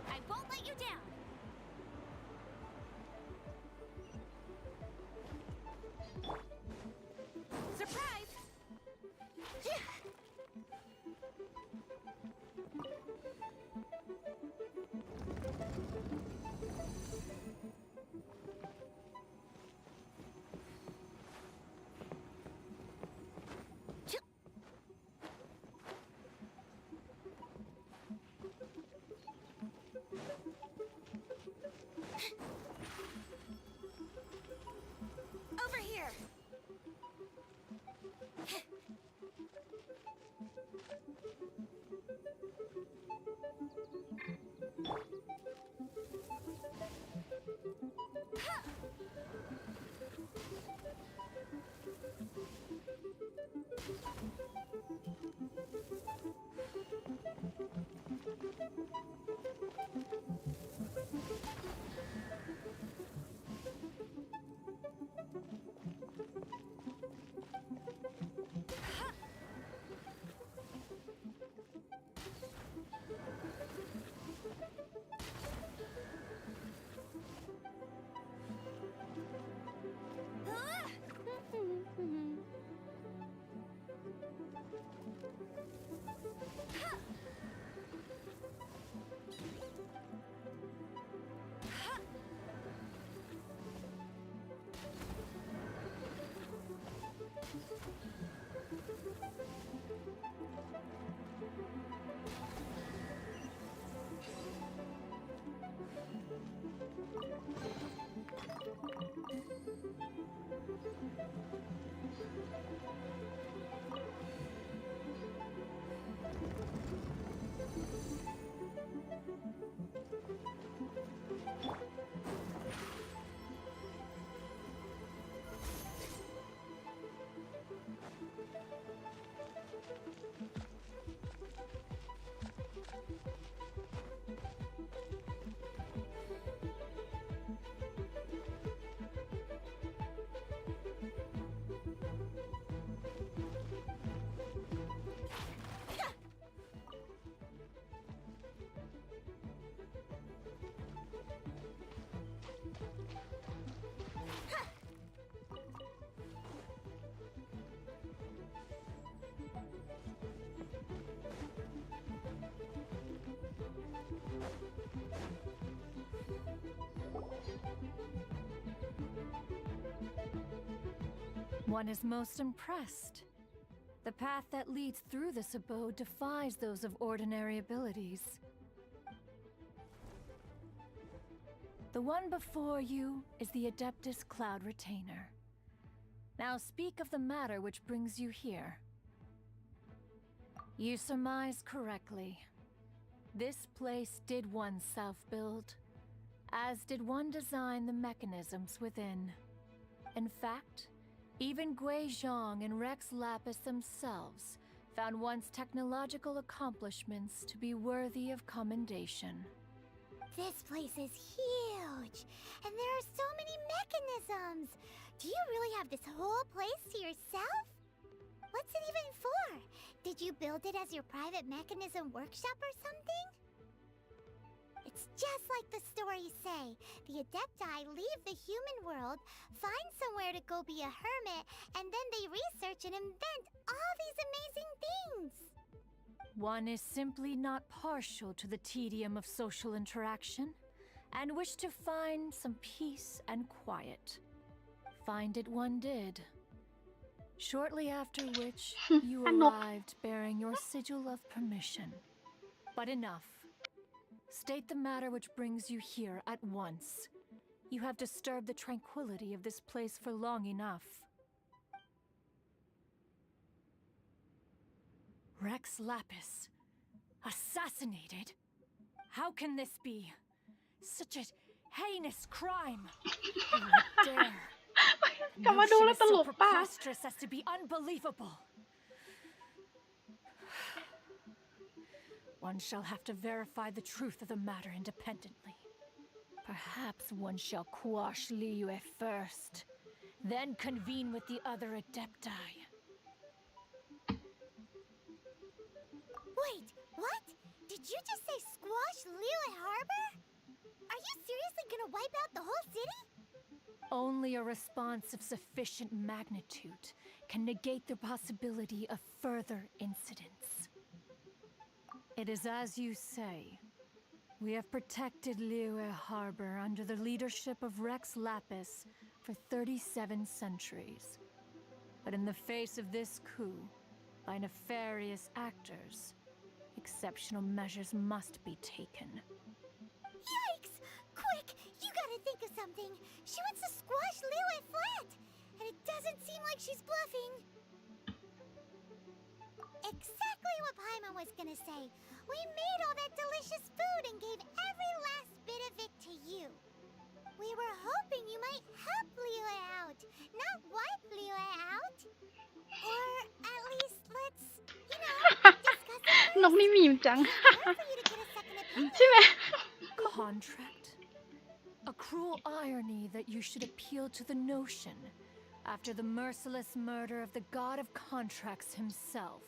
I won't let you down. Surprise! Over here. One is most impressed. The path that leads through this abode defies those of ordinary abilities. The one before you is the Adeptus Cloud Retainer. Now speak of the matter which brings you here. You surmise correctly. This place did one self-build, as did one design the mechanisms within. In fact, even Gui Zhang and Rex Lapis themselves found one's technological accomplishments to be worthy of commendation. This place is huge, and there are so many mechanisms. Do you really have this whole place to yourself? What's it even for? Did you build it as your private mechanism workshop or something? It's just like the stories say. The Adepti leave the human world, find somewhere to go be a hermit, and then they research and invent all these amazing things. One is simply not partial to the tedium of social interaction, and wished to find some peace and quiet. Find it one did. Shortly after which, you arrived bearing your sigil of permission. But enough. State the matter which brings you here at once. You have disturbed the tranquility of this place for long enough. Rex Lapis, assassinated? How can this be? Such a heinous crime! Who would dare? กลับมาดูแล้วตลกป่ะ Preposterous as to be unbelievable. One shall have to verify the truth of the matter independently. Perhaps one shall quash Liyue first, then convene with the other Adepti. Wait, what? Did you just say squash Liyue Harbor? Are you seriously gonna wipe out the whole city? Only a response of sufficient magnitude can negate the possibility of further incidents. It is as you say. We have protected Liyue Harbor under the leadership of Rex Lapis for 37 centuries. But in the face of this coup, by nefarious actors, exceptional measures must be taken. Yikes! Quick, you gotta think of something. She wants to squash Liyue flat, and it doesn't seem like she's bluffing. Exactly what Paimon was gonna say. We made all that delicious food and gave every last bit of it to you. We were hoping you might help Liyue out, not wipe Liyue out. Or at least let's, discuss it. นกนี่มีมจัง ใช่ไหม Contract? A cruel irony that you should appeal to the notion after the merciless murder of the god of contracts himself.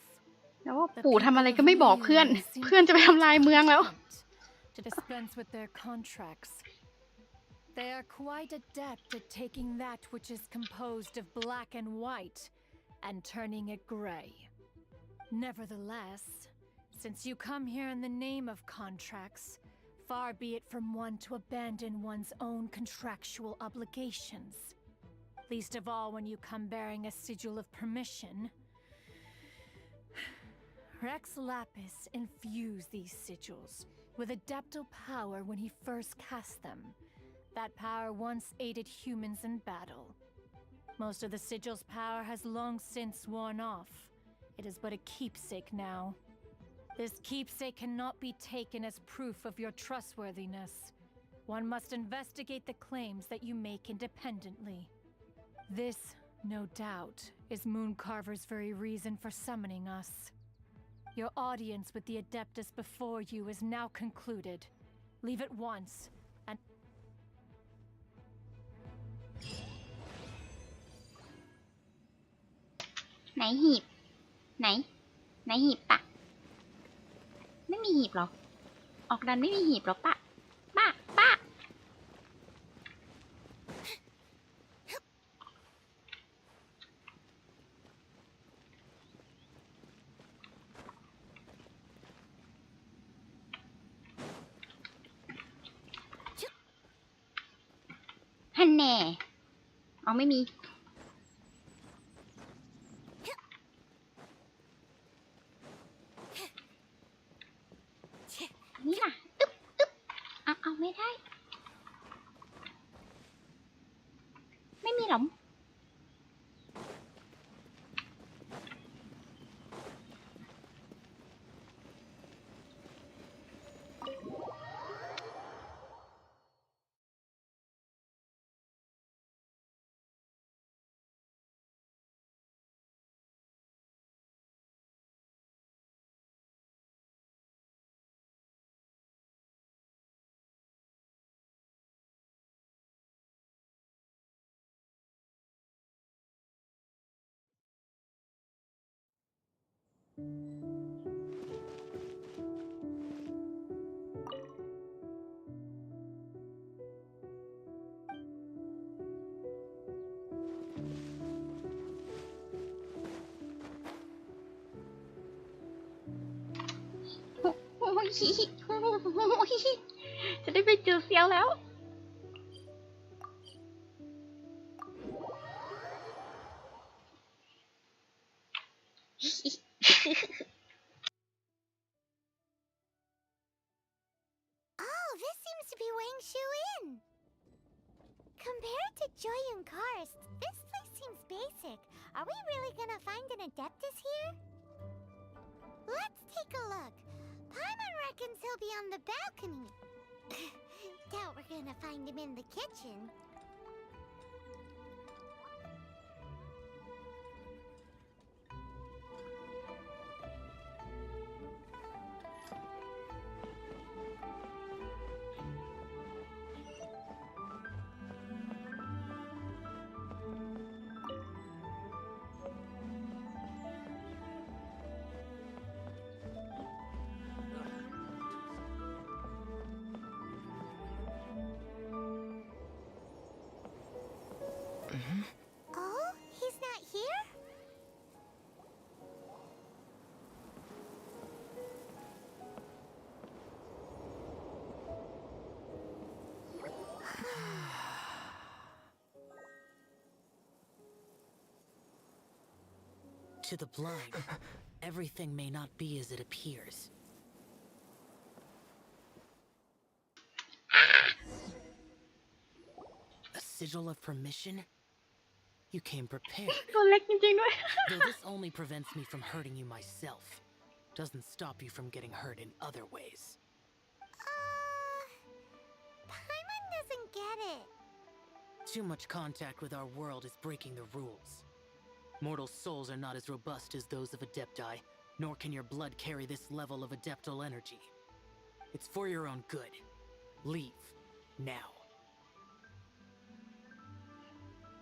แล้วว่าปู่ทำอะไรก็ไม่บอกเพื่อน เพื่อนจะไปทำลายเมืองแล้ว To dispense with their contracts. They are quite adept at taking that which is composed of black and white and turning it gray. Nevertheless, since you come here in the name of contracts, far be it from one to abandon one's own contractual obligations. Least of all when you come bearing a sigil of permission. Rex Lapis infused these sigils with adeptal power when he first cast them. That power once aided humans in battle. Most of the sigil's power has long since worn off. It is but a keepsake now. This keepsake cannot be taken as proof of your trustworthiness. One must investigate the claims that you make independently. This, no doubt, is Mooncarver's very reason for summoning us. Your audience with the Adeptus before you is now concluded. Leave at once, and... ไหนหีบ ไหนหีบปะไม่มีหีบหรอ ออกดันไม่มีหีบหรอปะป้า ฮันแน่เอาไม่มี มีหรอ โอ้ยจะได้ไปเจอเซียวแล้ว Oh, this seems to be Wang Shu Inn. Compared to Joyun Karst, this place seems basic. Are we really gonna find an Adeptus here? Let's take a look. Paimon reckons he'll be on the balcony. Doubt we're gonna find him in the kitchen. Oh, he's not here? To the blind, everything may not be as it appears. A sigil of permission? You came prepared. Though this only prevents me from hurting you myself, doesn't stop you from getting hurt in other ways. Paimon doesn't get it. Too much contact with our world is breaking the rules. Mortal souls are not as robust as those of Adepti, nor can your blood carry this level of adeptal energy. It's for your own good. Leave. Now.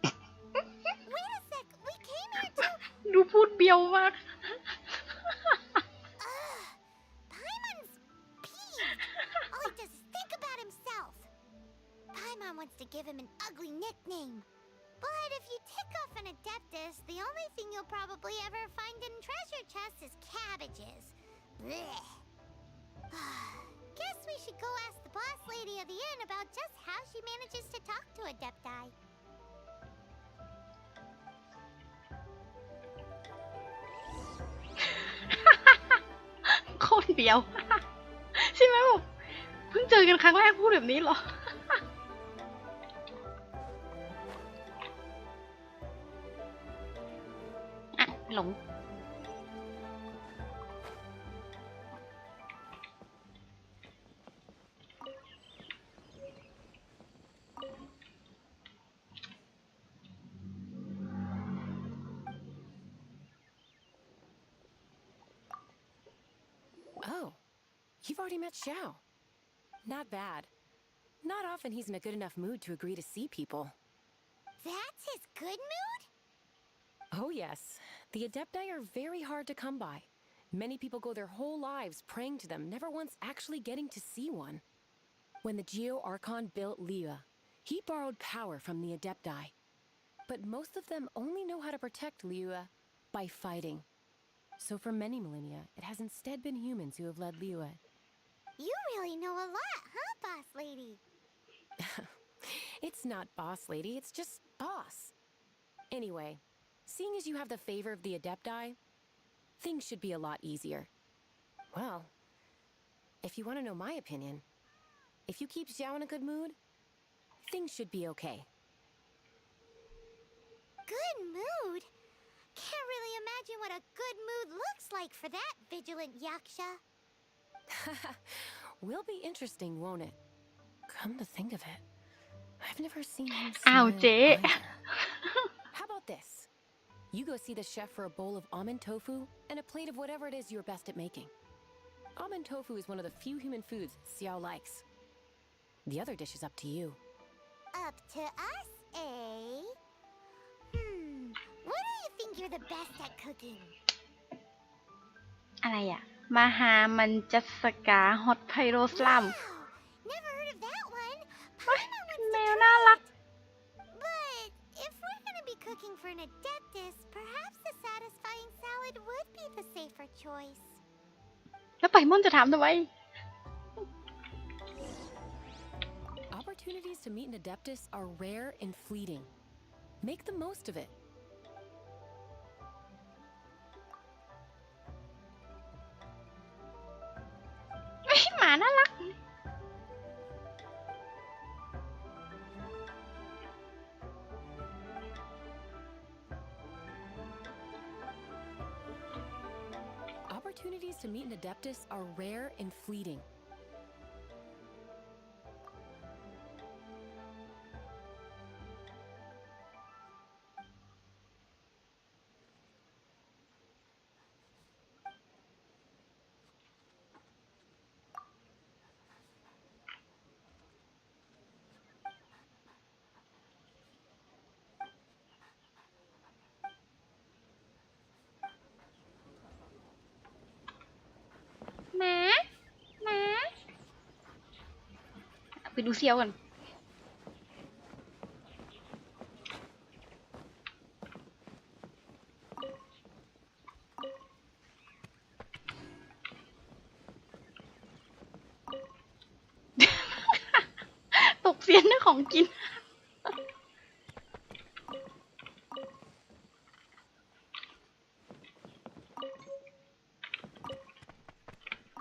Wait a sec, we came here to... ดูพูดเบียวมาก Paimon's peeved. All he does is think about himself. Paimon wants to give him an ugly nickname. But if you tick off an Adeptus, the only thing you'll probably ever find in treasure chests is cabbages. Blech. Guess we should go ask the boss lady of the inn about just how she manages to talk to Adepti. โคตรเบียว ใช่ไหมบอกเพิ่งเจอกันครั้งแรกพูดแบบนี้เหรอ อ่ะ หลง Oh, you've already met Xiao. Not bad. Not often he's in a good enough mood to agree to see people. That's his good mood? Oh yes, the Adepti are very hard to come by. Many people go their whole lives praying to them, never once actually getting to see one. When the Geo Archon built Liyue, he borrowed power from the Adepti. But most of them only know how to protect Liyue by fighting. So for many millennia, it has instead been humans who have led Liyue. You really know a lot, huh, boss lady? It's not boss lady, it's just boss. Anyway, seeing as you have the favor of the Adepti, things should be a lot easier. Well, if you want to know my opinion, if you keep Xiao in a good mood, things should be okay. good mood. Can't really imagine what a good mood looks like for that vigilant yaksha. Will be interesting, won't it? Come to think of it, I've never seen him อ้าว smile เจ๊ either. How about this? You go see the chef for a bowl of almond tofu and a plate of whatever it is you're best at making. Almond tofu is one of the few human foods Xiao likes. The other dish is up to you. Up to us, eh? What do you think you're the best at cooking? อะไรอะมาหามันจัสกาฮอตไพโรสลัม Never heard of that one. แมวน่ารัก But if we're gonna be cooking for an adeptus, perhaps a satisfying salad would be the safer choice. แล้วไปม่อนจะถามทำไม Opportunities to meet an adeptus are rare and fleeting. Make the most of it. หมาน่ารัก Opportunities to meet an adeptus are rare and fleeting.หมาไปดูเซียวกัน ตกเซียนด้วยของกิน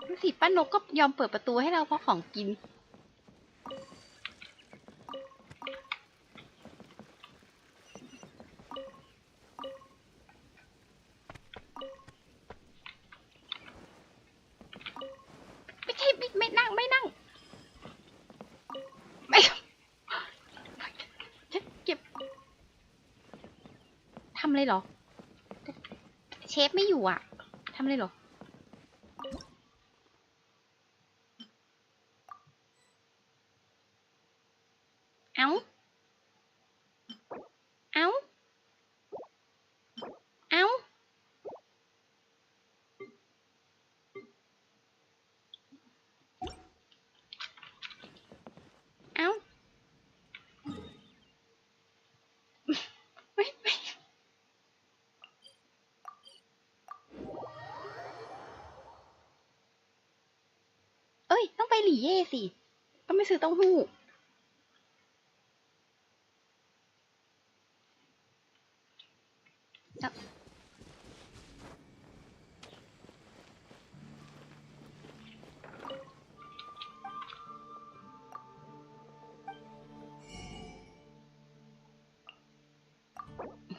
ดูสิป้านกก็ยอมเปิดประตูให้เราเพราะของกิน ไม่ใช่ไม่นั่งไม่เก็บทำอะไรเหรอ เชฟไม่อยู่อ่ะทำอะไรเหรอ เอ้า เอ้า เอ้า เอ้า เอ้ย ต้องไปหลี่เย่สิ ก็ไม่ซื้อเต้าหู้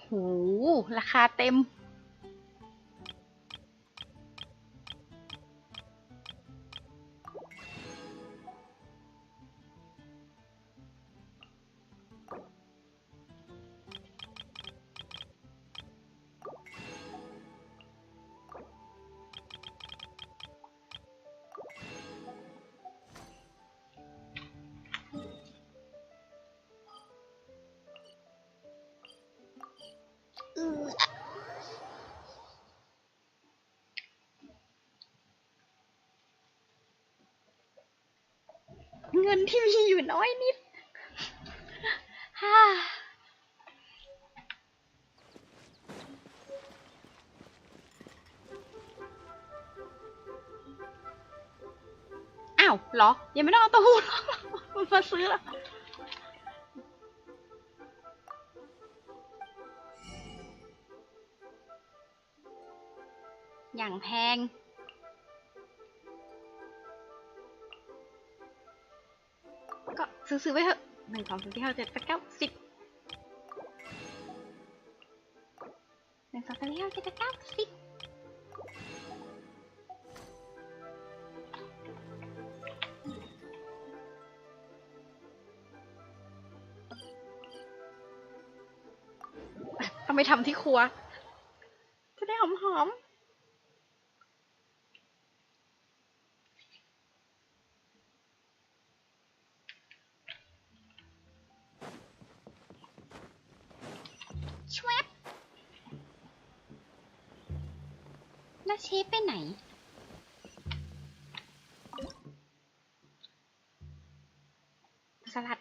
โห ราคาเต็ม เงินที่มีอยู่น้อยนิด ฮ่า อ้าวเหรอ ยังไม่ต้องเอาเต้าหู้หรอ มาซื้อแล้ว อย่างแพง ก็ซื้อไว้เถอะ1 2 3 4 5 6 7 8 9 10 เอาไปทำที่ครัวจะได้หอมชวบแล้วเชฟไปไหนสลัด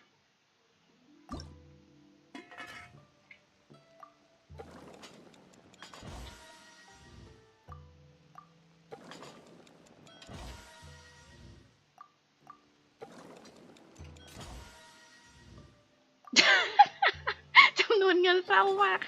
จำนวนเงินเศร้ามาก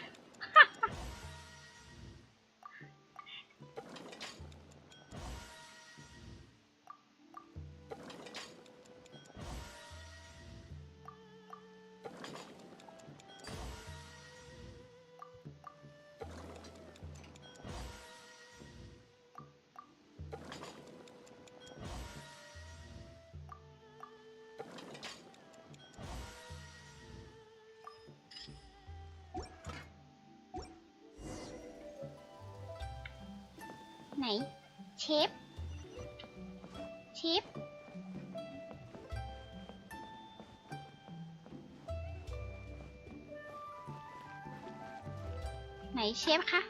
ไหนเชฟไหนเชฟคะ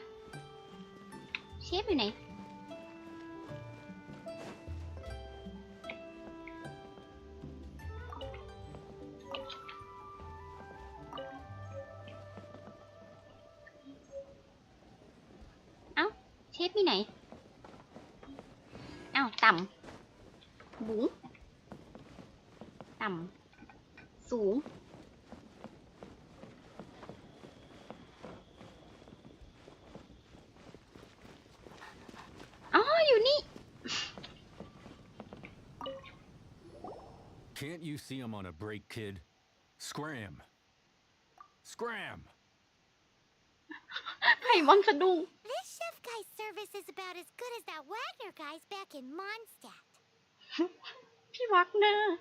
เชฟอยู่ไหนเอ้าเชฟอยู่ไหนเอ้าต่ำบุ๋งต่ำสูงอ๋ออยู่นี่ Can't you see I'm on a break, kid? Scram! Scram! ไผ่มอนสะดุ้ง This chef guy's service is about as good as that Wagner guy's back in Mondstadt. พี่วักเนอร์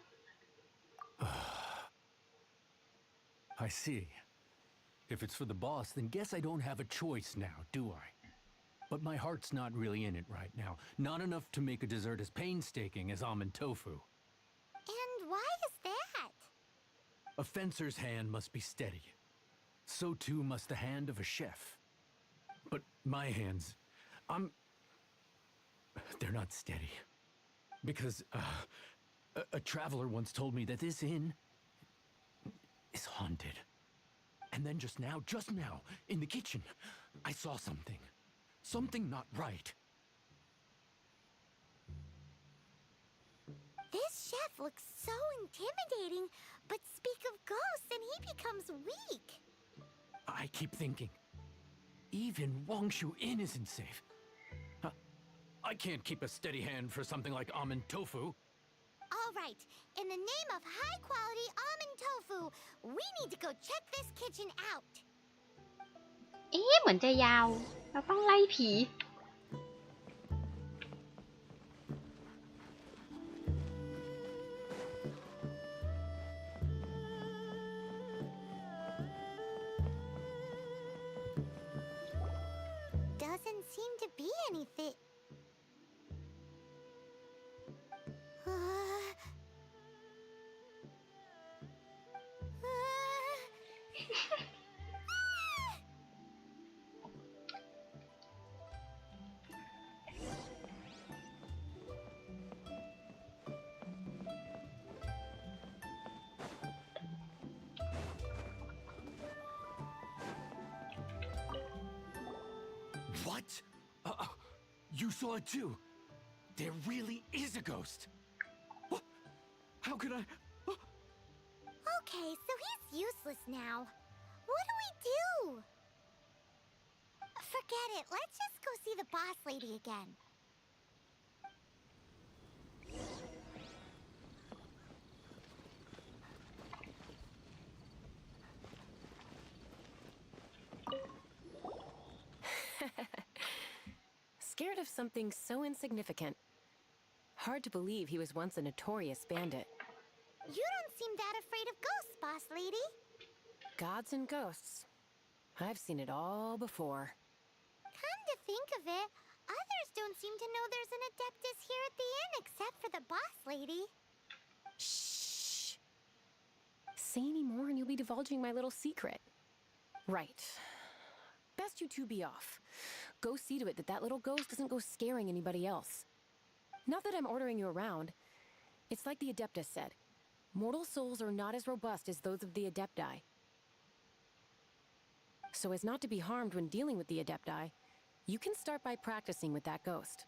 I see. If it's for the boss, then guess I don't have a choice now, do I? But my heart's not really in it right now. Not enough to make a dessert as painstaking as almond tofu. And why is that? A fencer's hand must be steady. So too must the hand of a chef. But my hands, they're not steady. Because a traveler once told me that this inn is haunted. And then just now, in the kitchen, I saw something. Something not right. This chef looks so intimidating, but speak of ghosts and he becomes weak. I keep thinking, even Wangshu Inn isn't safe. I can't keep a steady hand for something like almond tofu. All right, in the name of high-quality almond tofu, we need to go check this kitchen out. เอ๊ะเหมือนจะยาวเราต้องไล่ผี Doesn't seem to be anything. What? You saw it too? There really is a ghost. What? How could I? Okay, so he's useless now. What do we do? Forget it. Let's just go see the boss lady again. of something so insignificant. Hard to believe he was once a notorious bandit. You don't seem that afraid of ghosts, boss lady. Gods and ghosts. I've seen it all before. Come to think of it, others don't seem to know there's an Adeptus here at the inn except for the boss lady. Shh. Say any more and you'll be divulging my little secret. Right. Best you two be off. Go see to it that that little ghost doesn't go scaring anybody else. Not that I'm ordering you around. It's like the Adeptus said. Mortal souls are not as robust as those of the Adepti. So as not to be harmed when dealing with the Adepti, you can start by practicing with that ghost.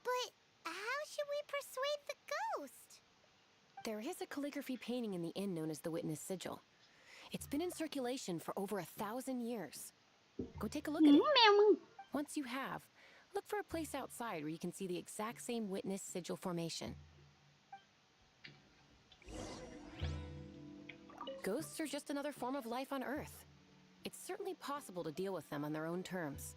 But how should we persuade the ghost? There is a calligraphy painting in the inn known as the Witness Sigil. It's been in circulation for over 1,000 years. Go take a look at it. Once you have, look for a place outside where you can see the exact same Witness Sigil formation. Ghosts are just another form of life on Earth. It's certainly possible to deal with them on their own terms.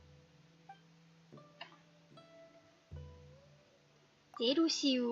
เจ๊ดูชิว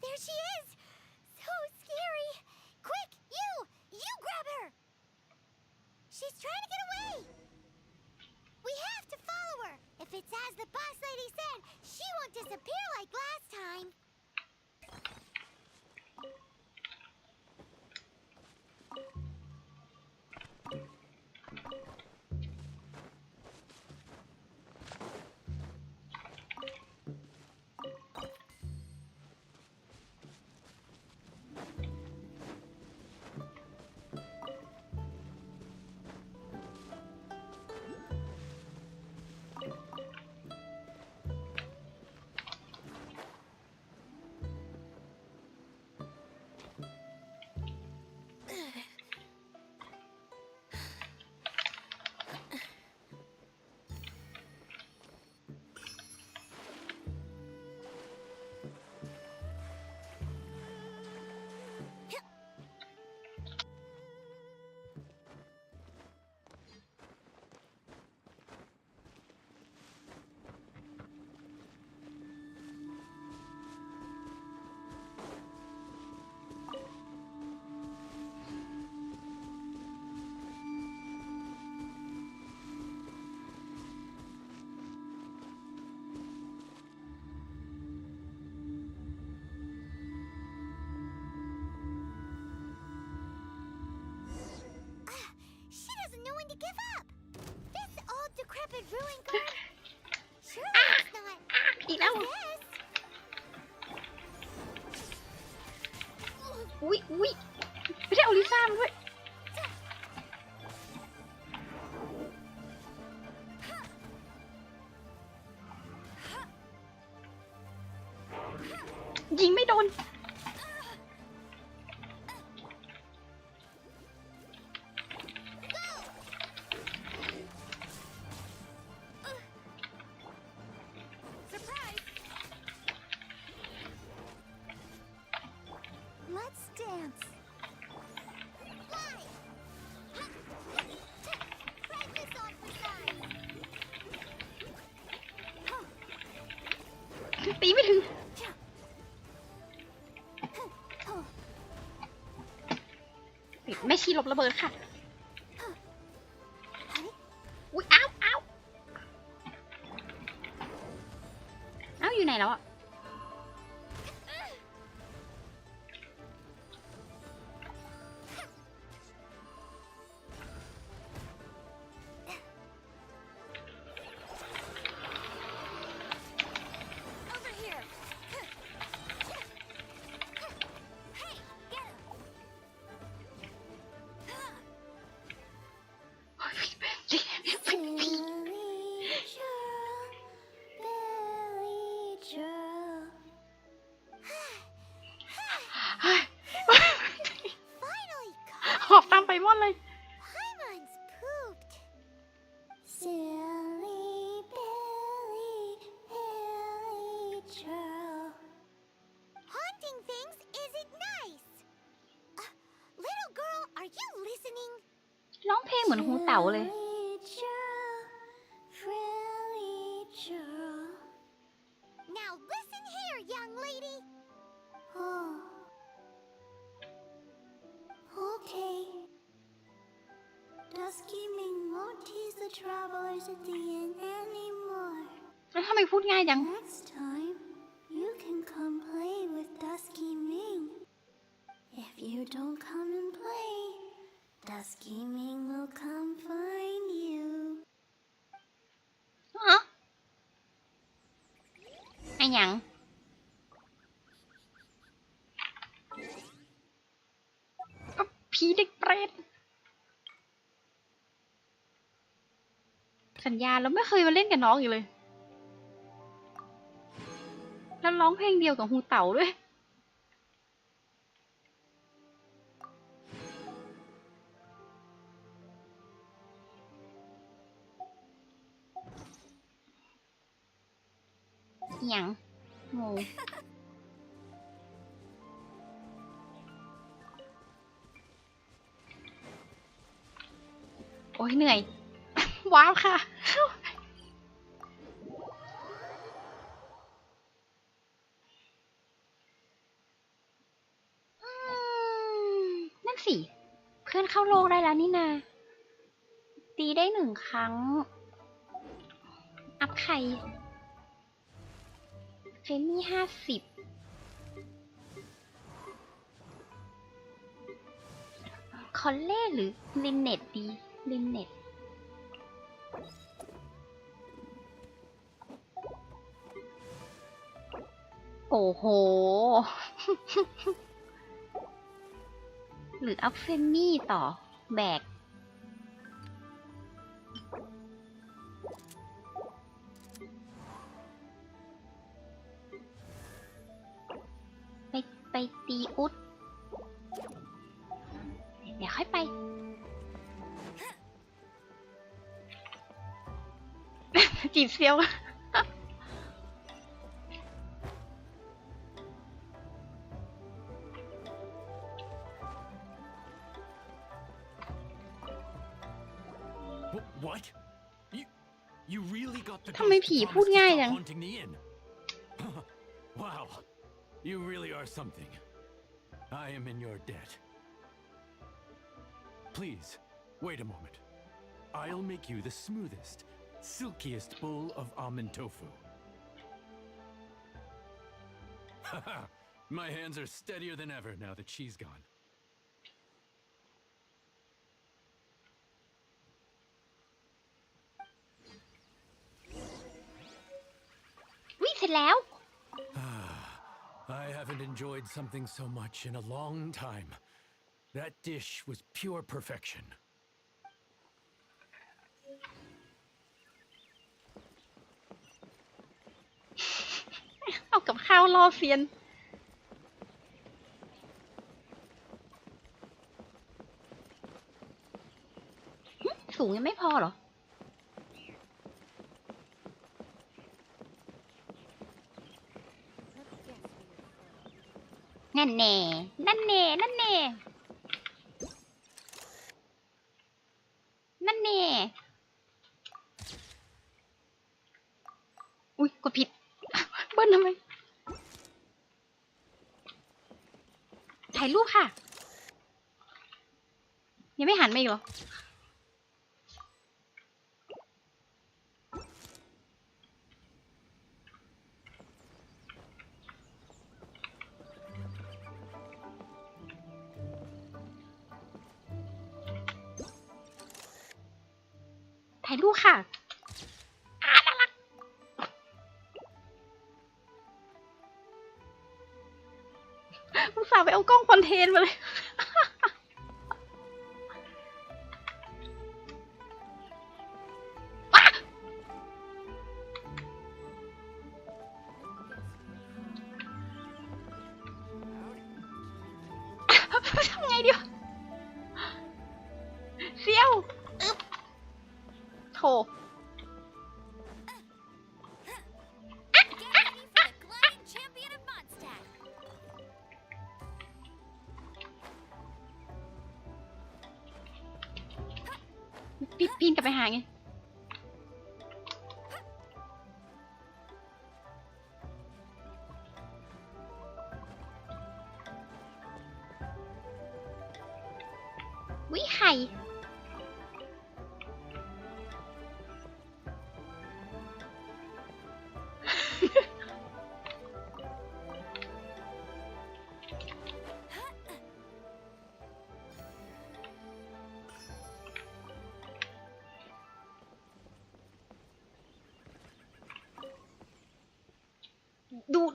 There she is! So scary! Quick, you grab her! She's trying to get away! We have to follow her! If it's as the boss lady said, she won't disappear like last time! She doesn't know when to give up! This old decrepit rapid ruin guard? Surely it's not. อีกแล้ว This. อุ๊ยไม่ได้เอาลิซ่ามาด้วยยิงไม่โดน Let's dance. Fly. Practice on for size. ตีไม่ถึงแม่ชีหลบระเบิดค่ะ อุ๊ยอ้าวอยู่ไหนแล้วอ่ะ Over here. Hey, get him. Finally หอบตามไปหมดเลย Paimon's pooped. Silly Billy, Billy Joe. Haunting things isn't nice. Little girl, are you listening? ร้องเพลงเหมือนหูเต๋าเลย Frilly Joe, Frilly Joe. Now listen here, young lady. Oh. Okay. Dusky Ming won't tease the travelers at the inn anymore. แล้วทำไมพูดง่ายจัง Next time, you can come play with Dusky Ming. If you don't come and play, Dusky Ming will come find you. ฮะไอ้หยังผีเด็กเปรตสัญญาแล้วไม่เคยมาเล่นกับน้องอีกเลย แล้วร้องเพลงเดียวกับฮูเต๋าด้วย หยังงงโอ้ยเหนื่อย ว้าวค่ะ นั่นสิ เพื่อนเข้าโลกได้แล้วนี่นา ตีได้1 ครั้ง อัพใครเฟนนี่50 คอลเล่หรือลินเน็ตดี ลินเน็ต โอ้โห หรืออัพเฟนนี่ต่อ แบก ไปตีอุด เดี๋ยวค่อยไป จีบเซียว What? You really got the ทำไม ghost ผี to พูด promise to ง่าย stop จัง haunting the inn? Wow, you really are something. I am in your debt. Please, wait a moment. I'll make you the smoothest, silkiest bowl of almond tofu. Haha, my hands are steadier than ever now that she's gone. เสร็จแล้ว I haven't enjoyed something so much in a long time. That dish was pure perfection. เอากับข้าวล่อเซียนสูงยังไม่พอเหรอนั่นแน่นั่นแน่นั่นแน่นั่นแน่อุ๊ยกดผิดเบิ้ลทำไมถ่ายรูปค่ะยังไม่หันมาอีกเหรอถ่ายรูปค่ะน่ารักอุตส่าห์ไปเอากล้องคอนเทนต์มาเลยทำไงเดียวเซี่ยวอึ๊บโถปีนกลับไปหาไงวิไข่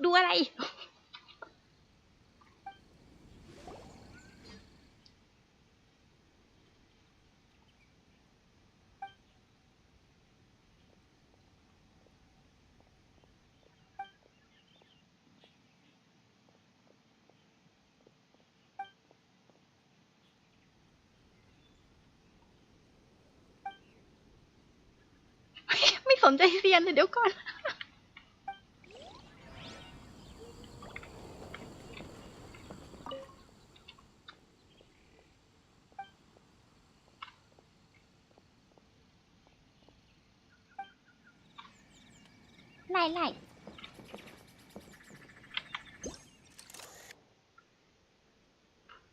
ดูอะไรไม่สนใจเซียนเลยเดี๋ยวก่อนไล่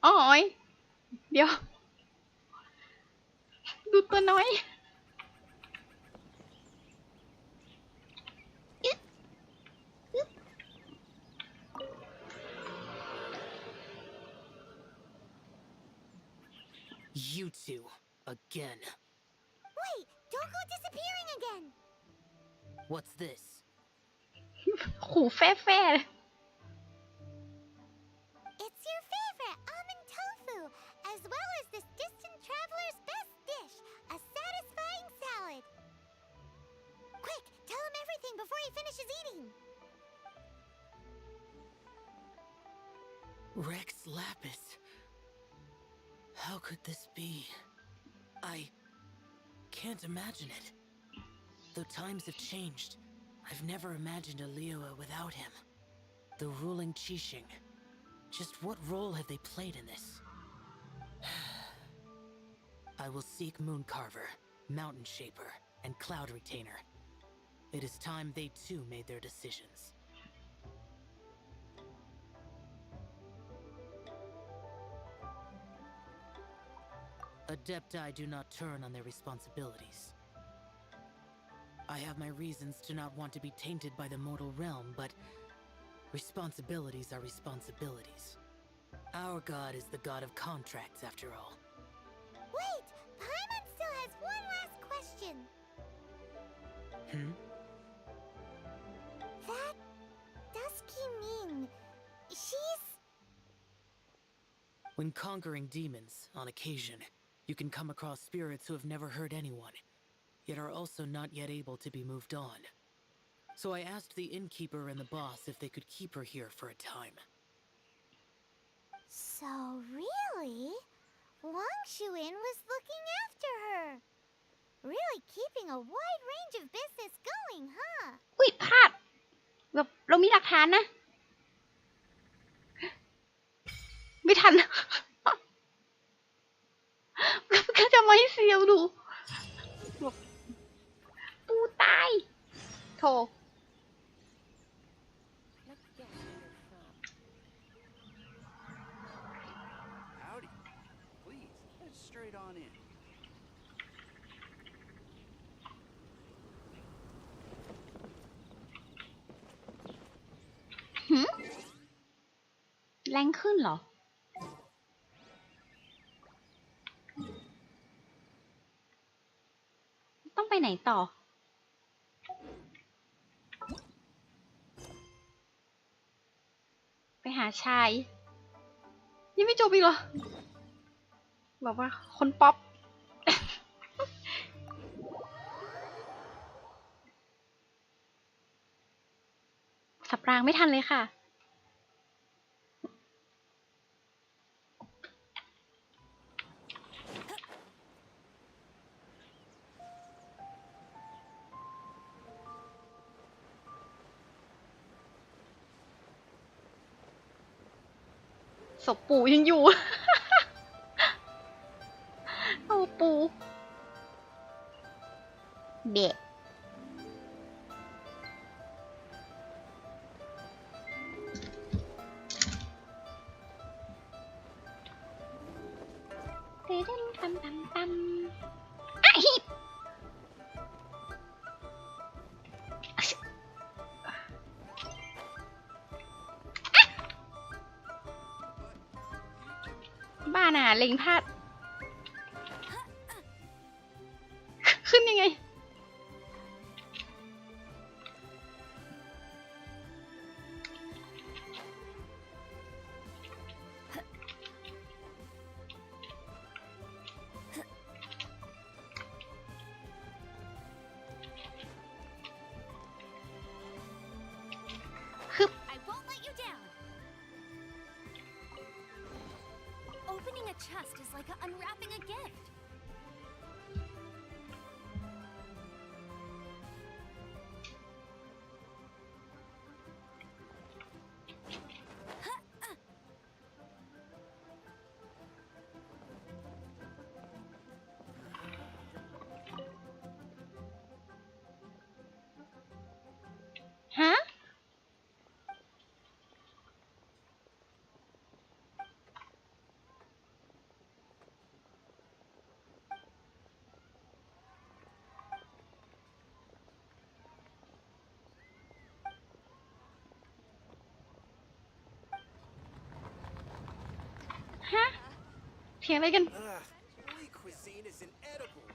อ๋อยเดี๋ยวดูตัวน้อยYou two, again. Wait, don't go disappearing again. What's this? ขู่แฟ่เลย It's your favorite almond tofu, as well as this distant traveler's best dish, a satisfying salad. Quick, tell him everything before he finishes eating. Rex Lapis. How could this be? I can't imagine it. Though times have changed, I've never imagined a Liyue without him. The ruling Qixing. Just what role have they played in this? I will seek Moon Carver, Mountain Shaper, and Cloud Retainer. It is time they too made their decisions. Adepti do not turn on their responsibilities. I have my reasons to not want to be tainted by the mortal realm, but responsibilities are responsibilities. Our god is the god of contracts, after all. Wait! Paimon still has one last question. Hmm? That When conquering demons, on occasion, you can come across spirits who have never hurt anyone, yet are also not yet able to be moved on. So I asked the innkeeper and the boss if they could keep her here for a time. So really, Wang Shuin was looking after her. Really keeping a wide range of business going, huh? อุ๊ยพลาดแบบเรามีหลักฐานนะไม่ทันก็จะไม่เสียวดูแบบปูตายโถ Howdy. Please, head straight on in. แรงขึ้นเหรอต้องไปไหนต่อไปหาชายยังไม่จบอีกเหรอบอกว่าคนป๊อป สับรางไม่ทันเลยค่ะศพปู่ยังอยู่ เอาปู่เด็กเต้นตำตำตำอ่ะฮิปบ้าน่ะเล็งพลาด ขึ้นยังไงฮึบ I won't let you down. Opening a chest is like unwrapping a gift. Huh? Huh? เถียงอะไรกัน Lee cuisine is inedible.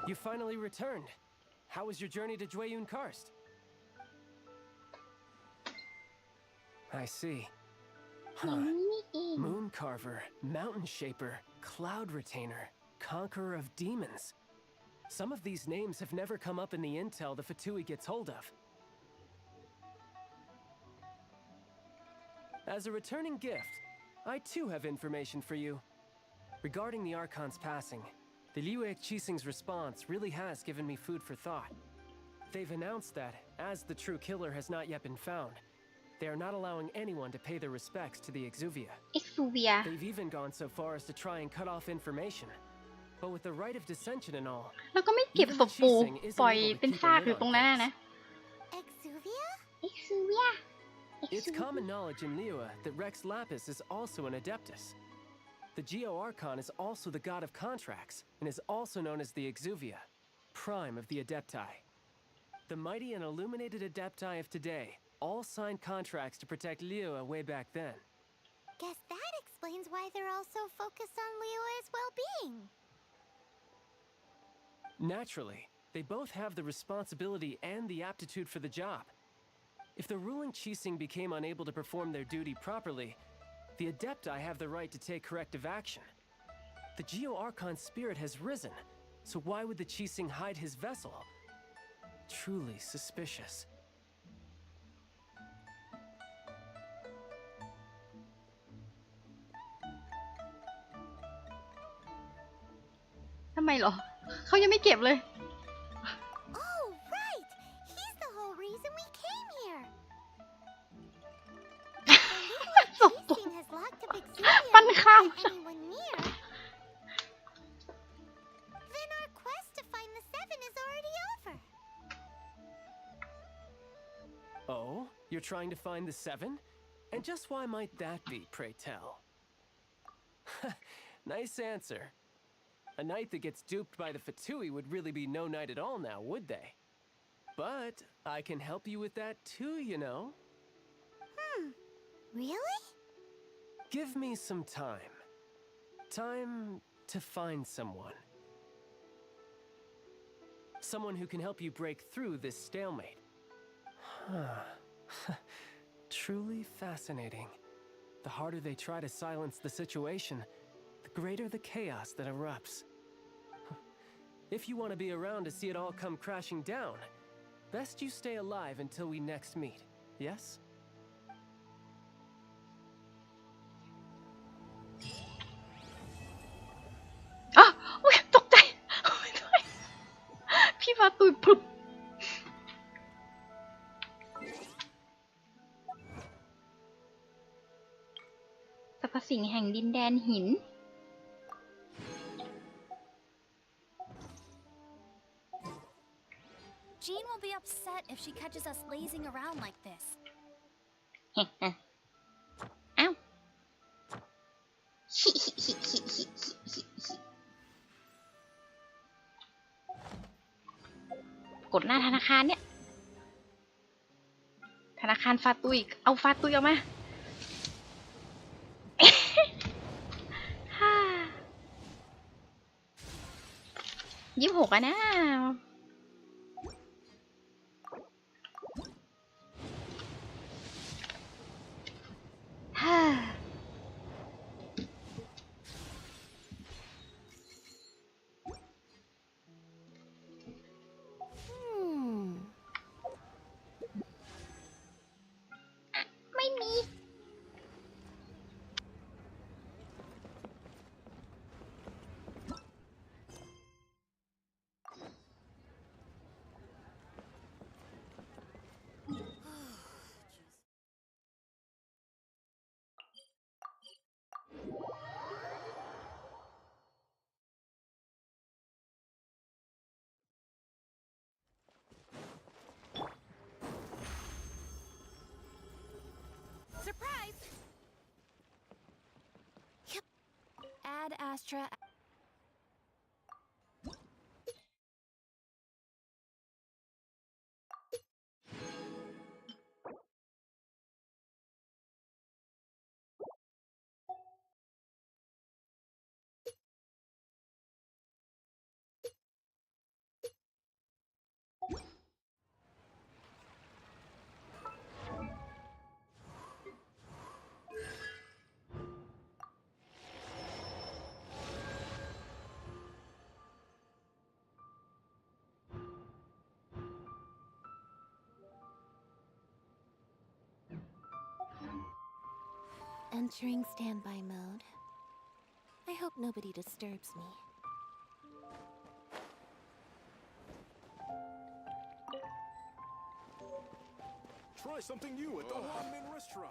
You finally returned. How was your journey to Jueyun Karst? I see. Huh. Moon Carver, Mountain Shaper, Cloud Retainer, Conqueror of Demons. Some of these names have never come up in the intel the Fatui gets hold of. As a returning gift, I too have information for you. Regarding the Archon's passing, the Liue Qixing's response really has given me food for thought. They've announced that, as the true killer has not yet been found, they are not allowing anyone to pay their respects to the Exuvia. They've even gone so far as to try and cut off information. But with the right of dissension and all, แล้วก็ไม่เก็บศพปูปล่อยเป็นซากอยู่ตรงนั้นนะ Exuvia? Exuvia. It's common knowledge in Liua that Rex Lapis is also an Adeptus. The Geo-Archon is also the god of contracts, and is also known as the Exuvia, prime of the Adepti. The mighty and illuminated Adepti of today all signed contracts to protect Liyue way back then. Guess that explains why they're all so focused on Liyue's well-being. Naturally, they both have the responsibility and the aptitude for the job. If the ruling Qixing became unable to perform their duty properly, the Adepti have the right to take corrective action. The Geo-Archon's spirit has risen, so why would the Qixing hide his vessel? Truly suspicious. ทำไมเหรอ เขายังไม่เก็บเลย Oh, right! He's the whole reason we came here! The Qixing has locked up Exuvia Pan without kham. anyone near. Then our quest to find the seven is already over. Oh? You're trying to find the seven? And just why might that be, pray tell? Nice answer. A knight that gets duped by the Fatui would really be no knight at all now, would they? But I can help you with that too, you know? Really? Give me some time. Time to find someone. Someone who can help you break through this stalemate. Truly fascinating. The harder they try to silence the situation, the greater the chaos that erupts. If you want to be around to see it all come crashing down, best you stay alive until we next meet, yes? อ้าวอุ๊ยตกใจโอ๊ยโอ๊ยพี่มาตุยพลุบสรรพสิ่งแห่งดินแดนหิน Jean will be upset if she catches us lazing around like this. อ้าวกดหน้าธนาคารเนี่ย ธนาคารฟาตุย เอาฟาตุยออกมา 26อะนะฮ่า ไม่มี Surprise! Yep. Ad Astra. Entering standby mode. I hope nobody disturbs me. Try something new at the ramen restaurant.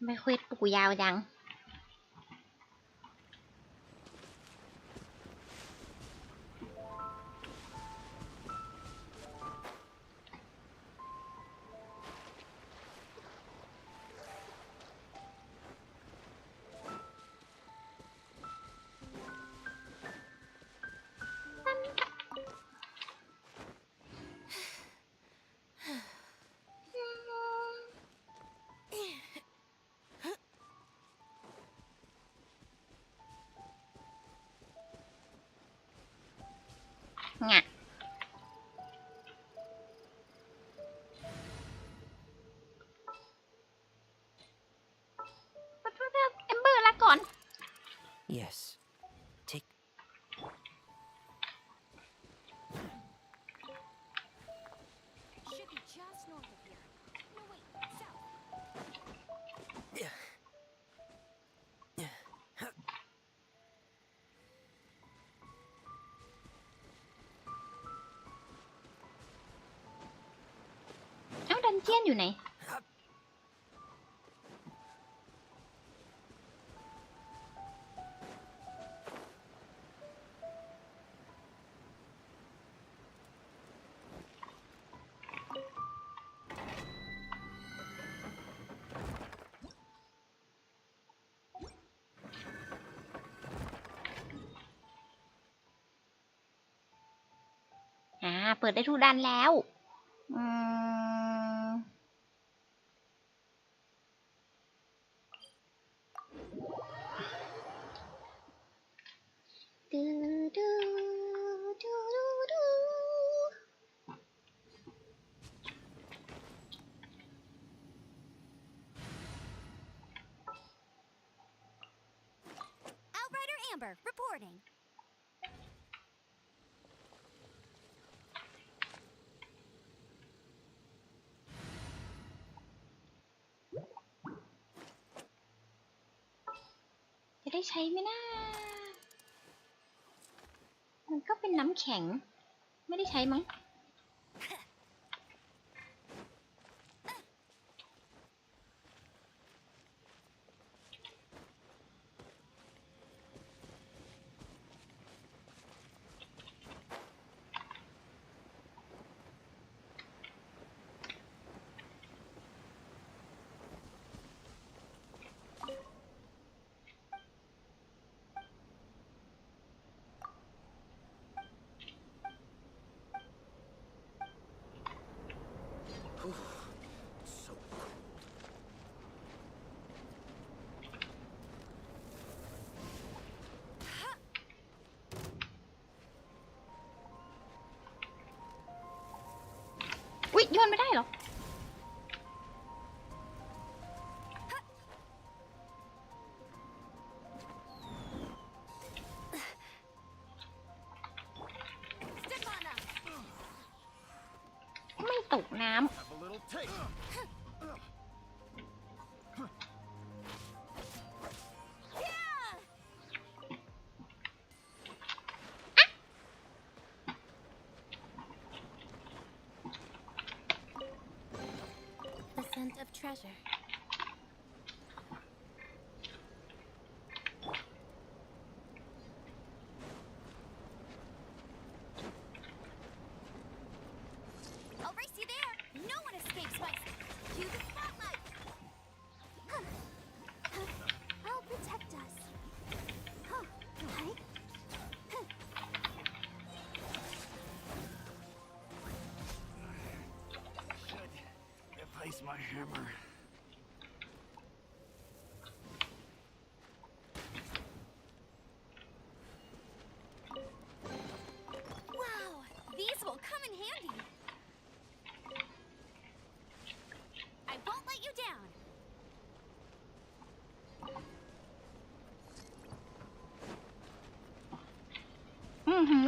ไม่เควสปู่ยาวจังงะเอมเบอร์ละก่อน Yes. Take. Should be just north of here. No, wait, south. เอ้าดันเจียนอยู่ไหนเปิดได้ทุกด้านแล้วดูดูดูดู Outrider Amber, reporting. จะได้ใช้ไหมนะมันก็เป็นน้ำแข็งไม่ได้ใช้มั้งอุ๊ยโยนไม่ได้เหรอไม่ตกน้ำOf treasure. I'll race you there. No one escapes my cue the spotlight. I'll protect us. Right? Should replace my hammer. These will come in handy. I won't let you down.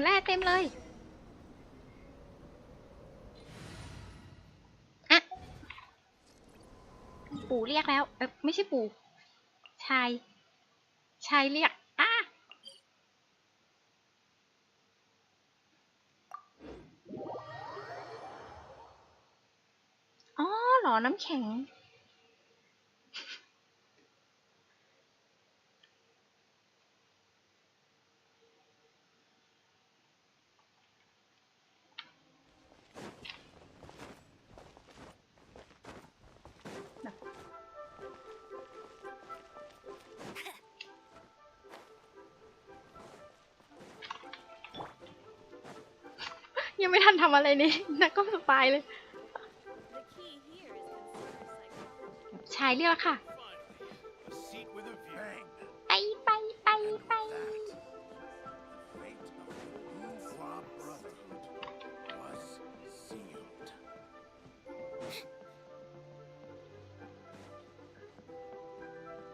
แร่เต็มเลยอะปู่เรียกแล้วไม่ใช่ปู่ชายเรียก อน้ำแข็งยังไม่ทันทำอะไรนี่นักก็สบายเลยชายเรียกค่ะไปไปไปไป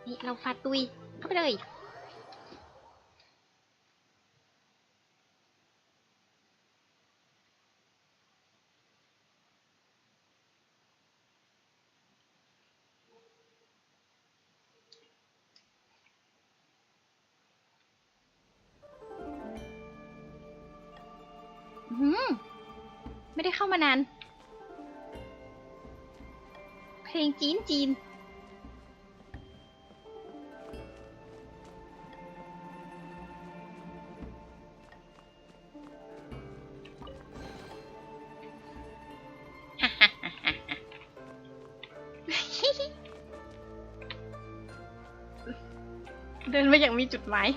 นี่เราฟาตุยเข้าไปเลยไม่ได้เข้ามานานเพลงจีนเดินมาอย่างมีจุดหมาย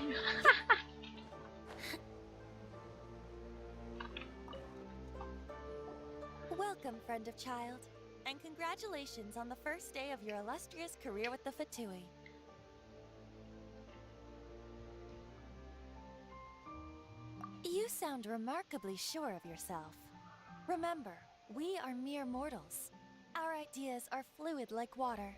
Welcome, friend of child, and congratulations on the first day of your illustrious career with the Fatui. You sound remarkably sure of yourself. Remember, we are mere mortals. Our ideas are fluid like water.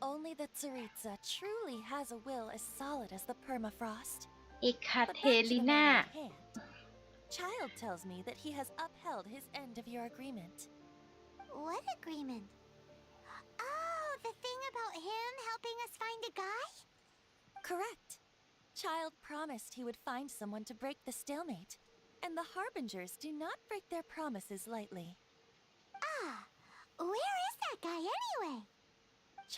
Only the Tsaritsa truly has a will as solid as the permafrost. เอคาเทลิน่า Child tells me that he has upheld his end of your agreement. What agreement? Oh, the thing about him helping us find a guy? Correct. Child promised he would find someone to break the stalemate, and the Harbingers do not break their promises lightly. Ah, where is that guy anyway?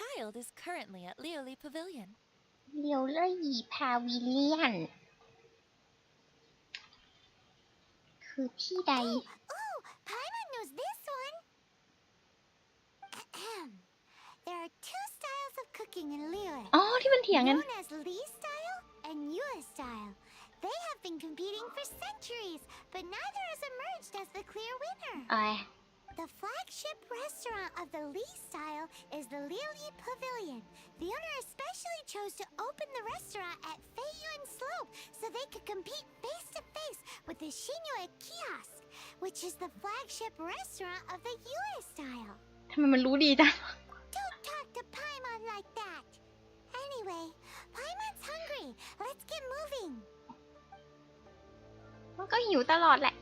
Child is currently at Lioli Pavilion. เลียวเลยพาวิเลียนคือที่ใด Oh, Paimon knows this one. There are two styles of cooking in Liyue. อ๋อที่มันเถียงกัน Known as Li style and Yue style. They have been competing for centuries, but neither has emerged as the clear winner. The flagship restaurant of the Li style is the Lioli Pavilion. The owner especially chose to open the restaurant at Feiyuan Slope so they could compete face to face with the Shinyue Kiosk, which is the flagship restaurant of the Yue style. ทำไมมันรู้ดีจัง Don't talk to Paimon like that. Anyway, Paimon's hungry. Let's get moving. มันก็หิวตลอดแหละ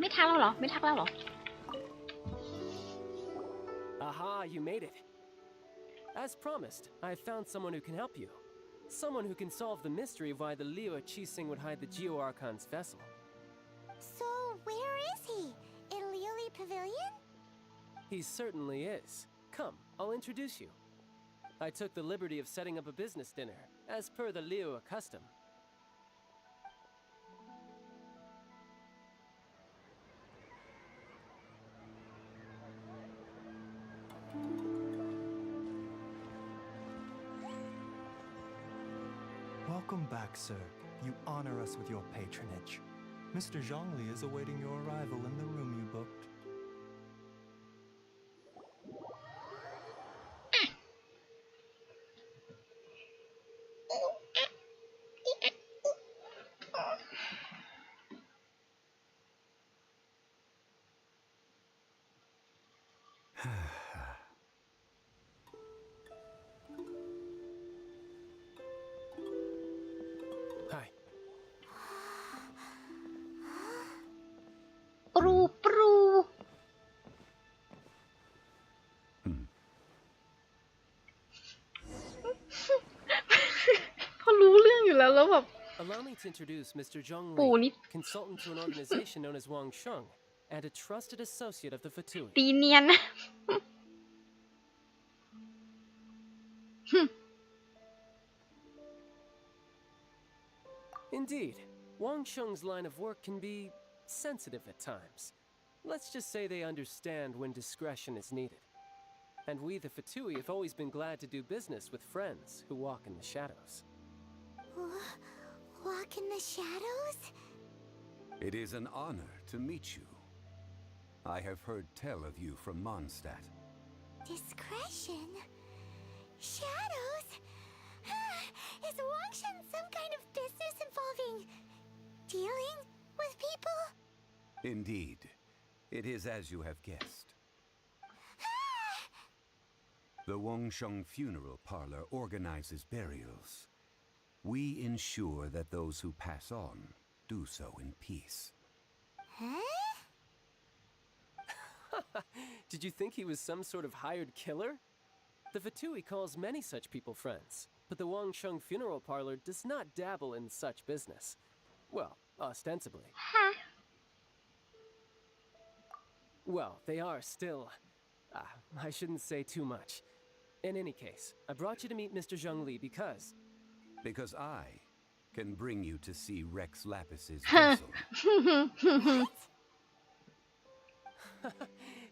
ไม่ทักแล้วเหรอ ไม่ทักแล้วเหรอ Aha, you made it. As promised, I found someone who can help you. Someone who can solve the mystery of why the Liyue Qixing would hide the Geo Archon's vessel. So, where is he? In Lioli Pavilion? He certainly is. Come, I'll introduce you. I took the liberty of setting up a business dinner, as per the Liyue custom. Welcome back, sir. You honor us with your patronage. Mr. Zhongli is awaiting your arrival in the room you booked. ปรูปรูเขารู้เรื่องอยู่แล้วแล้วแบบ Allow me to introduce Mr. Zhong ปู่ Li, นี่ consultant to an organization known as Wang Sheng, and a trusted associate of the Fatui. ตีเนียนนะ Indeed, Wang Sheng's line of work can be sensitive at times. Let's just say they understand when discretion is needed. And we, the Fatui, have always been glad to do business with friends who walk in the shadows. Walk in the shadows? It is an honor to meet you. I have heard tell of you from Mondstadt. Discretion? Shadows? Is Wangshan some kind of business involving dealing with people? Indeed. It is as you have guessed. The Wangsheng Funeral Parlor organizes burials. We ensure that those who pass on do so in peace. Huh? Did you think he was some sort of hired killer? The Fatui calls many such people friends, but the Wangsheng Funeral Parlor does not dabble in such business. Well, ostensibly. Well, they are still... I shouldn't say too much. In any case, I brought you to meet Mr. Zhong Li because... Because I can bring you to see Rex Lapis's vessel.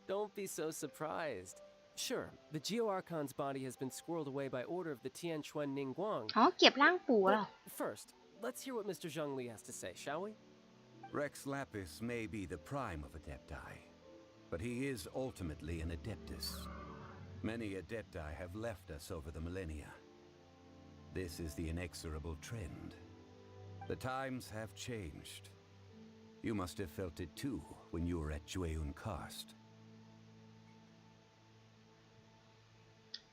Don't be so surprised. Sure, the Geo Archon's body has been squirreled away by order of the Tianquan Ningguang. อ๋อเก็บร่างปู่เหรอ First, let's hear what Mr. Zhong Li has to say, shall we? Rex Lapis may be the prime of Adepti, but he is ultimately an Adeptus. Many Adepti have left us over the millennia. This is the inexorable trend. The times have changed. You must have felt it too when you were at Jueyun Karst.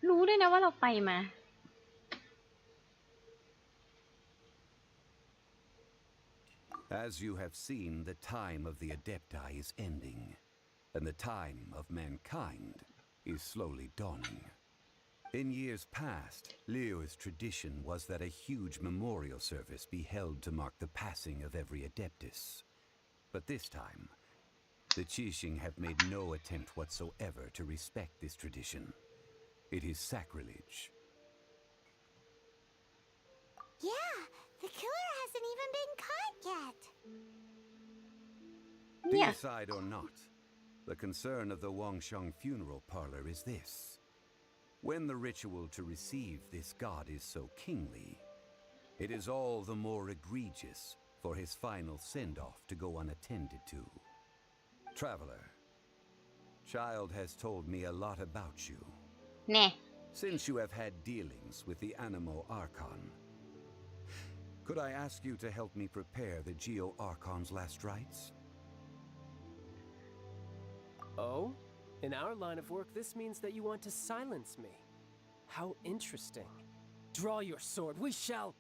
รู้ด้วยนะว่าเราไปมา As you have seen, the time of the Adepti is ending, and the time of mankind is slowly dawning. In years past, Leo's tradition was that a huge memorial service be held to mark the passing of every Adeptus. But this time, the Qixing have made no attempt whatsoever to respect this tradition. It is sacrilege. Yeah, the killer hasn't even been caught yet. Deicide or not, the concern of the Wangsheng Funeral Parlor is this. When the ritual to receive this god is so kingly, it is all the more egregious for his final send-off to go unattended to. Traveler, Child has told me a lot about you. แน่ Since you have had dealings with the Animo Archon, could I ask you to help me prepare the Geo Archon's last rites? Oh? In our line of work, this means that you want to silence me. How interesting. Draw your sword, we shall...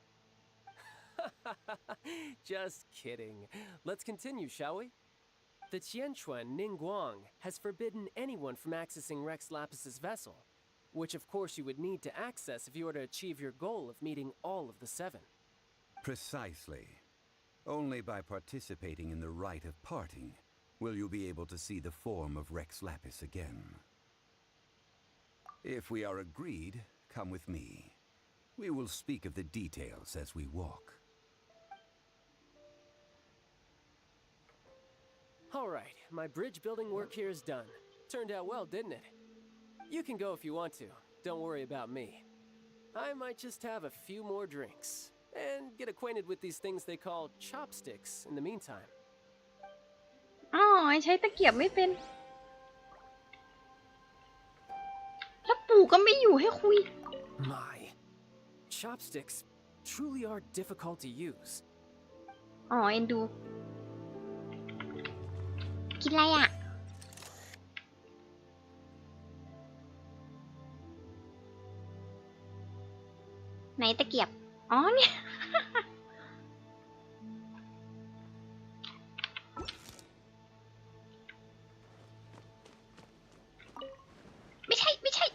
Just kidding. Let's continue, shall we? The Tianquan Ningguang has forbidden anyone from accessing Rex Lapis's vessel, which of course you would need to access if you were to achieve your goal of meeting all of the seven. Precisely. Only by participating in the rite of parting will you be able to see the form of Rex Lapis again. If we are agreed, come with me. We will speak of the details as we walk. All right, my bridge building work here is done. Turned out well, didn't it? You can go if you want to. Don't worry about me. I might just have a few more drinks and get acquainted with these things they call chopsticks in the meantime. อ๋อใช้ตะเกียบไม่เป็นแล้วปู่ก็ไม่อยู่ให้คุย My, chopsticks truly are difficult to use. อ๋อเอ็นดูกินอะไรอ่ะไหนตะเกียบอ๋อเนี่ยไม่ใช่ไม่ใช่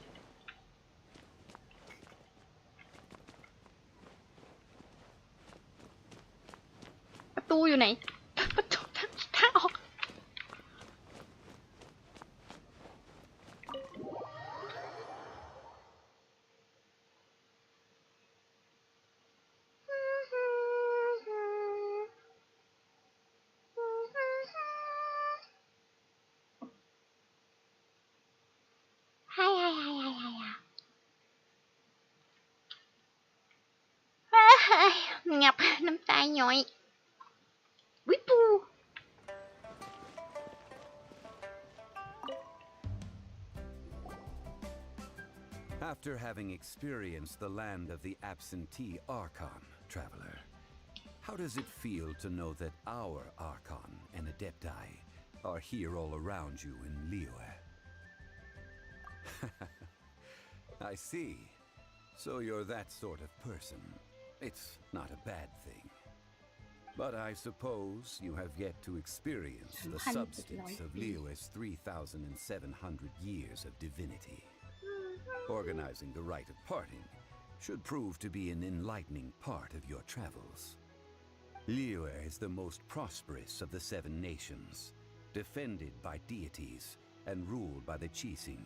ประตูอยู่ไหนประตูทางออกไฮไฮไฮไฮไฮงับน้ำตาย้อยวิปู After having experienced the land of the absentee Archon, traveler, how does it feel to know that our Archon and Adepti are here all around you in Liyue? I see. So you're that sort of person. It's not a bad thing. But I suppose you have yet to experience the substance of Liyue's 3,700 years of divinity. Organizing the rite of parting should prove to be an enlightening part of your travels. Liyue is the most prosperous of the 7 nations, defended by deities and ruled by the Qixing.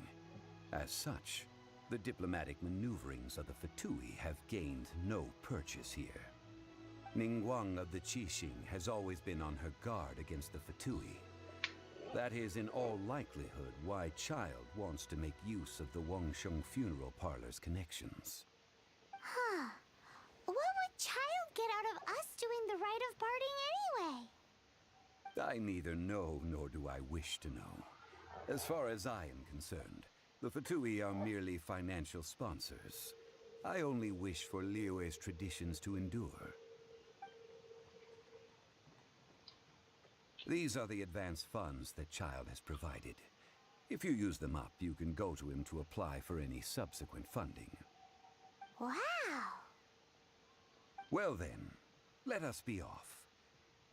As such, the diplomatic maneuverings of the Fatui have gained no purchase here. Ningguang of the Qixing has always been on her guard against the Fatui. That is in all likelihood why Child wants to make use of the Wangsheng funeral parlor's connections. Huh. What would Child get out of us doing the rite of parting anyway? I neither know nor do I wish to know. As far as I am concerned, the Fatui are merely financial sponsors. I only wish for Liyue's traditions to endure. These are the advance funds that Child has provided. If you use them up, you can go to him to apply for any subsequent funding. Wow! Well then, let us be off.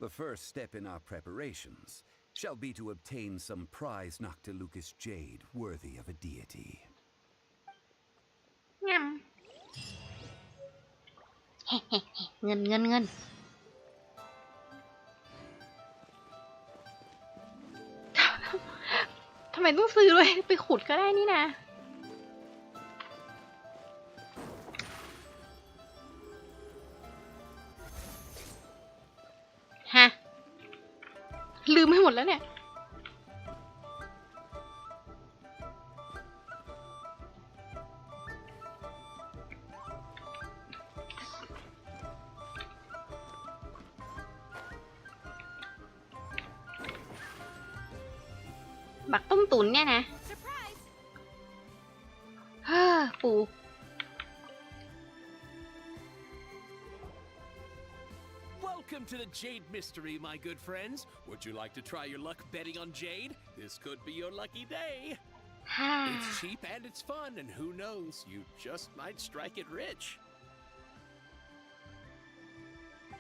The first step in our preparations shall be to obtain some prize Noctilucous jade worthy of a deity. เงินเงินเงินทำไมต้องซื้อด้วยไปขุดก็ได้นี่นะฮะลืมให้หมดแล้วเนี่ยบักต้มตุ๋นเนี่ยนะฮ่าปู Welcome to the Jade Mystery, my good friends. Would you like to try your luck betting on Jade? This could be your lucky day. It's cheap and it's fun, and who knows, you just might strike it rich.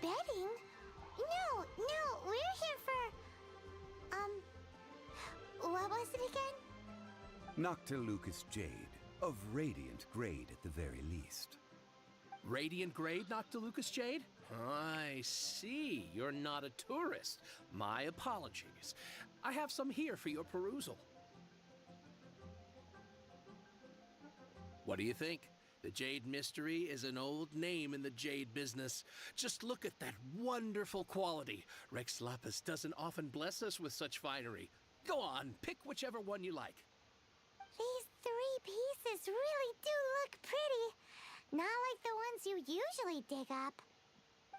Betting? No, we're here for... what was it again? Noctilucous jade, of radiant grade at the very least. Radiant grade Noctilucous jade? I see. You're not a tourist. My apologies. I have some here for your perusal. What do you think? The Jade Mystery is an old name in the jade business. Just look at that wonderful quality. Rex Lapis doesn't often bless us with such finery. Go on, pick whichever one you like. These 3 pieces really do look pretty. Not like the ones you usually dig up.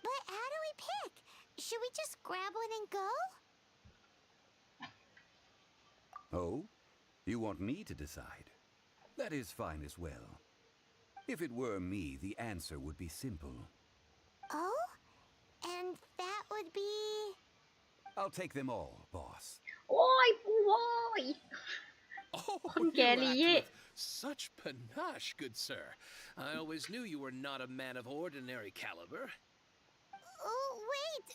But how do we pick? Should we just grab one and go? Oh? You want me to decide? That is fine as well. If it were me, the answer would be simple. Oh? And that would be... I'll take them all, boss. โอ้ยปูโว้ย Oh, คนแก you ลี act with such panache, good sir. I always knew you were not a man of ordinary caliber. Oh, wait,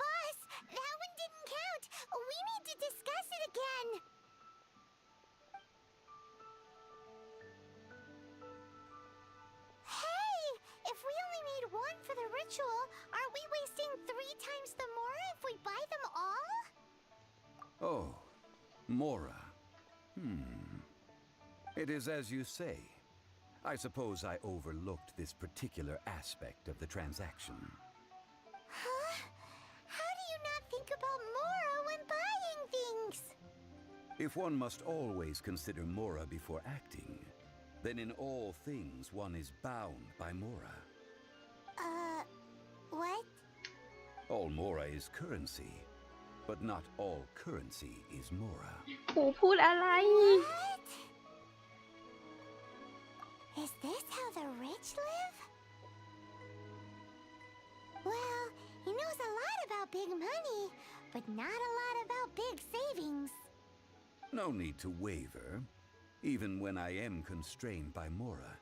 boss! That one didn't count! We need to discuss it again! Hey! If we only need one for the ritual, aren't we wasting 3 times the Mora if we buy them all? Oh, Mora. It is as you say. I suppose I overlooked this particular aspect of the transaction. Huh? How do you not think about Mora when buying things? If one must always consider Mora before acting, then in all things one is bound by Mora. What? All Mora is currency, but not all currency is Mora. ปูพูดอะไร What? Is this how the rich live? Well, he knows a lot about big money, but not a lot about big savings. No need to waver. Even when I am constrained by Mora,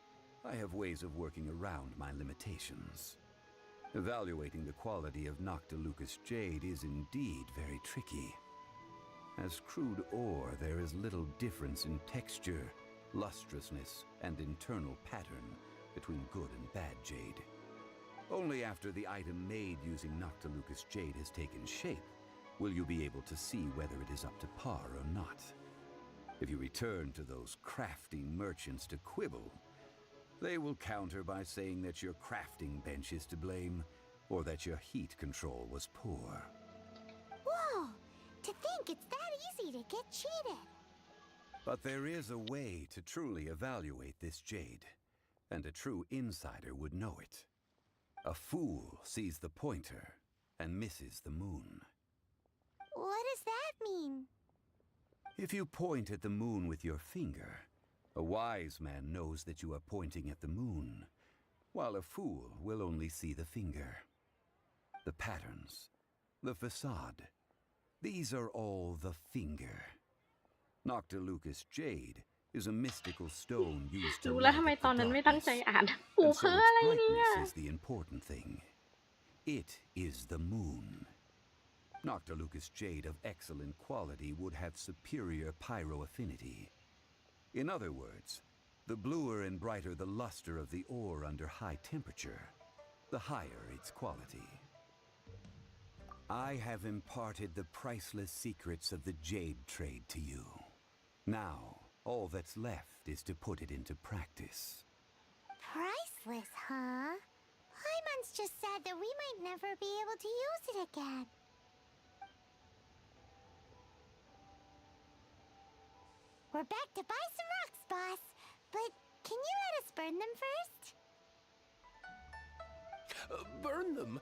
I have ways of working around my limitations. Evaluating the quality of Noctilucous jade is indeed very tricky. As crude ore, there is little difference in texture, lustrousness, and internal pattern between good and bad jade. Only after the item made using Noctilucous jade has taken shape will you be able to see whether it is up to par or not. If you return to those crafting merchants to quibble, they will counter by saying that your crafting bench is to blame or that your heat control was poor. Whoa! To think it's that easy to get cheated. But there is a way to truly evaluate this jade, and a true insider would know it. A fool sees the pointer and misses the moon. What does that mean? If you point at the moon with your finger, a wise man knows that you are pointing at the moon, while a fool will only see the finger. The patterns, the facade, these are all the finger. Noctilucous jade is a mystical stone used to รู้แล้ว light ทำไม up ตอน the นั้นไม่ตั้งใจ darkness. อ่านปู And so เพ้อ its อะไรเนี่ย brightness is the important thing. It is the moon. Noctilucous jade of excellent quality would have superior pyro-affinity. In other words, the bluer and brighter the luster of the ore under high temperature, the higher its quality. I have imparted the priceless secrets of the jade trade to you. Now, all that's left is to put it into practice. Priceless, huh? Paimon's just said that we might never be able to use it again. We're back to buy some rocks, boss. But can you let us burn them first? Burn them?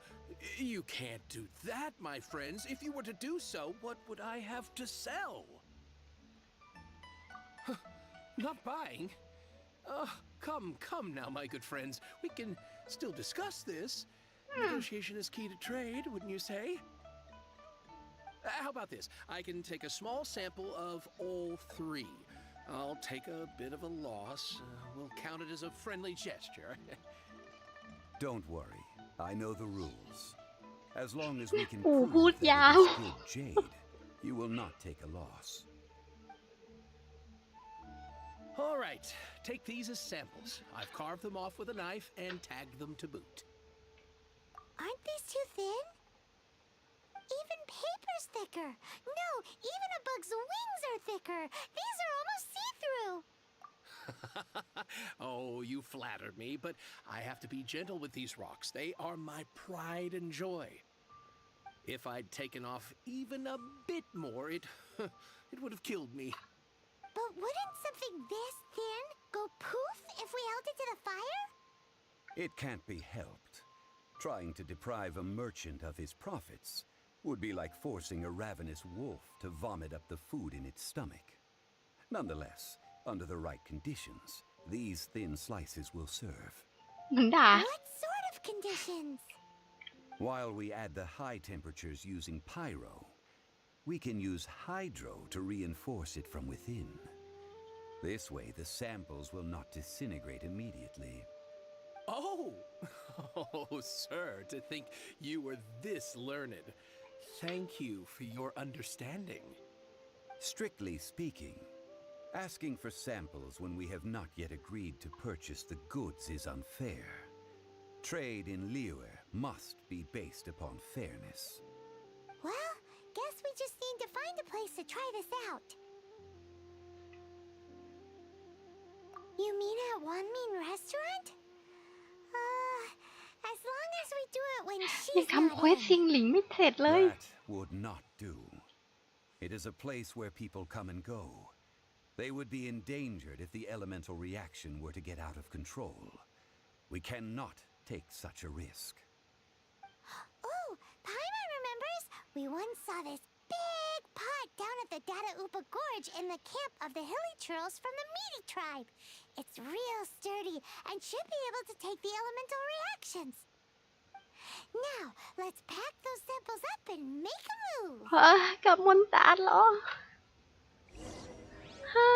You can't do that, my friends. If you were to do so, what would I have to sell? Not buying? Come now, my good friends. We can still discuss this. Negotiation is key to trade, wouldn't you say? How about this? I can take a small sample of all 3. I'll take a bit of a loss. We'll count it as a friendly gesture. Don't worry, I know the rules. As long as we can ปู prove พูด that ยาว it is good jade, you will not take a loss. All right, take these as samples. I've carved them off with a knife and tagged them to boot. Aren't these too thin? Even paper's thicker. No, even a bug's wings are thicker. These are almost see-through. Oh, you flatter me, but I have to be gentle with these rocks. They are my pride and joy. If I'd taken off even a bit more, it would have killed me. But wouldn't something this thin go poof if we held it to the fire? It can't be helped. Trying to deprive a merchant of his profits would be like forcing a ravenous wolf to vomit up the food in its stomach. Nonetheless, under the right conditions, these thin slices will serve. เหมือนด่า What sort of conditions? While we add the high temperatures using pyro, we can use hydro to reinforce it from within. This way, the samples will not disintegrate immediately. Oh! Oh, sir, to think you were this learned. Thank you for your understanding. Strictly speaking, asking for samples when we have not yet agreed to purchase the goods is unfair. Trade in Liyue must be based upon fairness. Well, guess we just need to find a place to try this out. You mean at Wanmin Restaurant? As long as we do it when ยัง she's ทำ not เควส in. ซิงหลิงไม่เสร็จเลย That would not do. It is a place where people come and go. They would be endangered if the elemental reaction were to get out of control. We cannot take such a risk. Oh, Paimon remembers we once saw this big pot down at the Dada Upa Gorge in the camp of the hilly churls from the Meaty tribe. It's real sturdy and should be able to take the elemental reactions. Now, let's pack those samples up and make a move. กับมนตาเหรอฮะ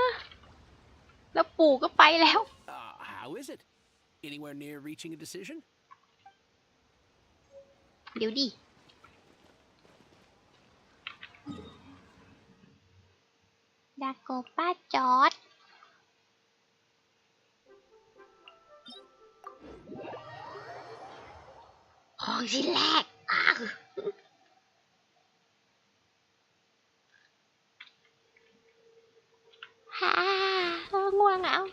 แล้วปู่ก็ไปแล้ว How is it? Anywhere near reaching a decision? เดี๋ยวดิดาโกป้าจอดของชิ้นแรกฮ่าง่วงแล้ว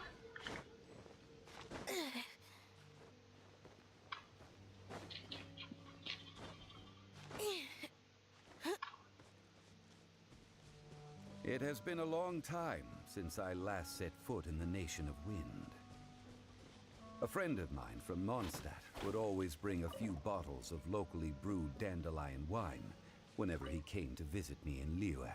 It has been a long time since I last set foot in the Nation of Wind. A friend of mine from Mondstadt would always bring a few bottles of locally brewed dandelion wine whenever he came to visit me in Liyue.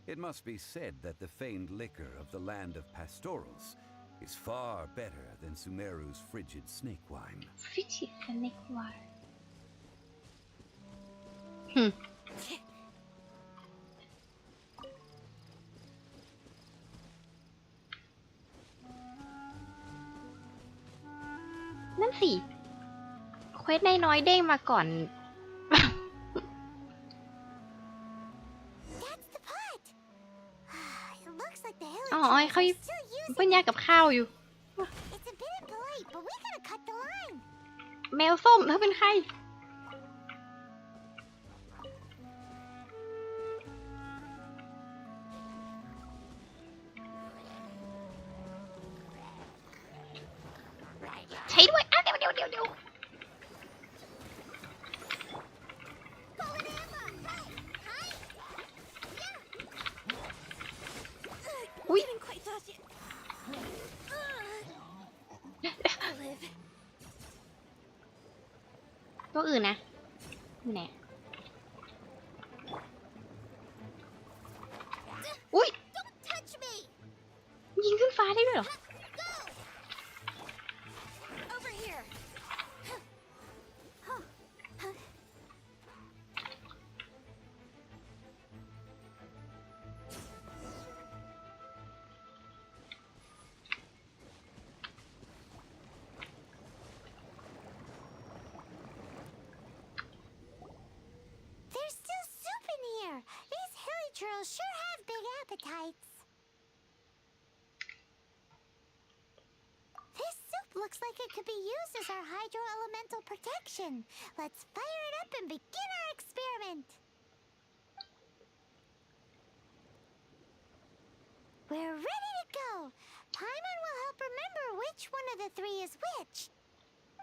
It must be said that the famed liquor of the land of pastorals is far better than Sumeru's frigid snake wine. Frigid snake wine. นั่นสิเควสน้อยๆเด้งมาก่อน อ๋อเขาเป็นยากับข้าวอยู่ แมวส้มเธอเป็นใคร ใช้ด้วยเดี๋ยวอุ๊ยตัวอื่นนะอยู่ไหนอุ๊ยยิงขึ้นฟ้าได้ด้วยเหรอSure have big appetites. This soup looks like it could be used as our hydro-elemental protection. Let's fire it up and begin our experiment. We're ready to go. Paimon will help remember which one of the three is which.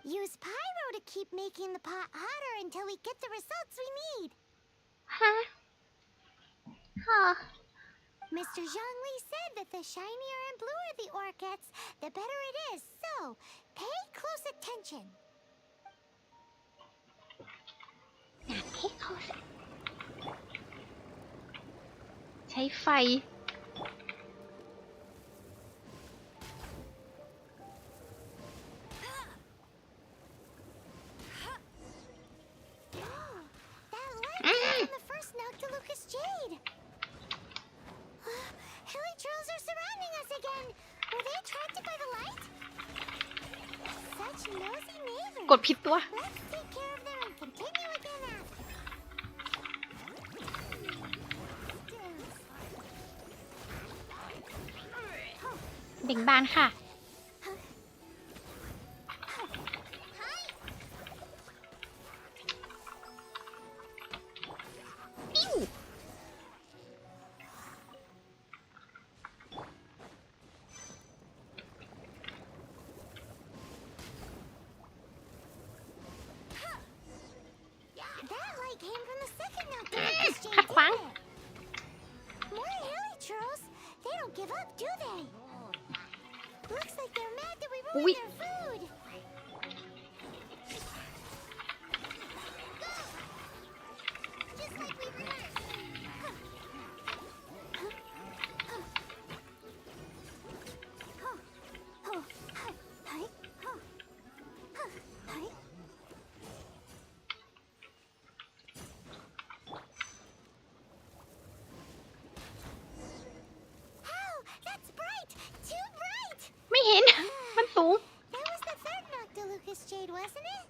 Use pyro to keep making the pot hotter until we get the results we need. Huh? Mr. Zhongli said that the shinier and bluer the ore gets, the better it is. So, pay close attention. โอเค take close ใช้ไฟ The first Noctilucous Jade. Hilly trolls are surrounding us again. Were they attracted by the light? Such nosy neighbors. กดผิดตัว Let's take care of them and continue again after. เบ่งบานค่ะ That light came from the second Noctilucous Jade. ขัดขวาง More hilly trolls. They don't give up, do they? Looks like they're mad that we ruined their food. Just like we rehearsed. Ow, that's bright! Too bright! ไม่เห็น มันสูง That was the third Noctilucous Jade, wasn't it?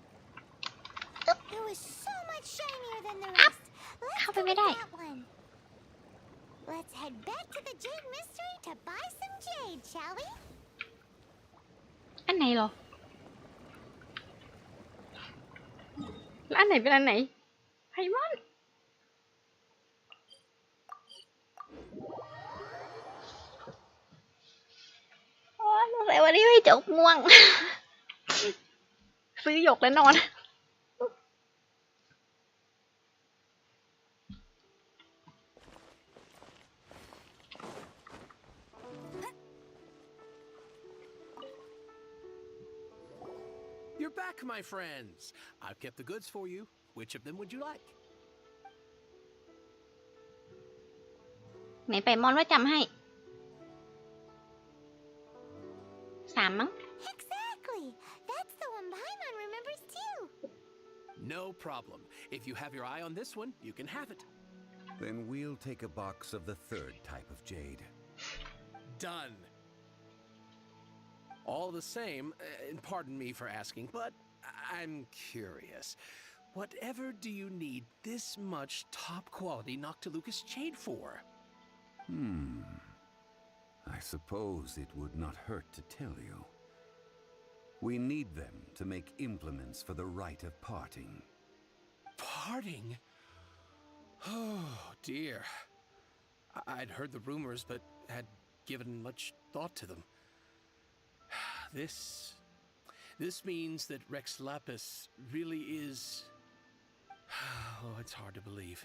It was so much shinier than the rest. Let's เข้า go ไปไม่ with ได้ that one. Let's head back to the Jade Mystery to buy some jade, shall we? อันไหนเหรอ แล้วอันไหนเป็นอันไหนไพมอน โอ้ยสงสัยวันนี้ไม่จบง่วง ซื้อหยกแล้วนอน You're back, my friends. I've kept the goods for you. Which of them would you like? ไหนไปมอนว่าจำให้ 3 มั้ง Exactly. That's the one Paimon remembers too. No problem. If you have your eye on this one, you can have it. Then we'll take a box of the third type of jade. Done. All the same, and pardon me for asking, but I'm curious. Whatever do you need this much top-quality Noctilucous Jade for? I suppose it would not hurt to tell you. We need them to make implements for the rite of parting. Parting? Oh, dear. I'd heard the rumors, but had given much thought to them. This means that Rex Lapis really is... Oh, it's hard to believe.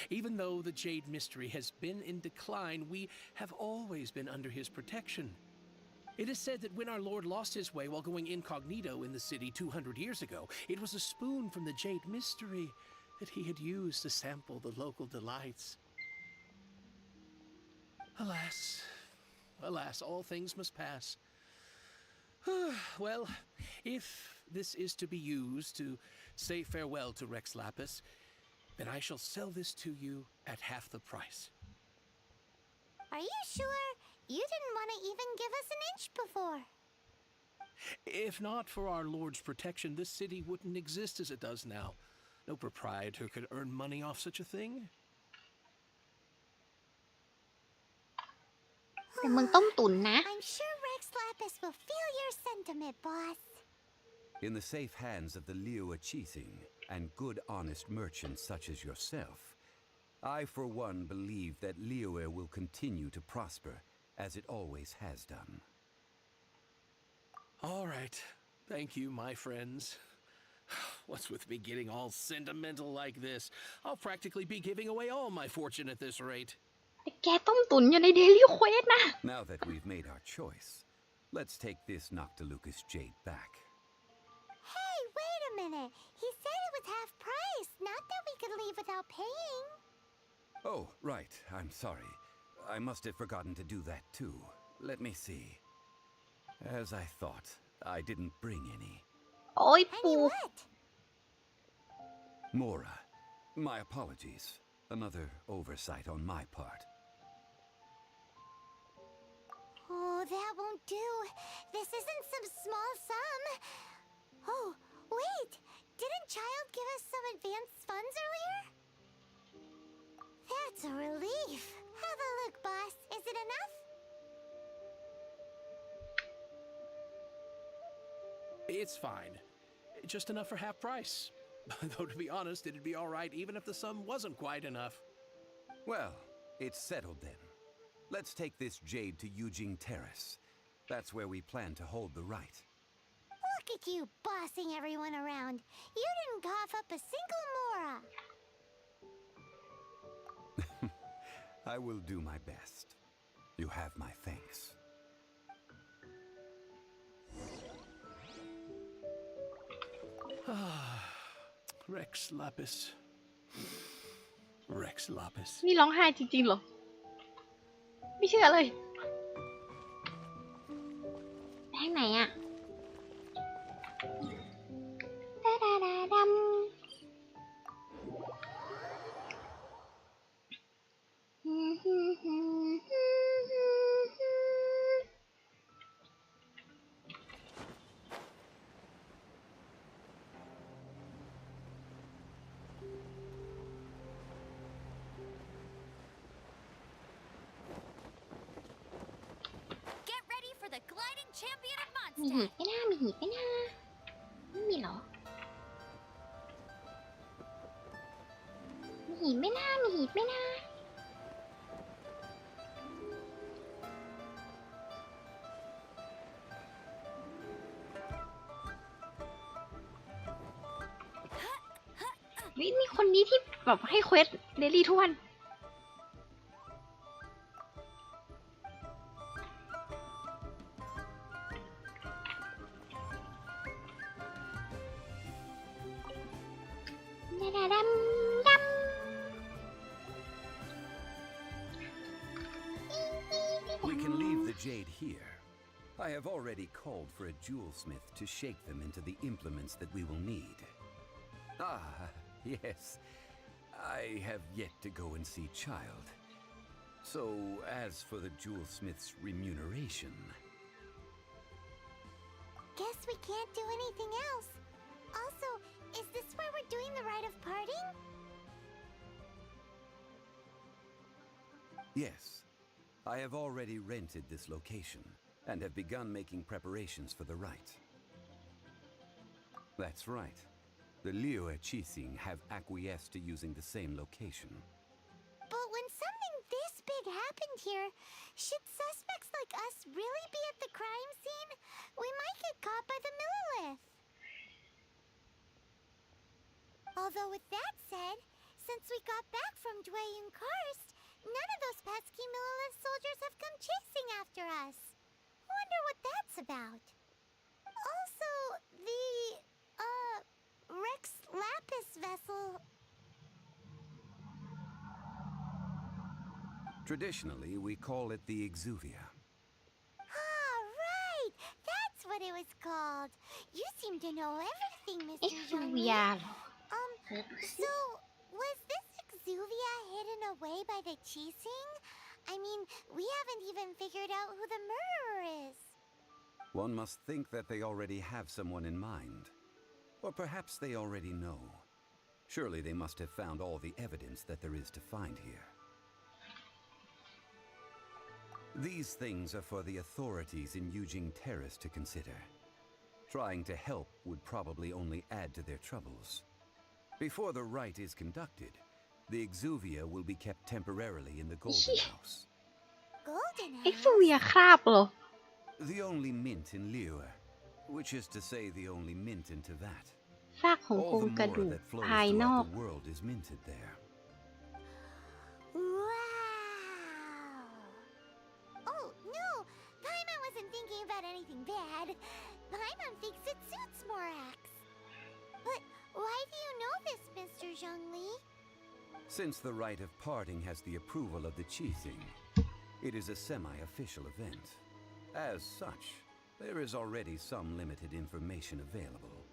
Even though the Jade Mystery has been in decline, we have always been under his protection. It is said that when our Lord lost his way while going incognito in the city 200 years ago, it was a spoon from the Jade Mystery that he had used to sample the local delights. Alas, alas, all things must pass. Well, if this is to be used to say farewell to Rex Lapis, then I shall sell this to you at half the price. Are you sure? You didn't want to even give us an inch before. If not for our Lord's protection, this city wouldn't exist as it does now. No proprietor could earn money off such a thing. แต่มึงต้มตุ๋นนะ I'm sure Rex Lapis will feel your sentiment, boss. In the safe hands of the Liyue Qixing and good honest merchants such as yourself, I for one believe that Liyue will continue to prosper as it always has done. All right. Thank you, my friends. What's with me getting all sentimental like this? I'll practically be giving away all my fortune at this rate. แกต้มตุ๋นอยู่ในเดลี่เควสนะ Now that we've made our choice, let's take this Noctilucous Jade back. Hey, wait a minute. He said it was half price, not that we could leave without paying. Oh, right. I'm sorry. I must have forgotten to do that too. Let me see. As I thought, I didn't bring any. โอ้ยปู What? Mora, my apologies. Another oversight on my part. Oh, that won't do. This isn't some small sum. Oh, wait. Didn't Child give us some advanced funds earlier? That's a relief. Have a look, boss. Is it enough? It's fine. Just enough for half price. Though, to be honest, it'd be all right even if the sum wasn't quite enough. Well, it's settled then. Let's take this jade to Yujing Terrace. That's where we plan to hold the rite. Look at you bossing everyone around. You didn't cough up a single mora. I will do my best. You have my thanks. Rex Lapis. Rex Lapis. นี่ร้องไห้จริงๆเหรอ ไม่เชื่อเลยไปทางไหนอะดาดาดาดำ Get ready for the gliding champion of มีหี Mondstadt. บไม่น่ามีหีบไม่น่าไม่มีเหรอ มีหีบไม่น่ามีหีบไม่น่าวิมีคนนี้ที่แบบให้เควสเดลี่ทุกวัน We can leave the jade here. I have already called for a jewelsmith to shape them into the implements that we will need. Ah, yes. I have yet to go and see Child. So, as for the jewelsmith's remuneration... Guess we can't do anything else. Also, is this where we're doing the rite of parting? Yes. I have already rented this location and have begun making preparations for the rite. That's right. The Liu Chising have acquiesced to using the same location. But when something this big happened here, should suspects like us really be at the crime scene? We might get caught by the Millilith. Although with that said, since we got back from Dwayne Karst, none of those pesky Millilith soldiers have come chasing after us. Wonder what that's about. Also, the, Rex Lapis vessel... Traditionally, we call it the Exuvia. Ah, right! That's what it was called. You seem to know everything, Mr. Youngman. So, was this Exuvia hidden away by the Chising? I mean, we haven't even figured out who the murderer is. One must think that they already have someone in mind. Or perhaps they already know. Surely they must have found all the evidence that there is to find here. These things are for the authorities in Yujing Terrace to consider. Trying to help would probably only add to their troubles. Before the rite is conducted, the Exuvia will be kept temporarily in the Golden House. Golden เอ็กซ์เวียคราบเหรอ The only mint in Liu, which is to say the only mint in Tevat. ซากของโคร All ง the กระดู mora ก that flows ภายนอก throughout the world is minted there. Wow! Oh, no! Paimon wasn't thinking about anything bad. Paimon thinks it suits Morax. But this, Mr. Zhongli? Since the rite of parting has the approval of the Qixing, it is a semi-official event. As such, there is already some limited information available.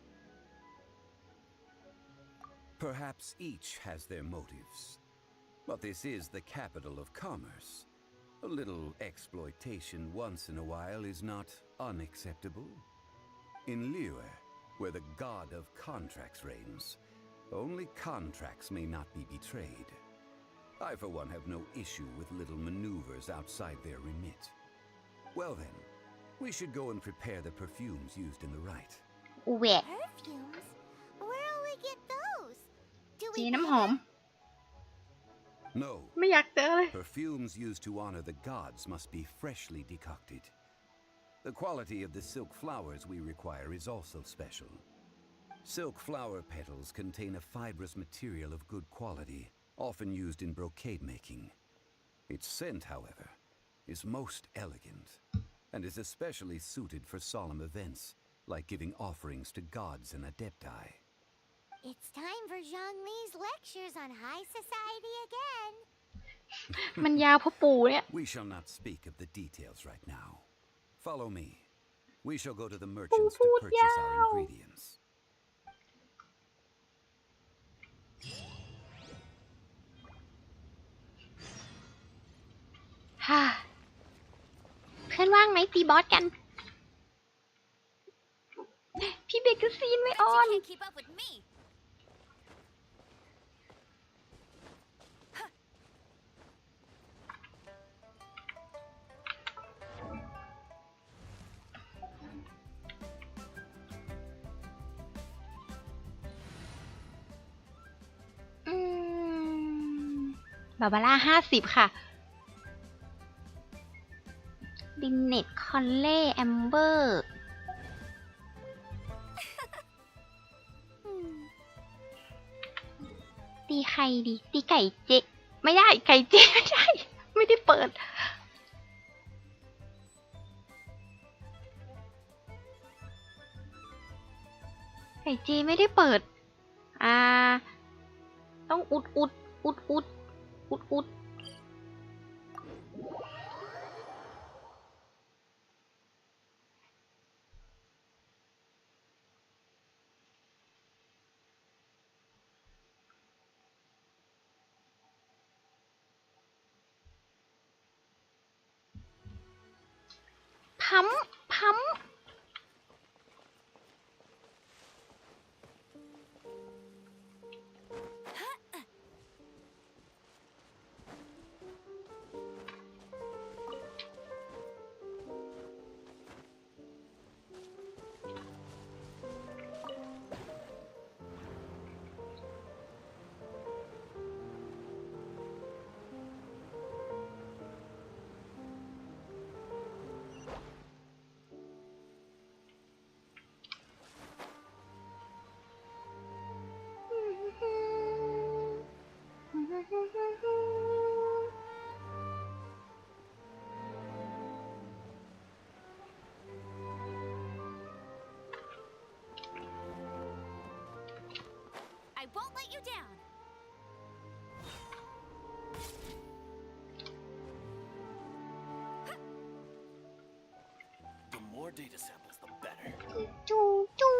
Perhaps each has their motives, but this is the capital of commerce. A little exploitation once in a while is not unacceptable. In Liyue, where the god of contracts reigns, only contracts may not be betrayed. I, for one, have no issue with little maneuvers outside their remit. Well then, we should go and prepare the perfumes used in the rite. อูแหวะ Perfumes? Where'll we get those? Do จี we น้ำหอม No. ไม่อยากเจอเลย Perfumes used to honor the gods must be freshly decocted. The quality of the silk flowers we require is also special. Silk flower petals contain a fibrous material of good quality, often used in brocade making. Its scent, however, is most elegant, and is especially suited for solemn events, like giving offerings to gods and adepti. It's time for Zhongli's lectures on high society again. มันยาวเพราะปูเนี่ย We shall not speak of the details right now. Follow me. We shall go to the merchants to purchase our ingredients. ฮ่าเพื่อนว่างไหมตีบอสกัน พี่เบเกอร์ซีนไม่ออน Can't keep up with me. บาบาร่า50 ค่ะ ดินเน็ตคอนเล่แอมเบอร์ ตีใครดี ตีไก่เจ ไม่ได้ ไก่เจไม่ได้ ไม่ได้เปิด ไก่เจไม่ได้เปิด ต้องอุด พัม I won't let you down. The more data samples, the better. จูจู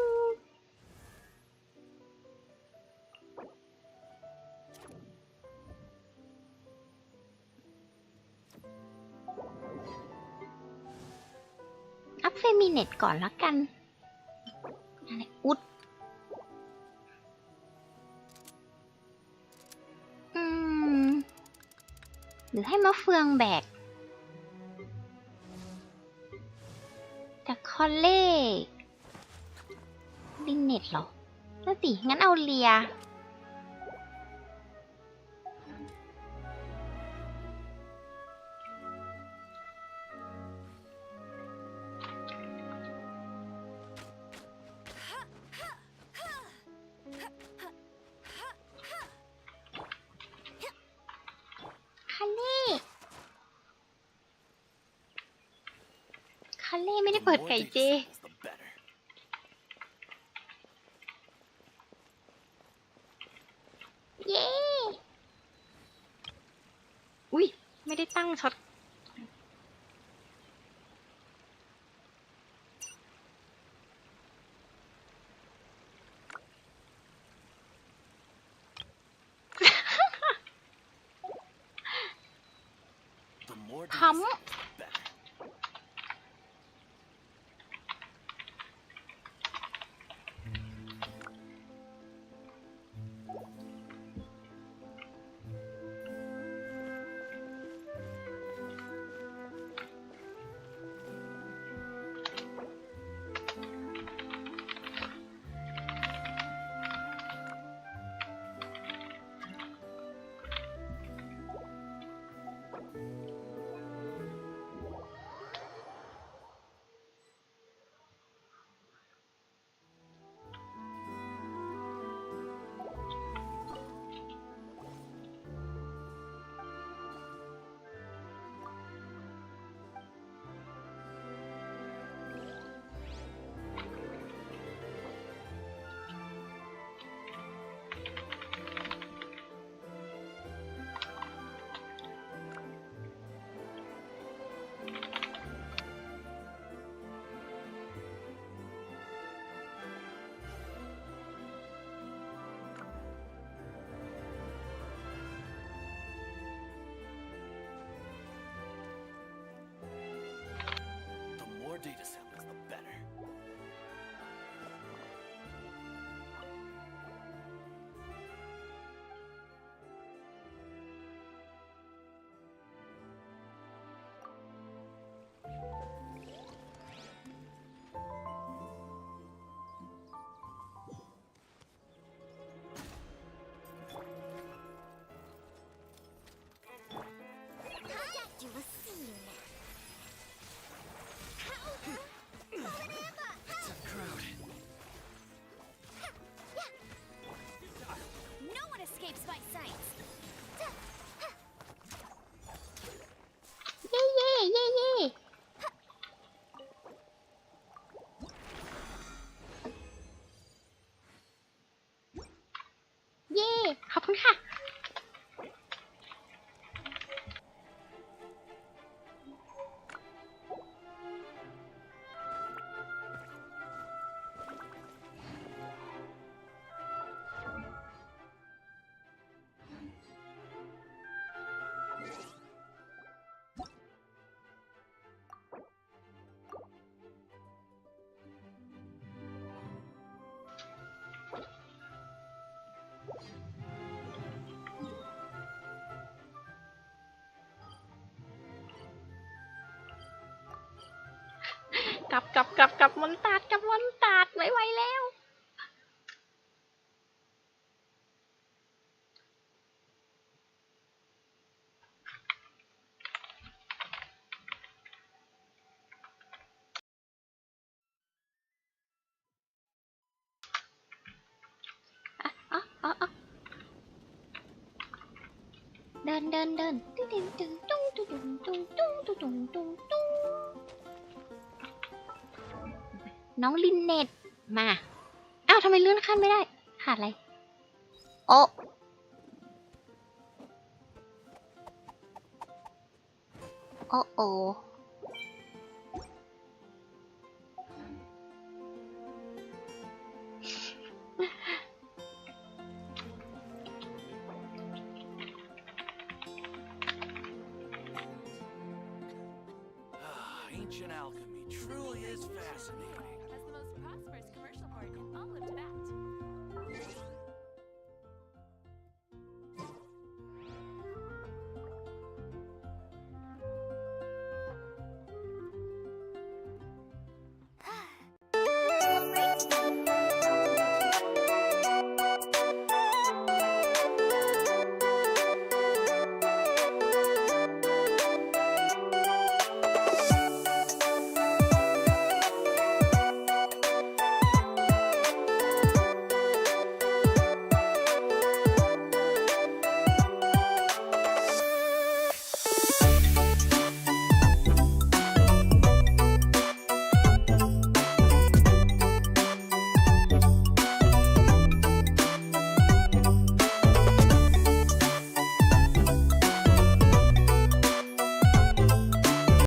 อัพเฟมิเนตก่อนละกันอะไรอุด หรือให้มะเฟืองแบก จากคอลเล่ ดินเน็ตเหรอนั่นสิ งั้นเอาเลีย คัลเล่ไม่ได้เปิดไก่เจ The better. ไม่ได้ตั้งช็อตขำdata samples, the better. Contact you will see you now. No one escapes my sight. เย่เย่เย่เย่เย่ขอบคุณค่ะกลับมอนตาดไม่ไหวแล้วเดินน้องลินเน็ตมาอ้าวทำไมเลื่อนขั้นไม่ได้ขาดอะไรโอ้โอ้ Ancient alchemy truly is fascinating.